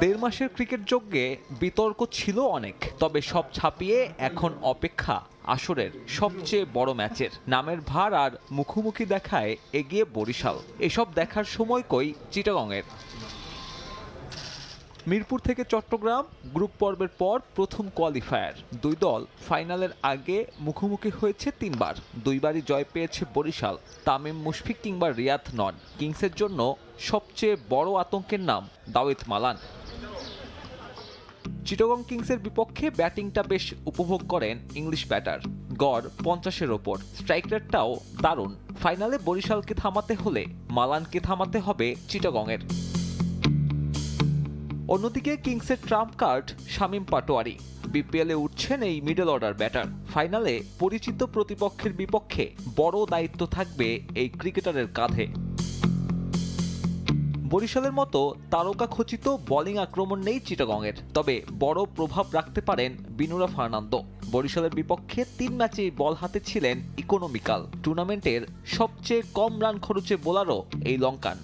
1.5 মাসের ক্রিকেট যজ্ঞে বিতর্ক ছিল অনেক, তবে সব ছাপিয়ে এখন অপেক্ষা আসরের সবচেয়ে বড় ম্যাচের। নামের ভার আর মুখোমুখি দেখায় এগিয়ে বরিশাল। এসব দেখার সময় কই চিটাগংয়ের? মিরপুর থেকে চট্টগ্রাম গ্রুপ পর্বের পর প্রথম কোয়ালিফায়ার। দুই দল ফাইনালের আগে মুখোমুখি হয়েছে 3 বার। 2 বারই জয় পেয়েছে বরিশাল। তামিম, মুশফিক কিংবা রিয়াদ নন। কিংসের জন্য সবচেয়ে বড় আতঙ্কের নাম দাউদ মালান। চিটাগং কিংসের বিপক্ষে ব্যাটিংটা বেশ উপভোগ করেন ইংলিশ ব্যাটার। গড় 50-এর ওপর, স্ট্রাইক রেটটাও দারুণ। ফাইনালে বরিশালকে থামাতে হলে মালানকে থামাতে হবে চিটাগংয়ের। অন্যদিকে কিংসের ট্রাম্প কার্ড শামীম পাটোয়ারি। বিপিএলে উঠছেন এই মিডল অর্ডার ব্যাটার। ফাইনালে পরিচিত প্রতিপক্ষের বিপক্ষে বড় দায়িত্ব থাকবে এই ক্রিকেটারের কাঁধে। বরিশালের মতো তারকা খচিত বোলিং আক্রমণ নেই চিটাগংয়ের, তবে বড় প্রভাব রাখতে পারেন বিনুরা ফার্নান্দো। বরিশালের বিপক্ষে 3 ম্যাচেই বল হাতে ছিলেন ইকোনমিক্যাল। টুর্নামেন্টের সবচেয়ে কম রান খরচে বোলারও এই লঙ্কান।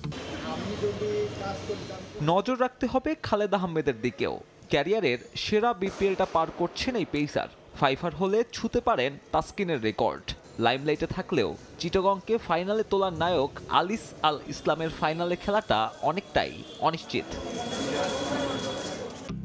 নজর রাখতে হবে খালেদ আহমেদের দিকেও। ক্যারিয়ারের সেরা বিপিএলটা পার করছেন এই পেসার। 5 হলে ছুঁতে পারেন তাসকিনের রেকর্ড। লাইমলাইটে থাকলেও চিটাগংকে ফাইনালে তোলার নায়ক আলিস আল ইসলামের ফাইনালে খেলাটা অনেকটাই অনিশ্চিত।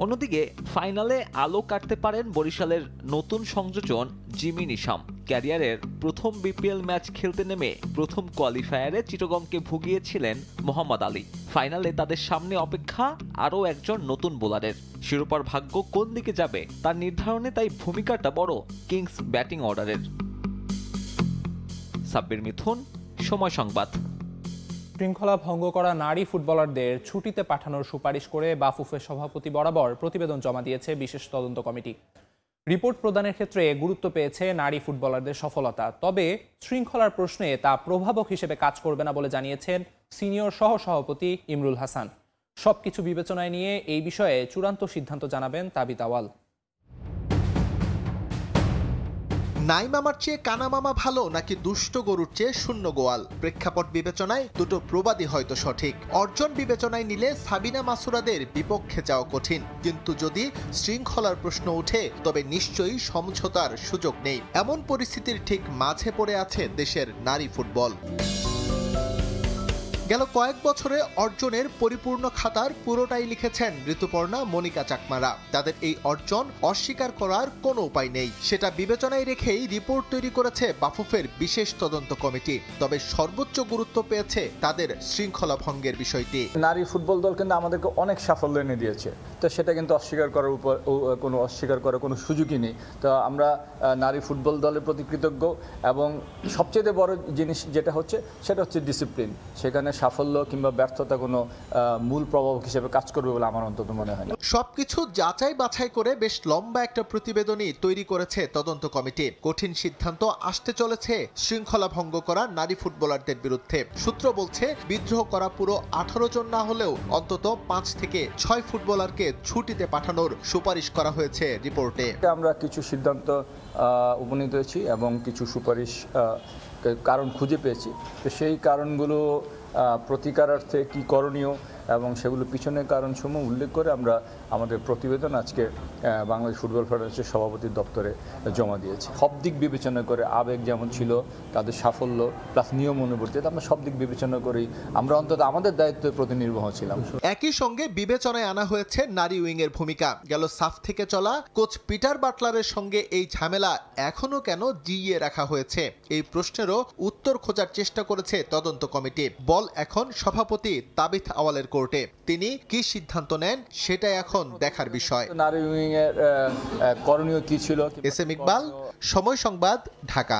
অন্যদিকে ফাইনালে আলো কাটতে পারেন বরিশালের নতুন সংযোজন জিমি নিশাম। ক্যারিয়ারের প্রথম বিপিএল ম্যাচ খেলতে নেমে প্রথম কোয়ালিফায়ারে চিটাগংকে ভুগিয়েছিলেন মোহাম্মদ আলী। ফাইনালে তাদের সামনে অপেক্ষা আরও একজন নতুন বোলারের। শিরোপার ভাগ্য কোন দিকে যাবে তার নির্ধারণে তাই ভূমিকাটা বড় কিংস ব্যাটিং অর্ডারের। সাব্বির মিথুন, সময় সংবাদ। শৃঙ্খলা ভঙ্গ করা নারী ফুটবলারদের ছুটিতে পাঠানোর সুপারিশ করে বাফুফের সভাপতি বরাবর প্রতিবেদন জমা দিয়েছে বিশেষ তদন্ত কমিটি। রিপোর্ট প্রদানের ক্ষেত্রে গুরুত্ব পেয়েছে নারী ফুটবলারদের সফলতা, তবে শৃঙ্খলার প্রশ্নে তা প্রভাবক হিসেবে কাজ করবে না বলে জানিয়েছেন সিনিয়র সহ সভাপতি ইমরুল হাসান। সবকিছু বিবেচনায় নিয়ে এই বিষয়ে চূড়ান্ত সিদ্ধান্ত জানাবেন তাবিত আওয়াল। নাই মামার চেয়ে কানা মামা ভালো নাকি দুষ্ট গরুর চেয়ে শূন্য গোয়াল? প্রেক্ষাপট বিবেচনায় দুটো প্রবাদই হয়তো সঠিক। অর্জন বিবেচনায় নিলে সাবিনা মাসুরাদের বিপক্ষে যাওয়া কঠিন, কিন্তু যদি শৃঙ্খলার প্রশ্ন ওঠে তবে নিশ্চয়ই সমঝোতার সুযোগ নেই। এমন পরিস্থিতির ঠিক মাঝে পড়ে আছে দেশের নারী ফুটবল। গেল কয়েক বছরে অর্জনের পরিপূর্ণ খাতার পুরোটাই লিখেছেন ঋতুপর্ণা, মনিকা চাকমারা। তাদের এই অর্জন অস্বীকার করার কোনো উপায় নেই। সেটা বিবেচনায় রেখেই রিপোর্ট তৈরি করেছে বাফুফের বিশেষ তদন্ত কমিটি। তবে সর্বোচ্চ গুরুত্ব পেয়েছে তাদের শৃঙ্খলা ভঙ্গের বিষয়টি। নারী ফুটবল দল কিন্তু আমাদেরকে অনেক সাফল্য এনে দিয়েছে, তো সেটা কিন্তু অস্বীকার করার কোনো সুযোগই নেই। তো আমরা নারী ফুটবল দলের প্রতি কৃতজ্ঞ, এবং সবচেয়ে বড় জিনিস যেটা হচ্ছে সেটা হচ্ছে ডিসিপ্লিন। সেখানে সাফল্য কিংবা ব্যর্থতা কোনো মূল প্রভাব হিসেবে কাজ করবে বলে আমার অন্তত মনে হয় না। সবকিছু যাচাই বাছাই করে বেশ লম্বা একটা প্রতিবেদনই তৈরি করেছে তদন্ত কমিটি। কঠিন সিদ্ধান্ত আসতে চলেছে শৃঙ্খলা ভঙ্গ করা নারী ফুটবলারদের বিরুদ্ধে। সূত্র বলছে বিদ্রোহ করা পুরো 18 জন না হলেও অন্তত 5 থেকে 6 ফুটবলারকে ছুটিতে পাঠানোর সুপারিশ করা হয়েছে রিপোর্টে। আমরা কিছু সিদ্ধান্ত উপনীত হয়েছি এবং কিছু সুপারিশ কারণ খুঁজে পেয়েছি। তো সেই কারণগুলো প্রতিকারার্থে কি করণীয় এবং সেগুলো পিছনের কারণসমূহ উল্লেখ করে আমরা আমাদের প্রতিবেদন আজকে বাংলাদেশ ফুটবল ফেডারেশনের সভাপতির দপ্তরে জমা দিয়েছি। সব দিক বিবেচনা করে, আবেগ যেমন ছিল, তাদের সাফল্য প্লাস নিয়ম অনুবর্তিতা, আমরা সব দিক বিবেচনা করেই আমরা অন্তত আমাদের দায়িত্বের প্রতি নির্বাহ ছিলাম। একই সঙ্গে বিবেচনায় আনা হয়েছে নারী উইংয়ের ভূমিকা। গেল সাফ থেকে চলা কোচ পিটার বাটলারের সঙ্গে এই ঝামেলা এখনো কেন জিইয়ে রাখা হয়েছে, এই প্রশ্নেরও উত্তর খোঁজার চেষ্টা করেছে তদন্ত কমিটি। বল এখন সভাপতি তাবিথ আওয়ালের কোর্টে। তিনি কি সিদ্ধান্ত নেন সেটাই এখন দেখার বিষয়। নারী উইং এর করণীয় কি ছিল? এস এম ইকবাল, সময় সংবাদ, ঢাকা।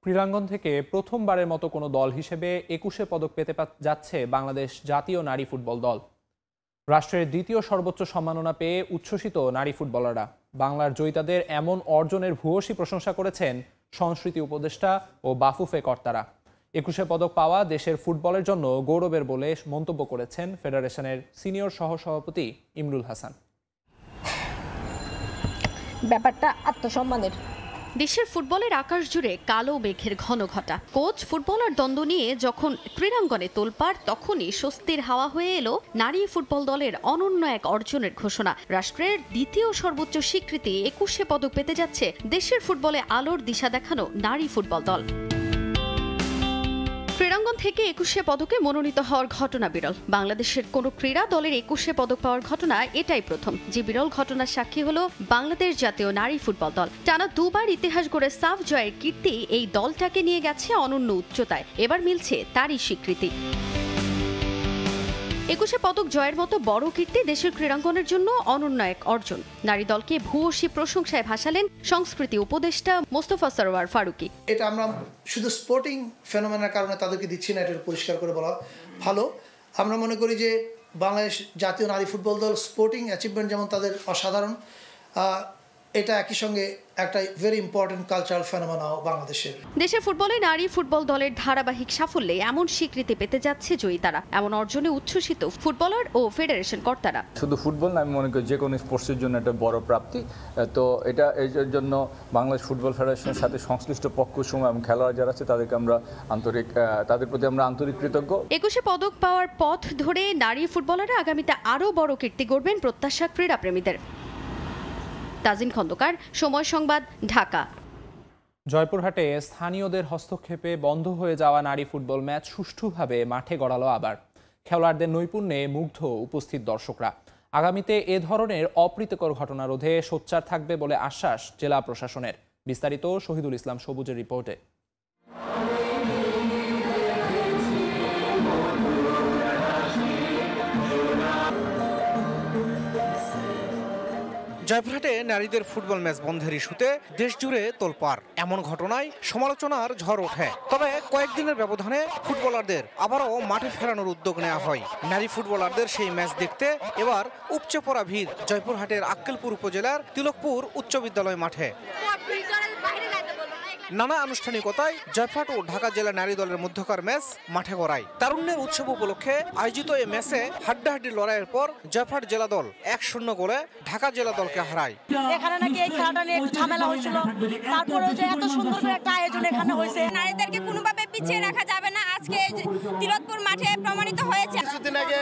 ক্রীড়াঙ্গন থেকে প্রথমবারের মতো কোনো দল হিসেবে 21 পদক পেতে যাচ্ছে বাংলাদেশ জাতীয় নারী ফুটবল দল। রাষ্ট্রের দ্বিতীয় সর্বোচ্চ সম্মাননা পেয়ে উচ্ছ্বসিত নারী ফুটবলাররা। বাংলার জয়িতাদের এমন অর্জনের ভূয়সী প্রশংসা করেছেন সংস্কৃতি উপদেষ্টা ও বাফুফে কর্তারা। 21 পদক পাওয়া দেশের ফুটবলের জন্য গৌরবের বলে মন্তব্য করেছেন ফেডারেশনের সিনিয়র সহসভাপতি ইমরুল হাসান। ব্যাপারটা আত্মসম্মানের। দেশের ফুটবলের আকাশ জুড়ে কালো মেঘের ঘন ঘটা। কোচ ফুটবলার দ্বন্দ্ব নিয়ে যখন ক্রীড়াঙ্গনে তোলপাড়, তখনই স্বস্তির হাওয়া হয়ে এলো নারী ফুটবল দলের অনন্য এক অর্জনের ঘোষণা। রাষ্ট্রের দ্বিতীয় সর্বোচ্চ স্বীকৃতি 21 পদক পেতে যাচ্ছে দেশের ফুটবলে আলোর দিশা দেখানো নারী ফুটবল দল। ক্রীড়াঙ্গন থেকে 21 পদকে মনোনীত হওয়ার ঘটনা বিরল। বাংলাদেশের কোনো ক্রীড়া দলের 21 পদক পাওয়ার ঘটনা এটাই প্রথম। যে বিরল ঘটনার সাক্ষী হলো বাংলাদেশ জাতীয় নারী ফুটবল দল। টানা দুবার ইতিহাস গড়ে সাফ জয়ের কীর্তি এই দলটাকে নিয়ে গেছে অনন্য উচ্চতায়। এবার মিলছে তারই স্বীকৃতি। 21 পদক জয়ের মতো বড় কীর্তি দেশের ক্রীড়াঙ্গনের জন্য অনন্য এক অর্জন। নারী দলকে ভূয়সী প্রশংসায় ভাসালেন সংস্কৃতি উপদেষ্টা মোস্তফা সরওয়ার ফারুকী। এটা আমরা শুধু স্পোর্টিং ফেনোমেনার কারণে তাদেরকে দিচ্ছি না, এটা পরিষ্কার করে বলা ভালো। আমরা মনে করি যে বাংলাদেশ জাতীয় নারী ফুটবল দল স্পোর্টিং অ্যাচিভমেন্ট যেমন তাদের অসাধারণ, এটা একই সঙ্গে একটা ভেরি ইম্পর্টেন্ট কালচারাল ফেনোমেনাও বাংলাদেশের। দেশের ফুটবলে নারী ফুটবল দলের ধারাবাহিক সাফল্যে এমন স্বীকৃতি পেতে যাচ্ছে জয়িতারা। এমন অর্জনে উচ্ছ্বসিত ফুটবলার ও ফেডারেশন কর্তারা। শুধু ফুটবল না, আমি মনে করি যে কোনো স্পোর্টসের জন্য একটা বড় প্রাপ্তি। তো এটা এর জন্য বাংলাদেশ ফুটবল ফেডারেশনের সাথে সংশ্লিষ্ট পক্ষসমূহ এবং খেলোয়াড় যারা আছে তাদের প্রতি আমরা আন্তরিক কৃতজ্ঞ। 21 পদক পাওয়ার পথ ধরে নারী ফুটবলাররা আগামীতে আরও বড় কীর্তি গড়বেন প্রত্যাশা ক্রীড়াপ্রেমীদের। তাজিন খন্দকার, সময় সংবাদ, ঢাকা। জয়পুরহাটে স্থানীয়দের হস্তক্ষেপে বন্ধ হয়ে যাওয়া নারী ফুটবল ম্যাচ সুষ্ঠুভাবে মাঠে গড়ালো আবার। খেলোয়াড়দের নৈপুণ্যে মুগ্ধ উপস্থিত দর্শকরা। আগামীতে এ ধরনের অপ্রীতিকর ঘটনা রোধে সোচ্চার থাকবে বলে আশ্বাস জেলা প্রশাসনের। বিস্তারিত শহীদুল ইসলাম সবুজের রিপোর্টে। জয়পুরহাটে নারীদের ফুটবল ম্যাচ বন্ধের ইস্যুতে দেশ জুড়ে তোলপাড়। এমন ঘটনায় সমালোচনার ঝড় ওঠে। তবে কয়েকদিনের ব্যবধানে ফুটবলারদের আবারও মাঠে ফেরানোর উদ্যোগ নেওয়া হয়। নারী ফুটবলারদের সেই ম্যাচ দেখতে এবার উপচে পড়া ভিড় জয়পুরহাটের আক্কেলপুর উপজেলার তিলকপুর উচ্চ বিদ্যালয় মাঠে। নানা আনুষ্ঠানিকতায় জয়পুরহাট ও ঢাকা জেলা নারী দলের মধ্যকার ম্যাচ মাঠে গড়ায়। তারুণ্যের উৎসব উপলক্ষে আয়োজিত এই ম্যাচে হাড্ডাহাড্ডি লড়াইয়ের পর জয়পুরহাট জেলা দল 1-0 গোলে ঢাকা জেলা দলকে হারায়। এখানে নাকি এই খেলাটা নিয়ে একটু ঝামেলা হয়েছিল, তারপরে যে এত সুন্দর করে একটা আয়োজন এখানে হয়েছে। নারীদেরকে কোনোভাবে পিছিয়ে রাখা যাবে না, আজকে তিলকপুর মাঠে প্রমাণিত হয়েছে। কিছুদিন আগে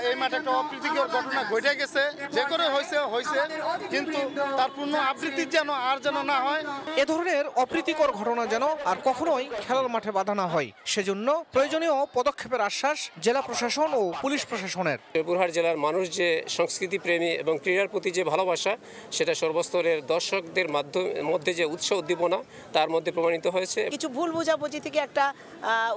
এই মাঠে একটা অপ্রীতিকর ঘটনা ঘটে গেছে, যে করে হয়েছে কিন্তু তার পূর্ণ আবৃত্তি যেন না হয়। এ ধরনের অপ্রীতিকর ঘটনা যেন আর কখনোই খেলার মাঠে বাধা না হয়, সেজন্য প্রয়োজনীয় পদক্ষেপের আশ্বাস জেলা প্রশাসন ও পুলিশ প্রশাসনের। জয়পুরহাট জেলার মানুষ যে সংস্কৃতি প্রেমী এবং ক্রীড়ার প্রতি যে ভালোবাসা, সেটা সর্বস্তরের দর্শকদের মধ্যে যে উৎসাহ উদ্দীপনা তার মধ্যে প্রমাণিত হয়েছে। কিছু ভুল বোঝাবুঝি থেকে একটা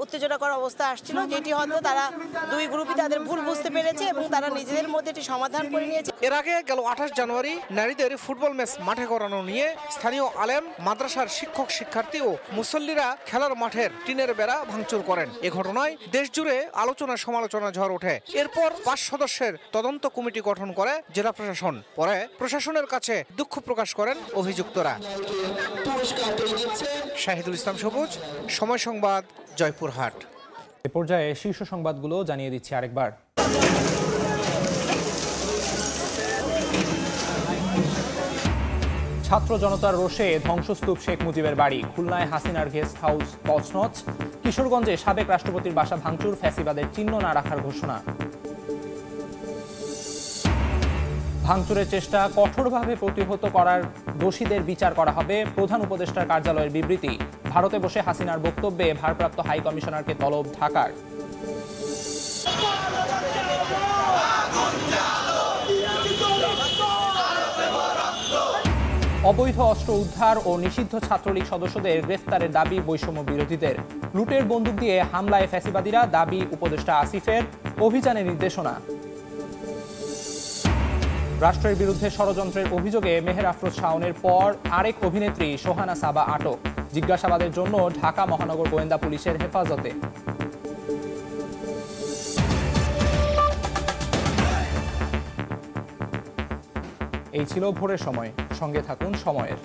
উত্তেজনাকর অবস্থা আসছিল, যেটি হয়তো তারা দুই গ্রুপই তাদের ভুল বুঝতে পেরেছে এবং তারা নিজেদের মধ্যে এটি সমাধান করে নিয়েছে। এর আগে গেল 28 জানুয়ারি নারীদের ফুটবল ম্যাচ মাঠে করানো নিয়ে স্থানীয় আলেম, মাদ্রাসার শিক্ষক শিক্ষার্থী ও মুসল্লিরা খেলার মাঠের টিনের বেড়া ভাঙচুর করেন। এ ঘটনায় দেশ জুড়ে আলোচনা সমালোচনা ঝড় ওঠে। এরপর 5 সদস্যের তদন্ত কমিটি গঠন করে জেলা প্রশাসন। পরে প্রশাসনের কাছে দুঃখ প্রকাশ করেন অভিযুক্তরা। শাহিদুল ইসলাম সবুজ, সময় সংবাদ, জয়পুরহাট। এ পর্যায়ে শীর্ষ সংবাদগুলো জানিয়ে দিচ্ছি আরেকবার। ছাত্র জনতার রোষে ধ্বংসস্তূপ শেখ মুজিবের বাড়ি, খুলনায় হাসিনার গেস্ট হাউস তছনছ, কিশোরগঞ্জে সাবেক রাষ্ট্রপতির বাসা ভাঙচুর, ফ্যাসিবাদের চিহ্ন না রাখার ঘোষণা। ভাঙচুরের চেষ্টা কঠোরভাবে প্রতিহত করার দোষীদের বিচার করা হবে, প্রধান উপদেষ্টার কার্যালয়ের বিবৃতি। ভারতে বসে হাসিনার বক্তব্যে ভারপ্রাপ্ত হাই কমিশনারকে তলব ঢাকার। অবৈধ অস্ত্র উদ্ধার ও নিষিদ্ধ ছাত্রলীগ সদস্যদের গ্রেফতারের দাবি বৈষম্য বিরোধীদের। লুটের বন্দুক দিয়ে হামলায় ফ্যাসিবাদীরা, দাবি উপদেষ্টা আসিফের, অভিযানের নির্দেশনা। রাষ্ট্রের বিরুদ্ধে ষড়যন্ত্রের অভিযোগে মেহের আফরোজ শাওনের পর আরেক অভিনেত্রী সোহানা সাবা আটক, জিজ্ঞাসাবাদের জন্য ঢাকা মহানগর গোয়েন্দা পুলিশের হেফাজতে। এই ছিল ভোরের সময়, সঙ্গে থাকুন সময়ের।